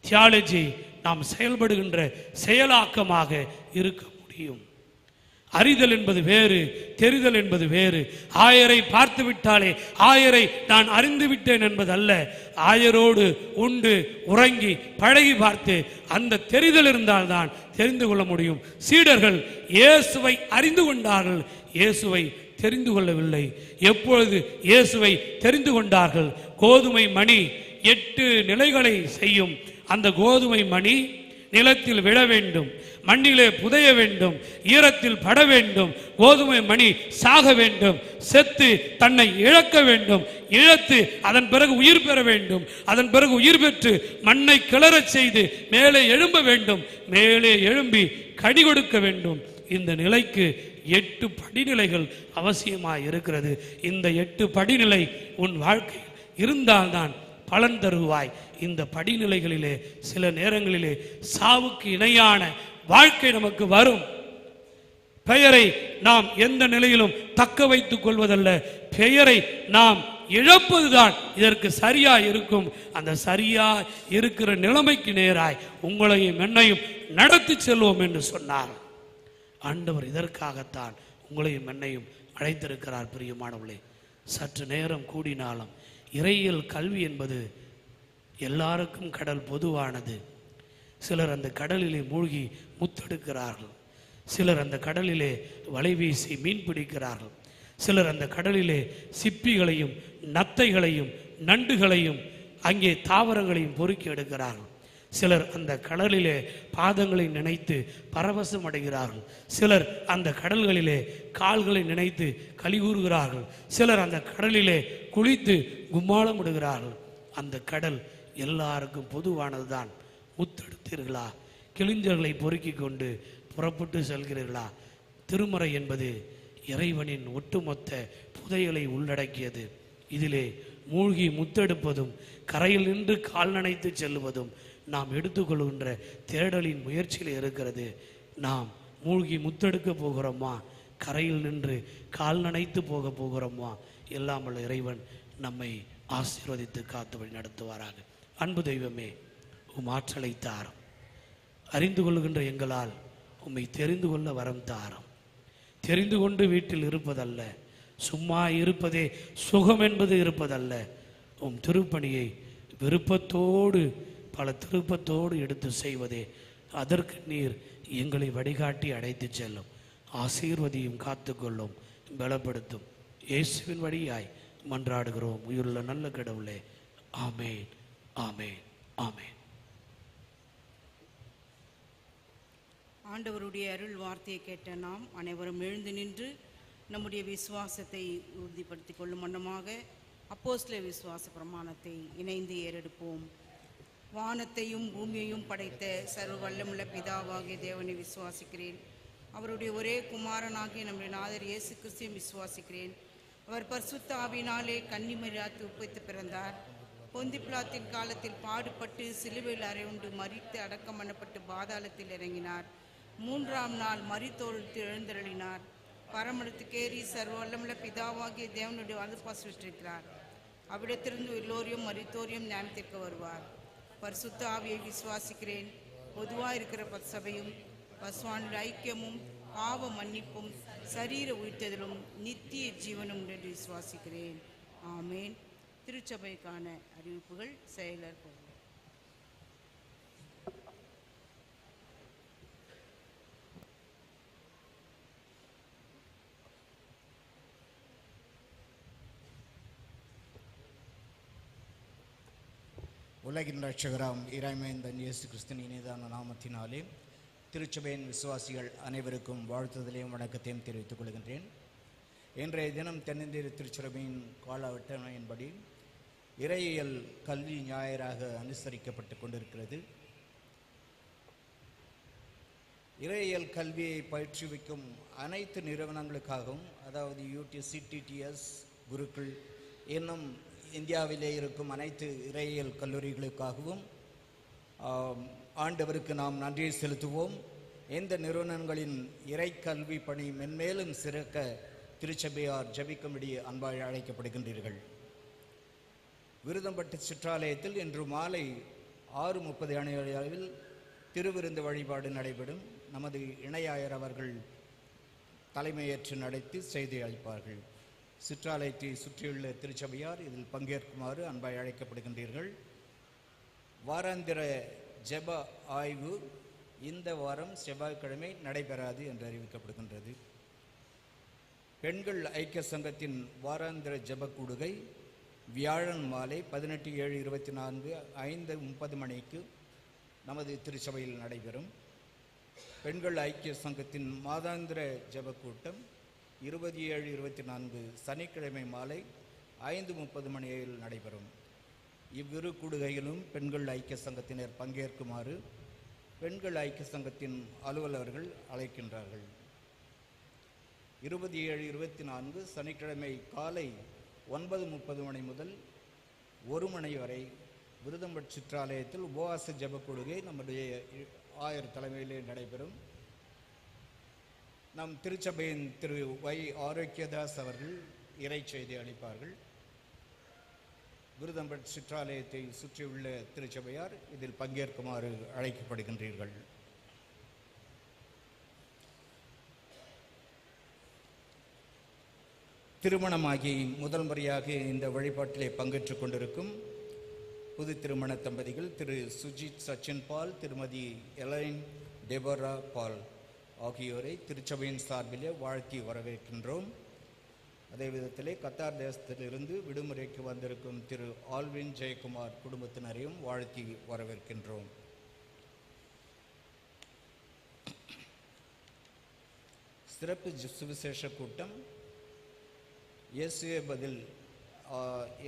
தியாலஜி நாம் செயல்படுகின்ற செயலாக்கமாக இருக்க முடியும். அறிதல் என்பது வேறு, தெரிதல் என்பது வேறு. ஆயரை பார்த்து விட்டாலே ஆயரை நான் அறிந்து விட்டேன் என்பது அல்ல. ஆயரோடு உண்டு உறங்கி பழகி பார்த்து அந்த தெரிதல் இருந்தால்தான் தெரிந்து கொள்ள முடியும். சீடர்கள் இயேசுவை அறிந்து கொண்டார்கள், இயேசுவை தெரிந்து கொள்ளவில்லை. எப்பொழுது இயேசுவை தெரிந்து கொண்டார்கள்? கோதுமை மணி 8 நிலைகளை செய்யும். அந்த கோதுமை மணி நிலத்தில் விழ வேண்டும், மண்ணிலே புதைய வேண்டும், ஈரத்தில் பட வேண்டும். கோதுமை மணி சாக வேண்டும், செத்து தன்னை இழக்க வேண்டும், இழத்து அதன் பிறகு உயிர் பெற வேண்டும், அதன் பிறகு உயிர் பெற்று மண்ணை கிளறச் செய்து மேலே எழும்ப வேண்டும், மேலே எழும்பி கடி கொடுக்க வேண்டும். இந்த நிலைக்கு 8 படிநிலைகள் அவசியமாய் இருக்கிறது. இந்த 8 படிநிலை உன் வாழ்க்கையில் இருந்தால்தான் பலன் தருவாய். இந்த படிநிலைகளிலே சில நேரங்களிலே சாவுக்கு இணையான வாழ்க்கை நமக்கு வரும். பெயரை நாம் எந்த நிலையிலும் தக்க வைத்துக் கொள்வதல்ல, பெயரை நாம் இழப்பதுதான் இதற்கு சரியா இருக்கும். அந்த சரியா இருக்கிற நிலைமைக்கு நேராய் உங்களையும் என்னையும் நடத்தி செல்வோம் என்று சொன்னார் ஆண்டவர். இதற்காகத்தான் உங்களையும் என்னையும் அழைத்திருக்கிறார். பிரியமானவர்களே, சற்று நேரம் கூடினாலும் இறையியல் கல்வி என்பது எல்லாருக்கும் கடல் பொதுவானது. சிலர் அந்த கடலிலே மூழ்கி முத்தெடுக்கிறார்கள், சிலர் அந்த கடலிலே வலை வீசி மீன் பிடிக்கிறார்கள், சிலர் அந்த கடலிலே சிப்பிகளையும் நத்தைகளையும் நண்டுகளையும் அங்கே தாவரங்களையும் பொறுக்கி எடுக்கிறார்கள், சிலர் அந்த கடலிலே பாதங்களை நினைத்து பரவசம் அடைகிறார்கள், சிலர் அந்த கடல்களிலே கால்களை நினைத்து கலிகூறுகிறார்கள், சிலர் அந்த கடலிலே குளித்து கும்மாளம் விடுகிறார்கள். அந்த கடல் எல்லாருக்கும் பொதுவானதுதான். முத்தெடுத்தீர்களா? கிளிஞ்சல்களை பொறுக்கி கொண்டு புறப்பட்டு செல்கிறீர்களா? திருமறை என்பது இறைவனின் ஒட்டுமொத்த புதையலை உள்ளடக்கியது. இதிலே மூழ்கி முத்தெடுப்பதும் கரையில் நின்று கால் நனைத்து செல்லுவதும் நாம் எடுத்துக்கொள்கின்ற தேடலின் முயற்சியில் இருக்கிறது. நாம் மூழ்கி முத்தெடுக்க போகிறோமா, கரையில் நின்று கால் நனைத்து போக போகிறோமா? எல்லாம் உள்ள இறைவன் நம்மை ஆசீர்வதித்து காத்து வழி நடத்துவாராக. அன்பு தெய்வமே, உம் ஆற்றலை தாரும். அறிந்து கொள்கின்ற எங்களால் உம்மை தெரிந்து கொள்ள வரம் தாரும். தெரிந்து கொண்டு வீட்டில் இருப்பதல்ல, சும்மா இருப்பதே சுகம் என்பது இருப்பதல்ல. உம் திருப்பணியை விருப்பத்தோடு பல திருப்பத்தோடு எடுத்து செய்வதே அதற்கு நீர் எங்களை வழிகாட்டி அழைத்து செல்லும். ஆசீர்வதியும், காத்துக்கொள்ளும், பலப்படுத்தும். இயேசுவின் வழியாய் மன்றாடுகிறோம் உயிருள்ள நல்ல கடவுளே. ஆமேன், ஆமேன், ஆமேன். ஆண்டவருடைய அருள் வார்த்தையை கேட்ட நாம் அனைவரும் எழுந்து நின்று நம்முடைய விசுவாசத்தை உறுதிப்படுத்திக் கொள்ளும் வண்ணமாக அப்போஸ்தல விசுவாச பிரமாணத்தை இணைந்து ஏறெடுப்போம். வானத்தையும் பூமியையும் படைத்த சர்வ வல்லமுள்ள பிதாவாகிய தேவனை விசுவாசிக்கிறேன். அவருடைய ஒரே குமாரனாகிய நம்முடைய நாதர் இயேசு கிறிஸ்துவையும் விசுவாசிக்கிறேன். அவர் பரிசுத்த ஆவியினாலே கன்னிமரியாத்து உற்பத்தி பிறந்தார். பொந்தி பிலாத்தின் காலத்தில் பாடுபட்டு சிலுவையில் அறையுண்டு மரித்து அடக்கம் பண்ணப்பட்டு பாதாளத்தில் இறங்கினார். 3ஆம் நாள் மரித்தோருக்கு எழுந்தருளினார். பரமடத்துக்கேறி சர்வ வல்லமுள்ள பிதாவாகிய தேவனுடைய வலதுபார்த்திருக்கிறார். அவ்விடத்திலிருந்து எல்லோரையும் மரித்தோரையும் ஞானத்திற்கு வருவார். பரிசுத்த ஆவியை விசுவாசிக்கிறேன். பொதுவாக இருக்கிற சபையும் பசுவானுடைய ஐக்கியமும் பாவ மன்னிப்பும் சரீர உயிர்த்தெழுதலும் நித்திய ஜீவனும் என்று விசுவாசிக்கிறேன். ஆமேன். திருச்சபைக்கான அறிவிப்புகள். செயலர் பொருள். உலகின் ரட்சகராம் இறைமைந்தன் இயேசு கிறிஸ்துவின் இனிதான நாமத்தினாலே திருச்சபையின் விசுவாசிகள் அனைவருக்கும் வாழ்த்துதலையும் வணக்கத்தையும் தெரிவித்துக் கொள்கின்றேன். இன்றைய தினம் தென்னிந்திய திருச்சபையின் கால அட்டவணையின்படி இறையியல் கல்வி ஞாயிறாக அனுசரிக்கப்பட்டு கொண்டிருக்கிறது. இறையியல் கல்வியை பயிற்றுவிக்கும் அனைத்து நிறுவனங்களுக்காகவும், அதாவது UTCTTS, குருக்கள் இன்னும் இந்தியாவிலே இருக்கும் அனைத்து இறையியல் கல்லூரிகளுக்காகவும் ஆண்டவருக்கு நாம் நன்றியை செலுத்துவோம். இந்த நிறுவனங்களின் இறை கல்வி பணி மென்மேலும் சிறக்க திருச்சபையார் ஜெபிக்கும்படி அன்பாய் அழைக்கப்படுகின்றீர்கள். விருதம்பட்டு சிற்றாலயத்தில் இன்று மாலை 6:30 அளவில் திருவிருந்து வழிபாடு நடைபெறும். நமது இணையாயர் அவர்கள் தலைமையேற்று நடத்தி செய்தி அளிப்பார்கள். சிற்றாலயத்தை சுற்றியுள்ள திருச்சபையார் இதில் பங்கேற்குமாறு அன்பாய் அழைக்கப்படுகின்றீர்கள். வாராந்திர ஜெப ஆய்வு இந்த வாரம் செவ்வாய்க்கிழமை நடைபெறாது என்று அறிவிக்கப்படுகின்றது. பெண்கள் ஐக்கிய சங்கத்தின் வாராந்திர ஜெப கூடுகை வியாழன் மாலை 18/7/24 5:30 மணிக்கு நமது திருச்சபையில் நடைபெறும். பெண்கள் ஐக்கிய சங்கத்தின் மாதாந்திர ஜெப கூட்டம் 27/24 சனிக்கிழமை மாலை 5:30 மணியில் நடைபெறும். இவ்விரு கூடுகையிலும் பெண்கள் ஐக்கிய சங்கத்தினர் பங்கேற்குமாறு பெண்கள் ஐக்கிய சங்கத்தின் அலுவலர்கள் அழைக்கின்றார்கள். 27/24 சனிக்கிழமை காலை 9:30 மணி முதல் 1 மணி வரை விருதம்பட்டு சிற்றாலயத்தில் உபவாச ஜெப கூடுகை நம்முடைய ஆயர் தலைமையிலே நடைபெறும். நம் திருச்சபையின் திரு வை ஆரோக்கியதாஸ் அவர்கள் இறை செய்தி அளிப்பார்கள். விருதம்பட்டு சிற்றாலயத்தை சுற்றியுள்ள திருச்சபையார் இதில் பங்கேற்குமாறு அழைக்கப்படுகின்றீர்கள். திருமணமாகி முதல் முறையாக இந்த வழிபாட்டிலே பங்கேற்றுக் கொண்டிருக்கும் புது திருமண தம்பதிகள் திரு சுஜித் சச்சின் பால், திருமதி எலைன் டெபோரா பால் ஆகியோரை திருச்சபையின் சார்பிலே வாழ்த்தி வரவேற்கின்றோம். அதே விதத்திலே கத்தார் தேசத்திலிருந்து விடுமுறைக்கு வந்திருக்கும் திரு ஆல்வின் ஜெயக்குமார் குடும்பத்தினரையும் வாழ்த்தி வரவேற்கின்றோம். சிறப்பு சுவிசேஷ கூட்டம் இயேசுவே பதில்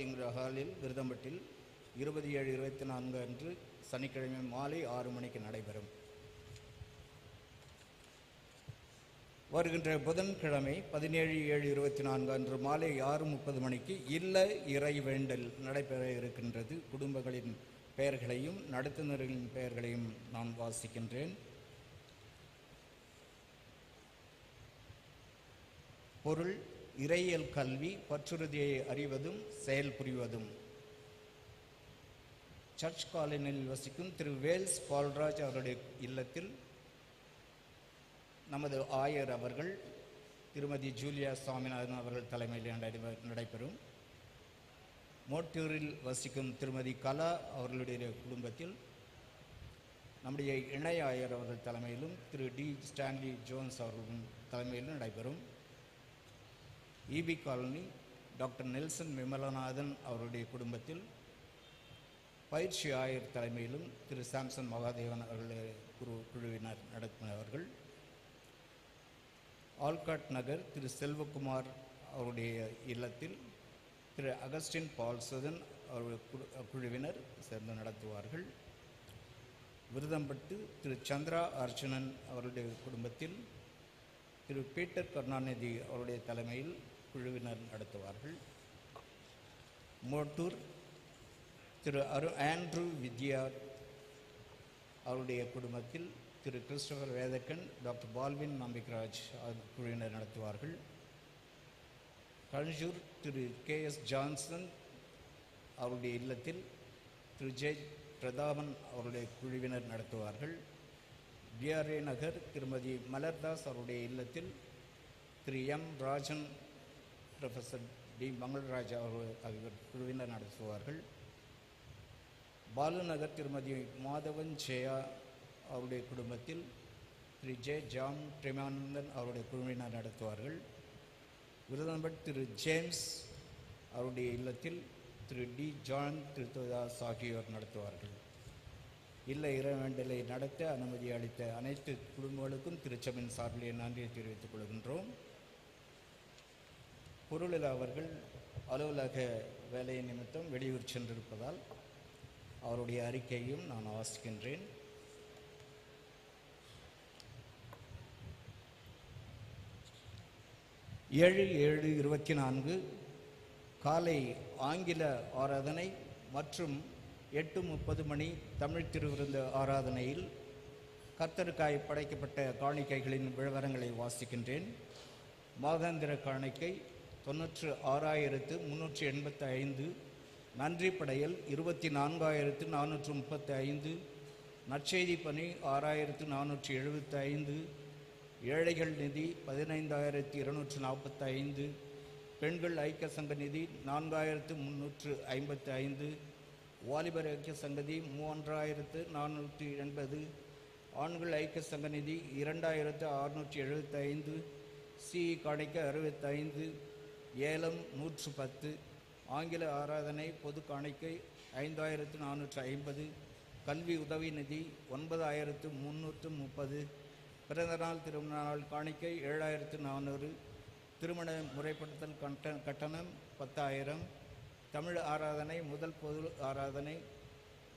என்கிற ஹாலில் விருதம்பட்டில் 27/24 அன்று சனிக்கிழமை மாலை 6 மணிக்கு நடைபெறும். வருகின்ற புதன்கிழமை 17/7/24 அன்று மாலை 6:30 மணிக்கு இல்ல இறை வேண்டல் நடைபெற இருக்கின்றது. குடும்பங்களின் பெயர்களையும் நடத்துனர்களின் பெயர்களையும் நான் வாசிக்கின்றேன். பொருள்: இறையியல் கல்வி, பற்றுறுதியை அறிவதும் செயல் புரிவதும். சர்ச் காலனியில் வசிக்கும் திரு வேல்ஸ் பால்ராஜ் அவருடைய இல்லத்தில் நமது ஆயர் அவர்கள் திருமதி ஜூலியா சாமிநாதன் அவர்கள் தலைமையில் நடைபெறும். மோட்டூரில் வசிக்கும் திருமதி கலா அவர்களுடைய குடும்பத்தில் நம்முடைய இணை ஆயர் அவர்கள் தலைமையிலும் திரு டி ஸ்டான்லி ஜோன்ஸ் அவர்களும் தலைமையிலும் நடைபெறும். EB colony doctor Nelson Vimalanathan அவருடைய குடும்பத்தில் பயிற்சி ஆயர் தலைமையிலும் திரு சாம்சன் மகாதேவன் அவர்களுடைய குழுவினர் நடத்தினவர்கள். ஆல்காட் நகர் திரு செல்வகுமார் அவருடைய இல்லத்தில் திரு அகஸ்டின் பால்சதன் அவருடைய குழுவினர் சேர்ந்து நடத்துவார்கள். விருதம்பட்டு திரு சந்திரா அர்ச்சுனன் அவருடைய குடும்பத்தில் திரு பீட்டர் கருணாநிதி அவருடைய தலைமையில் குழுவினர் நடத்துவார்கள். மோட்டூர் திரு ஆண்ட்ரூ வித்யா அவருடைய குடும்பத்தில் திரு கிறிஸ்டோபர் வேதக்கன், டாக்டர் பால்வின் நம்பிக்கராஜ் குழுவினர் நடத்துவார்கள். கஞ்சூர் திரு KS ஜான்சன் அவருடைய இல்லத்தில் திரு ஜே பிரதாபன் அவருடைய குழுவினர் நடத்துவார்கள். டிஆர்ஏ நகர் திருமதி மலர்தாஸ் அவருடைய இல்லத்தில் திரு M Rajan, professor D Mangalraj ஆகியோர் குழுவினர் நடத்துவார்கள். பாலு நகர் திருமதி மாதவன் ஜெயா அவருடைய குடும்பத்தில் திரு ஜே ஜான் பிரேமானந்தன் அவருடைய குழுவினர் நடத்துவார்கள். விருதுநம்பட் திரு ஜேம்ஸ் அவருடைய இல்லத்தில் திரு டி ஜான் திருத்ததாஸ் ஆகியோர் நடத்துவார்கள். இல்ல இறைவேண்டலை நடத்த அனுமதி அளித்த அனைத்து குடும்பங்களுக்கும் திருச்சபையின் சார்பிலே நன்றியை தெரிவித்துக் கொள்கின்றோம். பொருளில் அவர்கள் அலுவலக வேலை நிமித்தம் வெளியூர் சென்றிருப்பதால் அவருடைய அறிக்கையும் நான் வாசிக்கின்றேன். ஏழு 7/24 காலை ஆங்கில ஆராதனை மற்றும் 8:30 மணி தமிழ் திருவிருந்து ஆராதனையில் கர்த்தருக்காய் படைக்கப்பட்ட காணிக்கைகளின் விவரங்களை வாசிக்கின்றேன். மாதாந்திர காணிக்கை 96,385, நன்றி படையல் 24,435, நற்செய்தி பணி 6,475, ஏழைகள் நிதி 15,245, பெண்கள் ஐக்கிய சங்க நிதி 4,355, வாலிபர் ஐக்கிய சங்கதி 3,480, ஆண்கள் ஐக்கிய சங்க நிதி 2,675, சிஇ காணிக்கை 65, ஏலம் 110, ஆங்கில ஆராதனை பொது காணிக்கை 5,450, கல்வி உதவி நிதி 9,330, பிறந்தநாள் திருமண நாள் காணிக்கை 7,400, திருமண முறைப்படுத்தல் கட்டணம் 10,000, தமிழ் ஆராதனை முதல் பொது ஆராதனை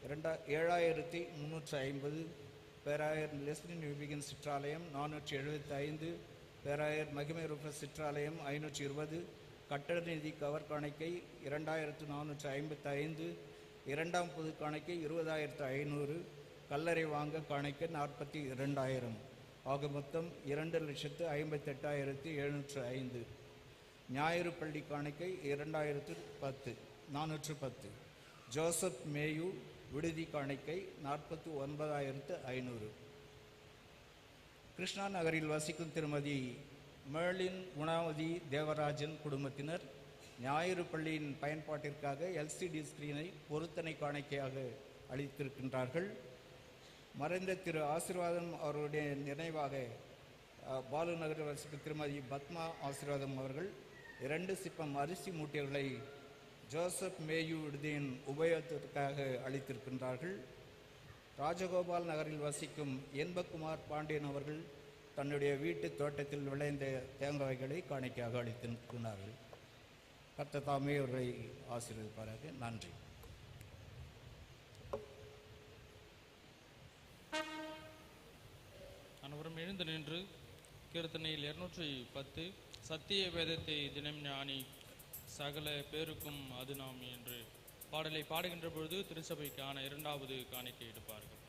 7,350, பேராயர் லெஸ்லி விபிகன் சிற்றாலயம் 475, பேராயர் மகிமை ரூப சிற்றாலயம் 520, கட்டட நிதி கவர் காணிக்கை 2,455, இரண்டாம் பொது காணிக்கை 20,500, கல்லறை வாங்க காணிக்கை 42,000, ஆக மொத்தம் 2,58,705. ஞாயிறு பள்ளி காணிக்கை 2,410. ஜோசப் மேயு விடுதி காணிக்கை 49,500. கிருஷ்ணா நகரில் வசிக்கும் திருமதி மேர்லின் குணாவதி தேவராஜன் குடும்பத்தினர் ஞாயிறு பள்ளியின் பயன்பாட்டிற்காக எல்சிடி ஸ்கிரீனை பொருத்தனை காணிக்கையாக அளித்திருக்கின்றார்கள். மறைந்த திரு ஆசீர்வாதம் அவருடைய நினைவாக பாலு நகரில் வசிக்கும் திருமதி பத்மா ஆசீர்வாதம் அவர்கள் 2 சிப்பம் அரிசி மூட்டைகளை ஜோசப் மேயு விடுதியின் உபயோகத்திற்காக அளித்திருக்கின்றார்கள். ராஜகோபால் நகரில் வசிக்கும் என்பகுமார் பாண்டியன் அவர்கள் தன்னுடைய வீட்டு தோட்டத்தில் விளைந்த தேங்காய்களை காணிக்கையாக அளித்திருக்கிறார்கள். கர்த்தர் தாமே அவர்களை ஆசீர்வதிப்பாராக. நன்றி. அனைவரும் எழுந்து நின்று கீர்த்தனையில் 210 சத்திய வேதத்தை தினம் ஞானி சகல பேருக்கும் அது நாம் என்று பாடலை பாடுகின்ற பொழுது திருச்சபைக்கான 2வது காணிக்கை எடுப்பார்கள்.